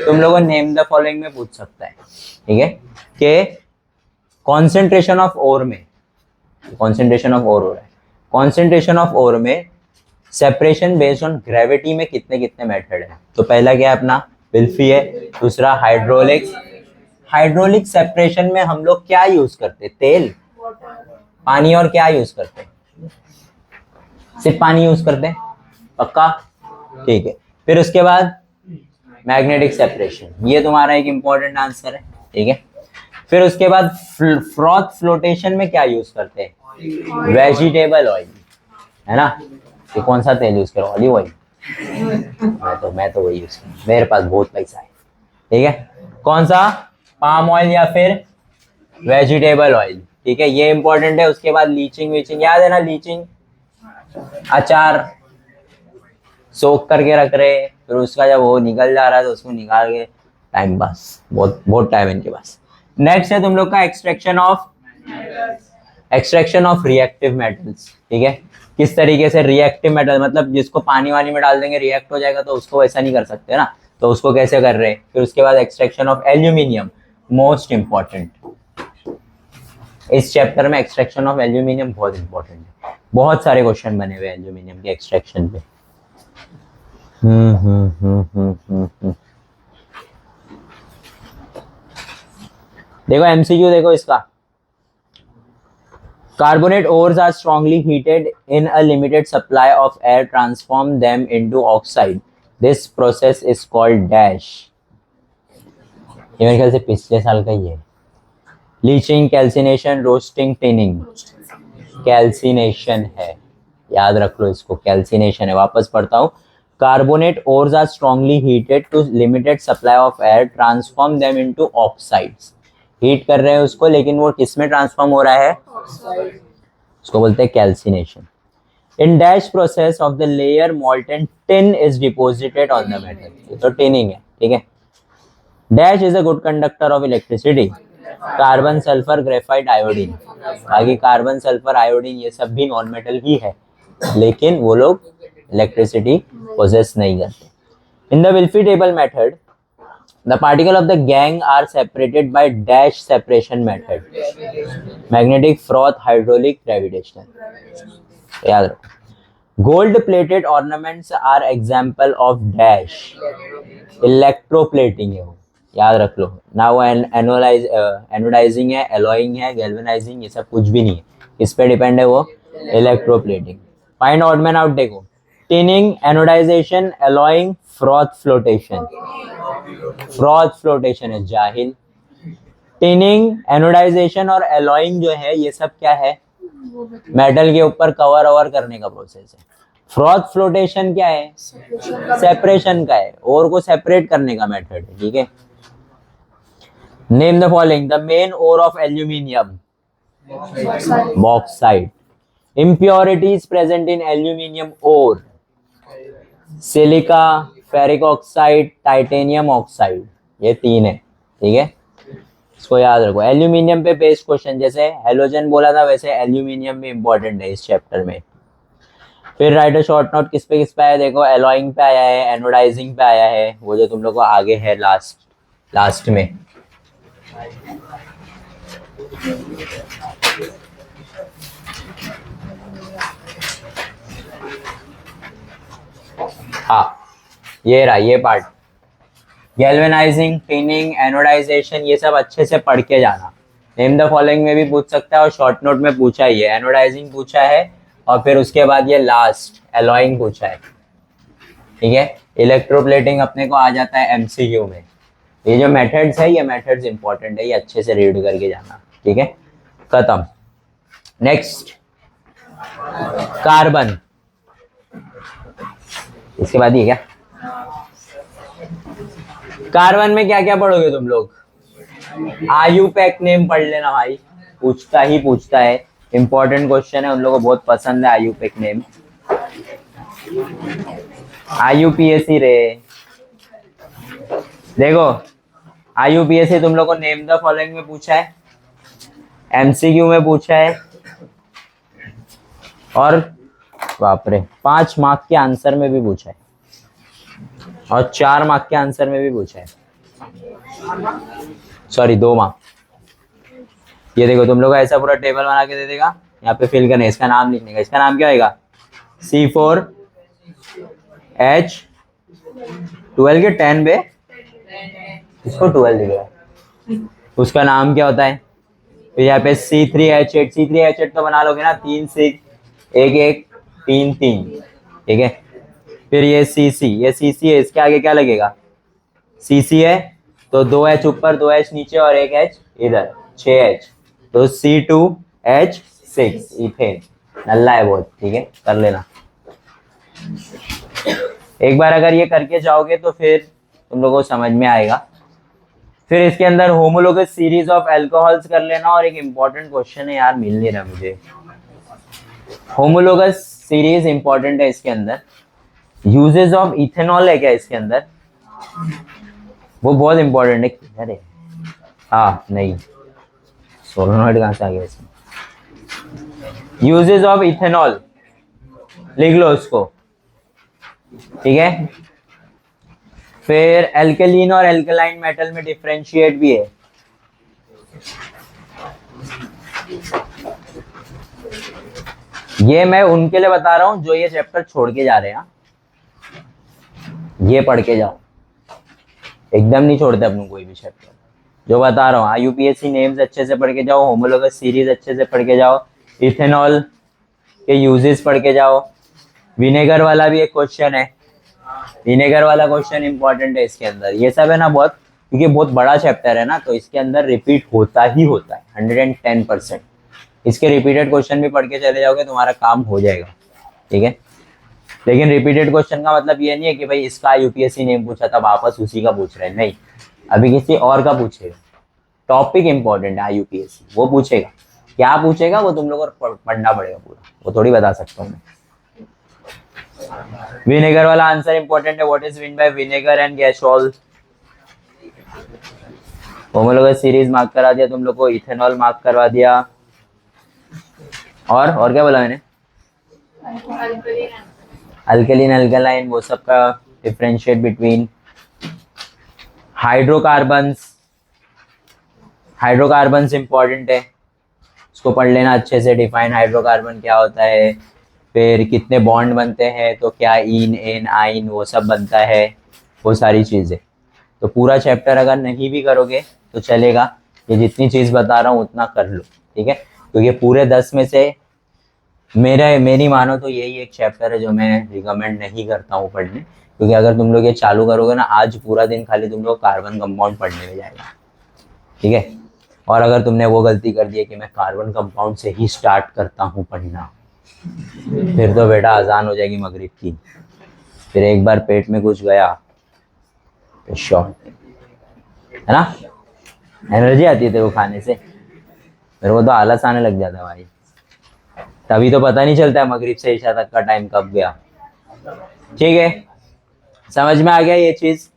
तुम लोगों नेम द फॉलोइंग में पूछ सकता है, ठीक है, कि कॉन्सेंट्रेशन ऑफ ओर में, कॉन्सेंट्रेशन ऑफ ओर हो रहा है, कॉन्सेंट्रेशन ऑफ ओर में सेपरेशन बेस्ड ऑन ग्रेविटी में कितने कितने मेथड है। तो पहला क्या है अपना, विल्फी है, दूसरा हाइड्रोलिक, हाइड्रोलिक सेपरेशन में हम लोग क्या यूज करते हैं, तेल, पानी, और क्या यूज करते हैं, सिर्फ पानी यूज करते हैं, पक्का, ठीक है। फिर उसके बाद मैग्नेटिक सेपरेशन, ये तुम्हारा एक इंपॉर्टेंट आंसर है, ठीक है। फिर उसके बाद फ्रॉथ फ्लोटेशन में क्या यूज करते हैं, वेजिटेबल ऑयल, है ना। ये कौन सा तेल यूज करो, ऑलिव ऑयल, मैं तो वही यूज करूँ, मेरे पास बहुत पैसा है, ठीक है। कौन सा, पाम ऑयल या फिर वेजिटेबल ऑयल, ठीक है, ये इंपॉर्टेंट है। उसके बाद लीचिंग वीचिंग, याद है ना, लीचिंग अचार सोख करके रख रहे, फिर उसका जब वो निकल जा रहा है तो उसको निकाल के, टाइम पास, बहुत बहुत टाइम इनके पास। नेक्स्ट है तुम लोग का एक्सट्रैक्शन ऑफ रिएक्टिव मेटल्स, ठीक है। किस तरीके से रिएक्टिव मेटल, मतलब जिसको पानी वानी में डाल देंगे रिएक्ट हो जाएगा, तो उसको वैसा नहीं कर सकते ना, तो उसको कैसे कर रहे हैं। फिर उसके बाद extraction of aluminium, most important, इस चैप्टर में एक्सट्रैक्शन ऑफ एल्यूमिनियम बहुत इंपॉर्टेंट है, बहुत सारे क्वेश्चन बने हुए एल्यूमिनियम के एक्सट्रैक्शन पे। देखो एमसीक्यू देखो इसका, carbonate ores are strongly heated in a limited supply of air, transform them into oxide, this process is called dash. ये मेरे ख्याल से पिछले साल का ही है। Leaching, calcination, roasting, tinning, calcination है, याद रख लो इसको, कैल्सिनेशन है। वापस पढ़ता हूँ, carbonate ores are strongly heated to limited supply of air, transform them into oxides, heat कर रहे हैं उसको, लेकिन वो किस में ट्रांसफॉर्म हो रहा है, उसको बोलते हैं calcination. In dash process of the layer molten tin is deposited on the metal, तो टिनिंग है, ठीक है। Dash is a good conductor of electricity, carbon, sulphur, graphite, iodine. बाकी कार्बन, सल्फर, आयोडीन ये सब भी नॉन मेटल ही है, लेकिन वो लोग इलेक्ट्रिसिटी पोजेस नहीं करते। In the विल्फी table method the particle of the gang are separated by dash separation method, magnetic, froth, hydraulic, gravitational, याद रखो। gold plated ornaments are example of dash, electroplating है वो, याद रख लो। now anodizing है, alloying है, galvanizing, ये सब कुछ भी नहीं है, इस पे डिपेंड है वो, electroplating। find odd man out देखो, tinning, anodization, alloying, froth flotation, froth flotation है जाहिल। टिनिंग, एनोडाइजेशन और एलॉइंग जो है ये सब क्या है, मेटल के ऊपर कवर ओवर करने का प्रोसेस है। फ्रॉथ फ्लोटेशन क्या है, सेपरेशन का है, और को सेपरेट करने का मेथड है, ठीक है। Name the following, the main ore of aluminium, bauxite. impurities present in aluminium ore, silica, ferric oxide, titanium oxide, ये तीन है, ठीक है, इसको याद रखो। एल्यूमिनियम पे बेस्ड क्वेश्चन, जैसे हेलोजन बोला था वैसे एल्यूमिनियम भी इंपॉर्टेंट है इस चैप्टर में। फिर राइट अ शॉर्ट नोट किस पे आया, देखो एलॉइंग पे आया है, एनोडाइजिंग पे आया है, वो जो तुम लोग को आगे है लास्ट में। हाँ ये रहा ये पार्ट, गैल्वेनाइजिंग, टिनिंग, एनोडाइजेशन, ये सब अच्छे से पढ़ के जाना। नेम द फॉलोइंग में भी पूछ सकता है और शॉर्ट नोट में पूछा ही है, एनोडाइजिंग पूछा है और फिर उसके बाद ये लास्ट एलॉइंग पूछा है, ठीक है। इलेक्ट्रोप्लेटिंग अपने को आ जाता है एमसीक्यू में। ये जो मेथड्स है ये मेथड्स इंपॉर्टेंट है, ये अच्छे से रीड करके जाना, ठीक है। खत्म। नेक्स्ट कार्बन, इसके बाद ये क्या, कार्बन में क्या क्या पढ़ोगे तुम लोग, आयुपैक नेम पढ़ लेना भाई, पूछता है, इंपॉर्टेंट क्वेश्चन है, उन लोगों को बहुत पसंद है आयुपैक नेम। आयुपीएससी रे, देखो आयुपीएससी तुम लोग को नेम द फॉलोइंग में पूछा है, एमसीक्यू में पूछा है, और बाप रे 5 मार्क के आंसर में भी पूछा है, और 4 मार्क के आंसर में भी पूछा है। Sorry 2 mark. ये देखो तुम लोग को ऐसा पूरा टेबल बना के दे देगा, यहाँ पे फिल करने, इसका नाम लिखने का। इसका नाम क्या होगा? C4H12 के 10 बे, इसको 12 लिख रहा है, उसका नाम क्या होता है? तो यहाँ पे C3H8, C3H8 तो बना लोगे ना, 3 6 1 1 3 3, ठीक है। फिर ये CC, ये CC है, इसके आगे क्या लगेगा? CC है तो 2H ऊपर 2H नीचे और 1H इधर, 6H, तो C2H6 इथेन। नल्ला है बहुत, ठीक है, कर लेना। एक बार अगर ये करके जाओगे तो फिर तुम लोगों को समझ में आएगा। फिर इसके अंदर होमोलोगस सीरीज ऑफ अल्कोहल्स कर लेना, और एक इंपॉर्टेंट क्वेश्चन है यार, मिल नहीं रहा मुझे। होमोलोगस सीरीज इंपॉर्टेंट है इसके अंदर। यूजेस ऑफ इथेनॉल है क्या इसके अंदर? वो बहुत इंपॉर्टेंट है। अरे हाँ नहीं, सोलोनॉइड कहाँ से आ गया इसमें? यूजेस ऑफ इथेनॉल लिख लो उसको, ठीक है। फिर एल्केलिन और एल्कलाइन मेटल में डिफरेंशिएट भी है। ये मैं उनके लिए बता रहा हूं जो ये चैप्टर छोड़ के जा रहे हैं। ये पढ़ के जाओ, एकदम नहीं छोड़ते अपन कोई भी चैप्टर। जो बता रहा हूँ, IUPAC नेम्स अच्छे से पढ़ के जाओ, होमोलोगस सीरीज अच्छे से पढ़ के जाओ, इथेनॉल के यूजेस पढ़ के जाओ। विनेगर वाला भी एक क्वेश्चन है, विनेगर वाला क्वेश्चन इंपॉर्टेंट है इसके अंदर। ये सब है ना बहुत, क्योंकि बहुत बड़ा चैप्टर है ना, तो इसके अंदर रिपीट होता ही होता है 110%। इसके रिपीटेड क्वेश्चन भी पढ़ के चले जाओगे, तुम्हारा काम हो जाएगा, ठीक है। लेकिन रिपीटेड क्वेश्चन का मतलब ये नहीं है कि भाई इसका UPSC नेम पूछा था वापस उसी का पूछ रहे हैं, नहीं, अभी किसी और का पूछेगा। टॉपिक इंपॉर्टेंट है IUPSC, वो पूछेगा। क्या पूछेगा वो तुम लोगों को पढ़ना पड़ेगा पूरा, वो थोड़ी बता सकता हूँ मैं। विनेगर वाला आंसर इंपॉर्टेंट है। What is mean by vinegar and gasohol? Homologous series mark करा दिया तुम लोग को, इथेनॉल मार्क करवा दिया, और क्या बोला मैंने? अल्कलीन अल्कलाइन, वो सब का differentiate between hydrocarbons. Hydrocarbons important है, उसको पढ़ लेना अच्छे से। डिफाइन हाइड्रोकार्बन क्या होता है, फिर कितने बॉन्ड बनते हैं, तो क्या इन एन आइन वो सब बनता है, वो सारी चीज़ें। तो पूरा चैप्टर अगर नहीं भी करोगे तो चलेगा, ये जितनी चीज़ बता रहा हूँ उतना कर लो, ठीक है। तो ये पूरे 10 में से मेरी मानो तो यही एक चैप्टर है जो मैं रिकमेंड नहीं करता हूँ पढ़ने, क्योंकि अगर तुम लोग ये चालू करोगे ना, आज पूरा दिन खाली तुम लोग कार्बन कंपाउंड पढ़ने में जाएगा, ठीक है। और अगर तुमने वो गलती कर दी है कि मैं कार्बन कंपाउंड से ही स्टार्ट करता हूँ पढ़ना, फिर तो बेटा अजान हो जाएगी मगरिब की, फिर एक बार पेट में कुछ गया तो शॉर्ट, है ना। एनर्जी आती है तेरे को खाने से, मेरे को तो आलस आने लग जाता है भाई, तभी तो पता नहीं चलता है मगरिब से ईशा तक का टाइम कब गया, ठीक है। समझ में आ गया ये चीज़?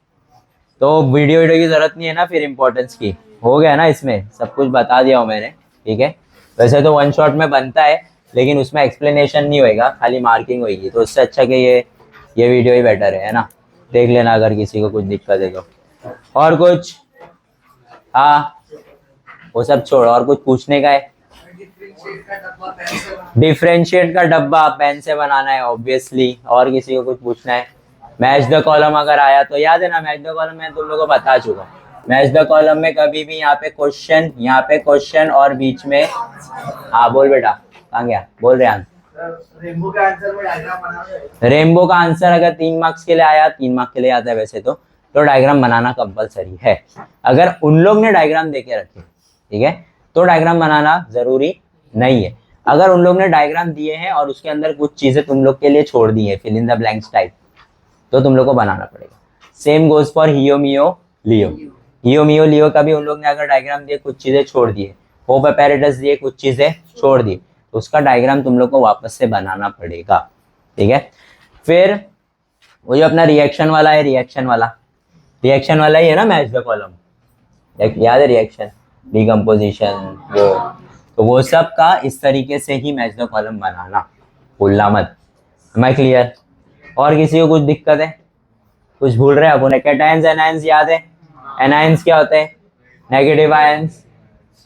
तो वीडियो की ज़रूरत नहीं है ना फिर इम्पोर्टेंस की, हो गया ना, इसमें सब कुछ बता दिया हूँ मैंने, ठीक है। वैसे तो 1 शॉट में बनता है, लेकिन उसमें एक्सप्लेनेशन नहीं होएगा, खाली मार्किंग होगी, तो उससे अच्छा कि ये वीडियो ही बेटर है ना। देख लेना अगर किसी को कुछ दिक्कत है तो। और कुछ? हाँ, वो सब छोड़, और कुछ पूछने का है? डिफरेंशिएट का डब्बा पेन से बनाना है ऑब्वियसली। और किसी को कुछ पूछना है? मैच द कॉलम अगर आया तो याद है ना, मैच द कॉलम मैं तुम लोगों को बता चुका। मैच द कॉलम में कभी भी यहाँ पे क्वेश्चन और बीच में, हाँ बोल बेटा, कहाँ गया, बोल रहे हैं। रेनबो का आंसर अगर 3 मार्क्स के लिए आया, 3 मार्क्स के लिए आता है वैसे तो डायग्राम बनाना कंपलसरी है। अगर उन लोग ने डायग्राम देके रखे, ठीक है, तो डायग्राम बनाना जरूरी नहीं है। अगर उन लोग ने डायग्राम दिए हैं और उसके अंदर कुछ चीजें तुम लोग के लिए छोड़ दी है, fill in the blanks type, तो तुम लोग को बनाना पड़ेगा। सेम गोज फॉर हियो मियो लियो। हियो मियो लियो का भी उन लोग ने अगर डायग्राम दिए, कुछ चीजें छोड़ दिए, होप अपैरेटस दिए, कुछ चीजें छोड़ दी, तो उसका डायग्राम तुम लोग को वापस से बनाना पड़ेगा, ठीक है। फिर वो जो अपना रिएक्शन वाला है, रिएक्शन वाला ही है ना मैच द कॉलम, याद है, रिएक्शन डिकम्पोजिशन, तो वो सब का इस तरीके से ही मैच द कॉलम बनाना, भूलना मत। मैं क्लियर? और किसी को कुछ दिक्कत है, कुछ भूल रहे हैं? अपन कैटायंस एनायंस याद है? एनायंस क्या होते हैं? Negative ions.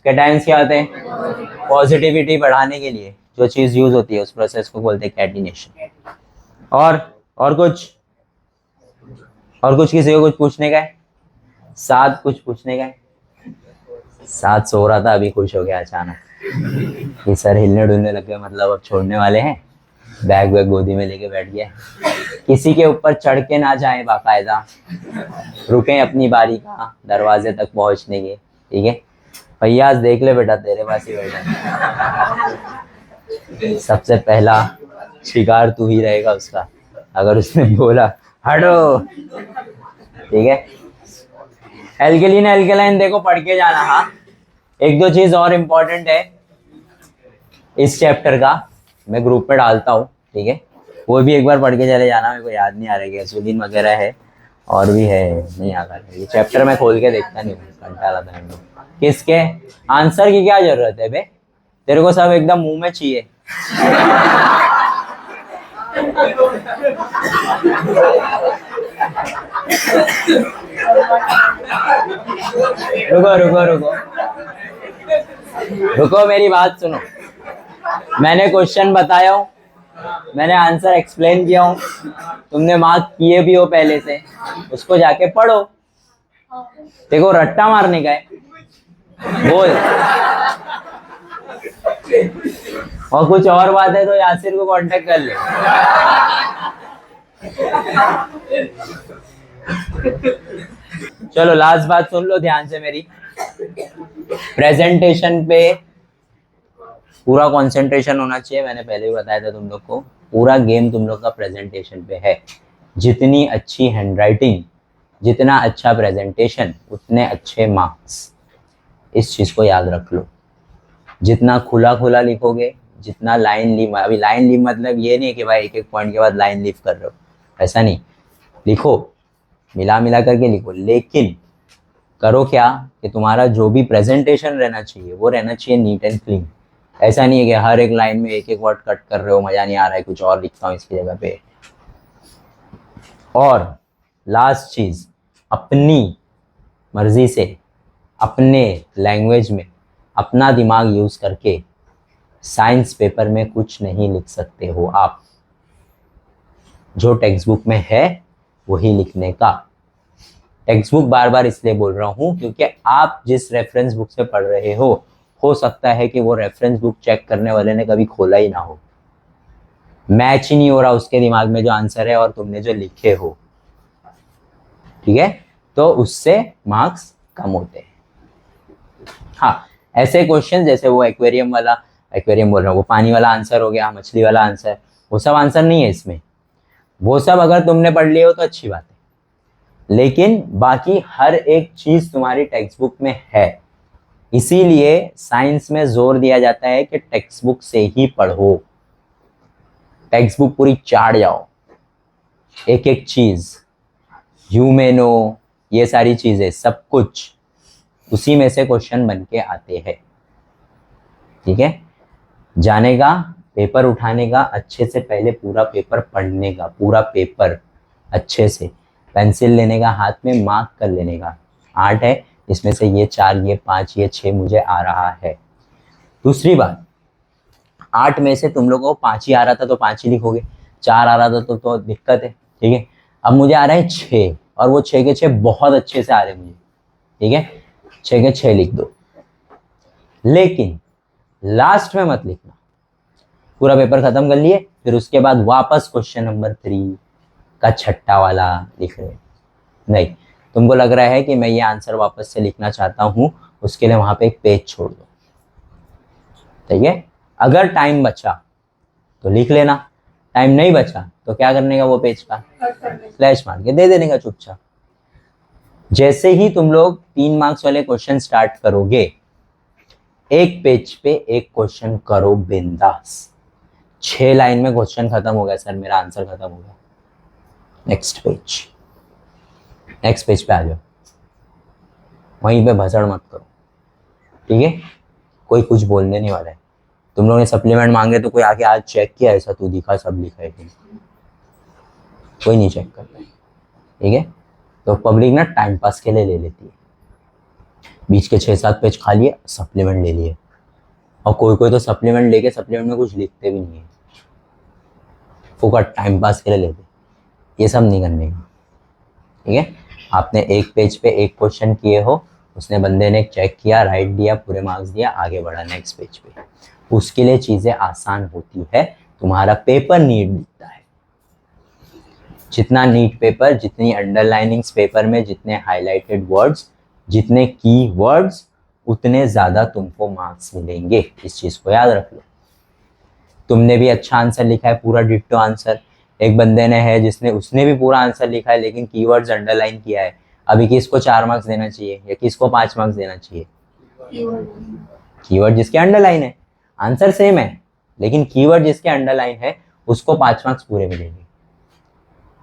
कैटायंस क्या होते हैं? पॉजिटिविटी बढ़ाने के लिए जो चीज यूज होती है उस प्रोसेस को बोलते हैं कैटिनेशन। और कुछ किसी को कुछ पूछने का है? साथ कुछ पूछने का है? साथ सो रहा था, अभी खुश हो गया अचानक कि सर हिलने डुलने लग गए, मतलब अब छोड़ने वाले हैं, बैग वैग गोदी में लेके बैठ गया। किसी के ऊपर चढ़ के ना जाए, बाकायदा रुकें अपनी बारी का दरवाजे तक पहुंचने के, ठीक है? फैयाज देख ले बेटा, तेरे पास ही बैठा, सबसे पहला शिकार तू ही रहेगा उसका अगर उसने बोला हटो, ठीक है? एल्केलिन एल्केलाइन देखो पढ़ के जाना। हाँ, एक दो चीज और इम्पोर्टेंट है इस चैप्टर का, मैं ग्रुप पे डालता हूँ, ठीक है? वो भी एक बार पढ़ के चले जाना, मेरे को याद नहीं आ रहा है, गैसोलीन वगैरह है और भी है, नहीं आ रहा है ये चैप्टर, मैं खोल के देखता नहीं हूँ, घंटा लगता है। किसके आंसर की क्या जरूरत है बे, तेरे को सब एकदम मुंह में चाहिए। रुको रुको रुको रुको, मेरी बात सुनो। मैंने क्वेश्चन बताया हूँ, मैंने आंसर एक्सप्लेन किया हूँ, तुमने मार्क किए भी हो पहले से, उसको जाके पढ़ो। देखो रट्टा मारने का है, बोल। और कुछ और बात है तो यासिर को कांटेक्ट कर ले। चलो लास्ट बात सुन लो ध्यान से मेरी। प्रेजेंटेशन पे पूरा कंसंट्रेशन होना चाहिए, मैंने पहले ही बताया था तुम लोग को, पूरा गेम तुम लोग का प्रेजेंटेशन पे है। जितनी अच्छी हैंडराइटिंग, जितना अच्छा प्रेजेंटेशन, उतने अच्छे मार्क्स, इस चीज को याद रख लो। जितना खुला खुला लिखोगे, जितना लाइन लीव, अभी लाइन लीव मतलब ये नहीं कि भाई एक एक पॉइंट के बाद लाइन लीव कर रहे हो, ऐसा नहीं, लिखो, मिला मिला करके लिखो, लेकिन करो क्या कि तुम्हारा जो भी प्रेजेंटेशन रहना चाहिए वो रहना चाहिए नीट एंड क्लीन। ऐसा नहीं है कि हर एक लाइन में एक एक वर्ड कट कर रहे हो, मजा नहीं आ रहा है, कुछ और लिखता हूँ इसकी जगह पे। और लास्ट चीज, अपनी मर्जी से, अपने लैंग्वेज में, अपना दिमाग यूज करके साइंस पेपर में कुछ नहीं लिख सकते हो आप। जो टेक्स्ट बुक में है वही लिखने का। टेक्स्ट बुक बार बार इसलिए बोल रहा हूं क्योंकि आप जिस रेफरेंस बुक से पढ़ रहे हो सकता है कि वो रेफरेंस बुक चेक करने वाले ने कभी खोला ही ना हो, मैच ही नहीं हो रहा उसके दिमाग में जो आंसर है और तुमने जो लिखे हो, ठीक है? तो उससे मार्क्स कम होते हैं। हाँ, ऐसे क्वेश्चन जैसे वो एक्वेरियम वाला, एक्वेरियम बोल रहा हूँ, वो पानी वाला आंसर हो गया, मछली वाला आंसर, वो सब आंसर नहीं है इसमें। वो सब अगर तुमने पढ़ लिए हो तो अच्छी बात है, लेकिन बाकी हर एक चीज तुम्हारी टेक्स्ट बुक में है। इसीलिए साइंस में जोर दिया जाता है कि टेक्स्ट बुक से ही पढ़ो, टेक्स्ट बुक पूरी चाट जाओ, एक एक चीज, ह्यूमेनो, ये सारी चीजें, सब कुछ उसी में से क्वेश्चन बन के आते हैं, ठीक है? जाने का, पेपर उठाने का, अच्छे से पहले पूरा पेपर पढ़ने का, पूरा पेपर अच्छे से, पेंसिल लेने का हाथ में, मार्क कर लेने का, 8 है इसमें से ये 4, ये 5, ये 6 मुझे आ रहा है। दूसरी बात, 8 में से तुम लोगों को 5 ही आ रहा था तो 5 ही लिखोगे, 4 आ रहा था तो दिक्कत है, ठीक है? अब मुझे आ रहा है 6 और वो 6 के 6 बहुत अच्छे से आ रहे हैं मुझे, ठीक है? 6 के 6 लिख दो, लेकिन लास्ट में मत लिखना। पूरा पेपर खत्म कर लिए, फिर उसके बाद वापस क्वेश्चन नंबर 3 का छठा वाला लिख रहे, नहीं, तुमको लग रहा है कि मैं ये आंसर वापस से लिखना चाहता हूं, उसके लिए वहां पे एक पेज छोड़ दो, ठीक है? अगर टाइम बचा तो लिख लेना, टाइम नहीं बचा तो क्या करने का, वो पेज का स्लैश मार के दे देने का चुपचाप। जैसे ही तुम लोग 3 मार्क्स वाले क्वेश्चन स्टार्ट करोगे, एक पेज पे एक क्वेश्चन करो बिंदास। 6 लाइन में क्वेश्चन खत्म हो गया सर, मेरा आंसर खत्म हो गया, नेक्स्ट पेज, नेक्स्ट पेज पे आ जाओ, वहीं पे भसड़ मत करो, ठीक है? कोई कुछ बोलने नहीं वाला है। तुम लोगों ने सप्लीमेंट मांगे तो कोई आके आज चेक किया, ऐसा तू दिखा सब लिखा है, कोई नहीं चेक करता है, ठीक है? तो पब्लिक ना टाइम पास के लिए ले लेती है, बीच के 6-7 पेज खा लिए, सप्लीमेंट ले लिए, और कोई कोई तो सप्लीमेंट लेके सप्लीमेंट में कुछ लिखते भी नहीं है, फुकट टाइम पास के लिए लेते। ये सब नहीं करने का, ठीक है। आपने एक पेज पे एक क्वेश्चन किए हो, उसने बंदे ने चेक किया, राइट दिया, पूरे मार्क्स दिया, आगे बढ़ा नेक्स्ट पेज पे। उसके लिए चीज़ें आसान होती है, तुम्हारा पेपर नीट दिखता है। जितना नीट पेपर, जितनी अंडरलाइनिंग्स पेपर में, जितने हाईलाइटेड वर्ड्स, जितने की वर्ड्स, उतने ज़्यादा तुमको मार्क्स मिलेंगे। इस चीज़ को याद रख लो। तुमने भी अच्छा आंसर लिखा है, पूरा डिट्टो आंसर, एक बंदे ने है जिसने उसने भी पूरा आंसर लिखा है लेकिन कीवर्ड्स अंडरलाइन किया है, अभी किसको 4 मार्क्स देना चाहिए या किसको 5 मार्क्स देना चाहिए? कीवर्ड जिसके अंडरलाइन है। आंसर सेम है लेकिन कीवर्ड जिसके अंडरलाइन है उसको 5 मार्क्स पूरे मिलेंगे,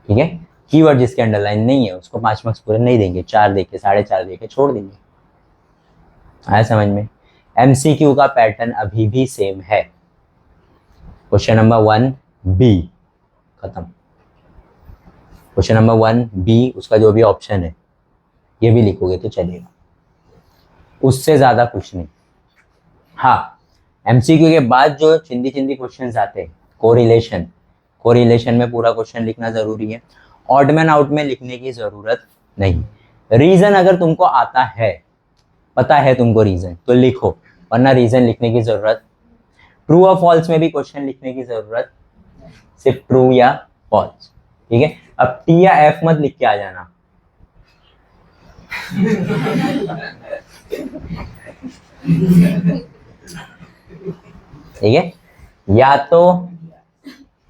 ठीक है। कीवर्ड जिसके अंडरलाइन नहीं है उसको 5 मार्क्स पूरे नहीं देंगे, 4 देके 4.5 देके छोड़ देंगे। आया समझ में? एमसीक्यू का पैटर्न अभी भी सेम है। क्वेश्चन नंबर 1 बी खत्म। क्वेश्चन नंबर 1 बी, उसका जो भी ऑप्शन है ये भी लिखोगे तो चलेगा, उससे ज्यादा कुछ नहीं। हाँ, एमसीक्यू के बाद जो चिंदी चिंदी क्वेश्चंस आते हैं, कोरिलेशन, कोरिलेशन में पूरा क्वेश्चन लिखना जरूरी है, ऑड मैन आउट में लिखने की जरूरत नहीं। रीजन अगर तुमको आता है, पता है तुमको रीजन, तो लिखो, वरना रीजन लिखने की जरूरत, ट्रू और फॉल्स में भी क्वेश्चन लिखने की जरूरत, सिर्फ ट्रू या फॉल्स, ठीक है। अब टी या एफ मत लिख के आ जाना। ठीक है, या तो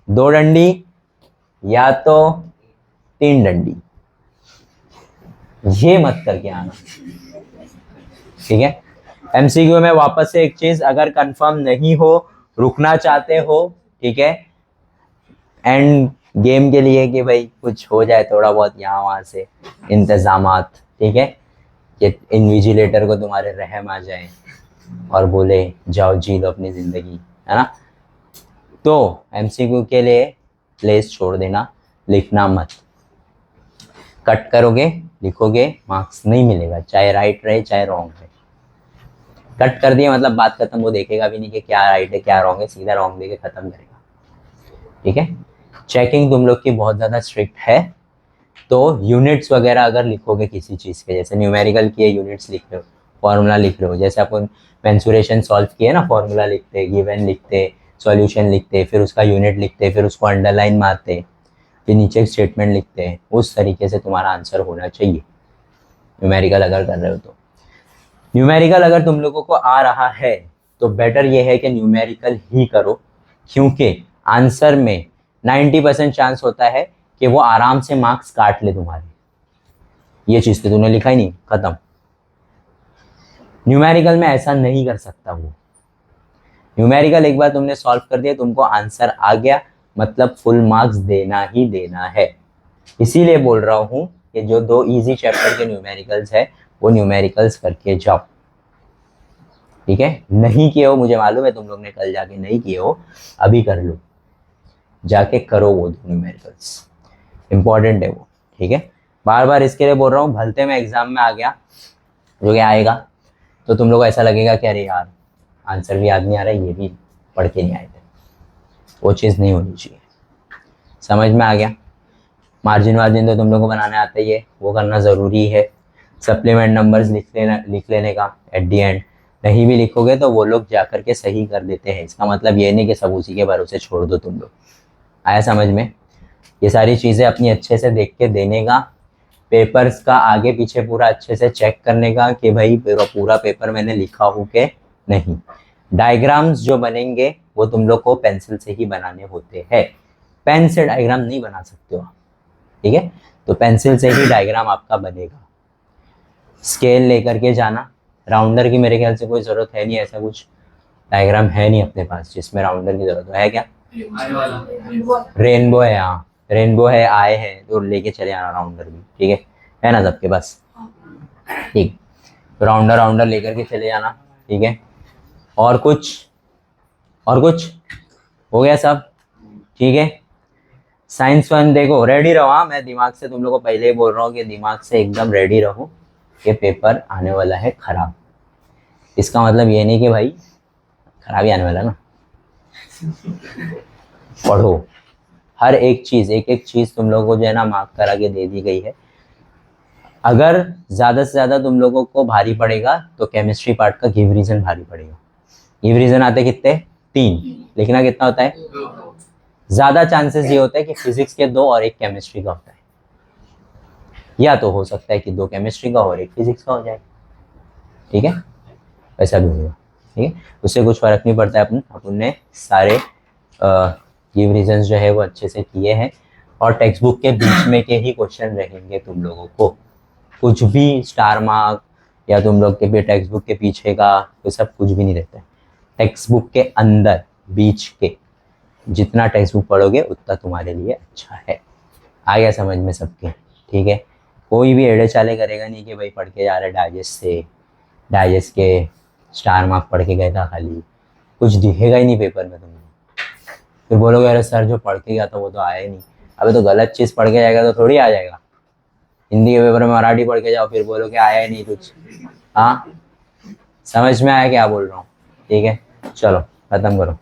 2 डंडी या तो 3 डंडी, ये मत करके आना, ठीक है। एमसीक्यू में वापस से एक चीज, अगर कंफर्म नहीं हो, रुकना चाहते हो, ठीक है, एंड गेम के लिए कि भाई कुछ हो जाए थोड़ा बहुत यहाँ वहां से इंतजामात, ठीक है, कि इन्विजिलेटर को तुम्हारे रहम आ जाए और बोले जाओ जी लो अपनी जिंदगी, है ना, तो एमसीक्यू के लिए प्लेस छोड़ देना, लिखना मत। कट करोगे, लिखोगे, मार्क्स नहीं मिलेगा, चाहे राइट रहे चाहे रॉन्ग रहे। कट कर दिया मतलब बात खत्म, वो देखेगा भी नहीं कि क्या राइट है क्या रॉन्ग है, सीधा रॉन्ग देके खत्म करेगा, ठीक है। चेकिंग तुम लोग की बहुत ज़्यादा स्ट्रिक्ट है, तो यूनिट्स वगैरह अगर लिखोगे किसी चीज़ के, जैसे न्यूमेरिकल की यूनिट्स लिख रहे हो, फॉर्मूला लिख रहे हो, जैसे अपन मेंसुरेशन सॉल्व किए ना, फॉर्मूला लिखते, गिवन लिखते, सॉल्यूशन लिखते, फिर उसका यूनिट लिखते, फिर उसको अंडरलाइन मारते, फिर नीचे एक स्टेटमेंट लिखते हैं, उस तरीके से तुम्हारा आंसर होना चाहिए न्यूमेरिकल अगर कर रहे हो तो। न्यूमेरिकल अगर तुम लोगों को आ रहा है तो बेटर ये है कि न्यूमेरिकल ही करो, क्योंकि आंसर में 90% चांस होता है कि वो आराम से मार्क्स काट ले तुम्हारे। ये चीज तो तूने लिखा ही नहीं, खत्म। न्यूमेरिकल में ऐसा नहीं कर सकता वो। न्यूमेरिकल एक बार तुमने सॉल्व कर दिया, तुमको आंसर आ गया, मतलब फुल मार्क्स देना ही देना है। इसीलिए बोल रहा हूँ कि जो 2 इजी चैप्टर के न्यूमेरिकल्स है वो न्यूमेरिकल्स करके जाओ, ठीक है। नहीं किए हो, मुझे मालूम है तुम लोग ने कल जाके नहीं किए हो, अभी कर लो, जाके करो वो 2 न्यूमेरिकल्स, इंपॉर्टेंट है वो, ठीक है। बार बार इसके लिए बोल रहा हूँ, भलते में एग्जाम में आ गया जो कि आएगा, तो तुम लोग को ऐसा लगेगा कि अरे यार आंसर भी याद नहीं आ रहा है, ये भी पढ़ के नहीं आए थे, वो चीज़ नहीं होनी चाहिए। समझ में आ गया? मार्जिन वार्जिन तो तुम लोग को बनाने आता ही है, वो करना ज़रूरी है। सप्लीमेंट नंबर्स लिख लेने का एट दी एंड, नहीं भी लिखोगे तो वो लोग जा कर के सही कर देते हैं, इसका मतलब ये नहीं कि सब उसी के भरोसे छोड़ दो तुम लोग। आया समझ में? ये सारी चीज़ें अपनी अच्छे से देख के देने का, पेपर्स का आगे पीछे पूरा अच्छे से चेक करने का कि भाई पूरा पेपर मैंने लिखा हूँ कि नहीं। डायग्राम्स जो बनेंगे वो तुम लोग को पेंसिल से ही बनाने होते हैं, पेन से डायग्राम नहीं बना सकते हो, ठीक है। तो पेंसिल से ही डायग्राम आपका बनेगा। स्केल लेकर के जाना, राउंडर की मेरे ख्याल से कोई ज़रूरत है नहीं, ऐसा कुछ डायग्राम है नहीं अपने पास जिसमें राउंडर की ज़रूरत है क्या? रेनबो है, हाँ रेनबो है, आए है, तो लेके चले आना राउंडर भी, ठीक है ना सबके पास? ठीक, तो राउंडर लेकर के चले जाना, ठीक है। और कुछ हो गया सब, ठीक है। साइंस 1 देखो, रेडी रहो, हाँ मैं दिमाग से तुम लोग को पहले ही बोल रहा हूँ कि दिमाग से एकदम रेडी रहो, ये पेपर आने वाला है खराब। इसका मतलब ये नहीं कि भाई खराब ही आने वाला ना। पढ़ो, हर एक चीज तुम लोगों को जो है ना मार्क करा के दे दी गई है। अगर ज्यादा से ज्यादा तुम लोगों को भारी पड़ेगा तो केमिस्ट्री पार्ट का गिव रीजन भारी पड़ेगा। गिव रीजन आते कितने? 3। लिखना कितना होता है? ज्यादा चांसेस ये होता है कि फिजिक्स के 2 और 1 केमिस्ट्री का होता है, या तो हो सकता है कि 2 केमिस्ट्री का और 1 फिजिक्स का हो जाए। ठीक है, वैसा भी होगा। ठीक है, उससे कुछ फर्क नहीं पड़ता है। अपन ने सारे गिव रीजंस जो है वो अच्छे से किए हैं, और टेक्स्ट बुक के बीच में के ही क्वेश्चन रहेंगे तुम लोगों को। कुछ भी स्टार मार्क या तुम लोग के भी टेक्स्ट बुक के पीछे का ये सब कुछ भी नहीं रहता है। टेक्स्ट बुक के अंदर बीच के जितना टेक्स्ट बुक पढ़ोगे उतना तुम्हारे लिए अच्छा है। आ गया समझ में सबके? ठीक है, कोई भी एड़े चाले करेगा नहीं कि भाई पढ़ के जा रहे डाइजेस्ट से, डाइजेस्ट के स्टार मार्क पढ़ के गया था, खाली कुछ दिखेगा ही नहीं पेपर में। तुम्हें फिर बोलोगे अरे सर जो पढ़ के गया था वो तो आया ही नहीं। अबे तो गलत चीज़ पढ़ के जाएगा तो थोड़ी आ जाएगा। हिंदी के पेपर में मराठी पढ़ के जाओ फिर बोलो कि आया ही नहीं कुछ। हाँ, समझ में आया क्या बोल रहा हूँ? ठीक है, चलो खत्म करो।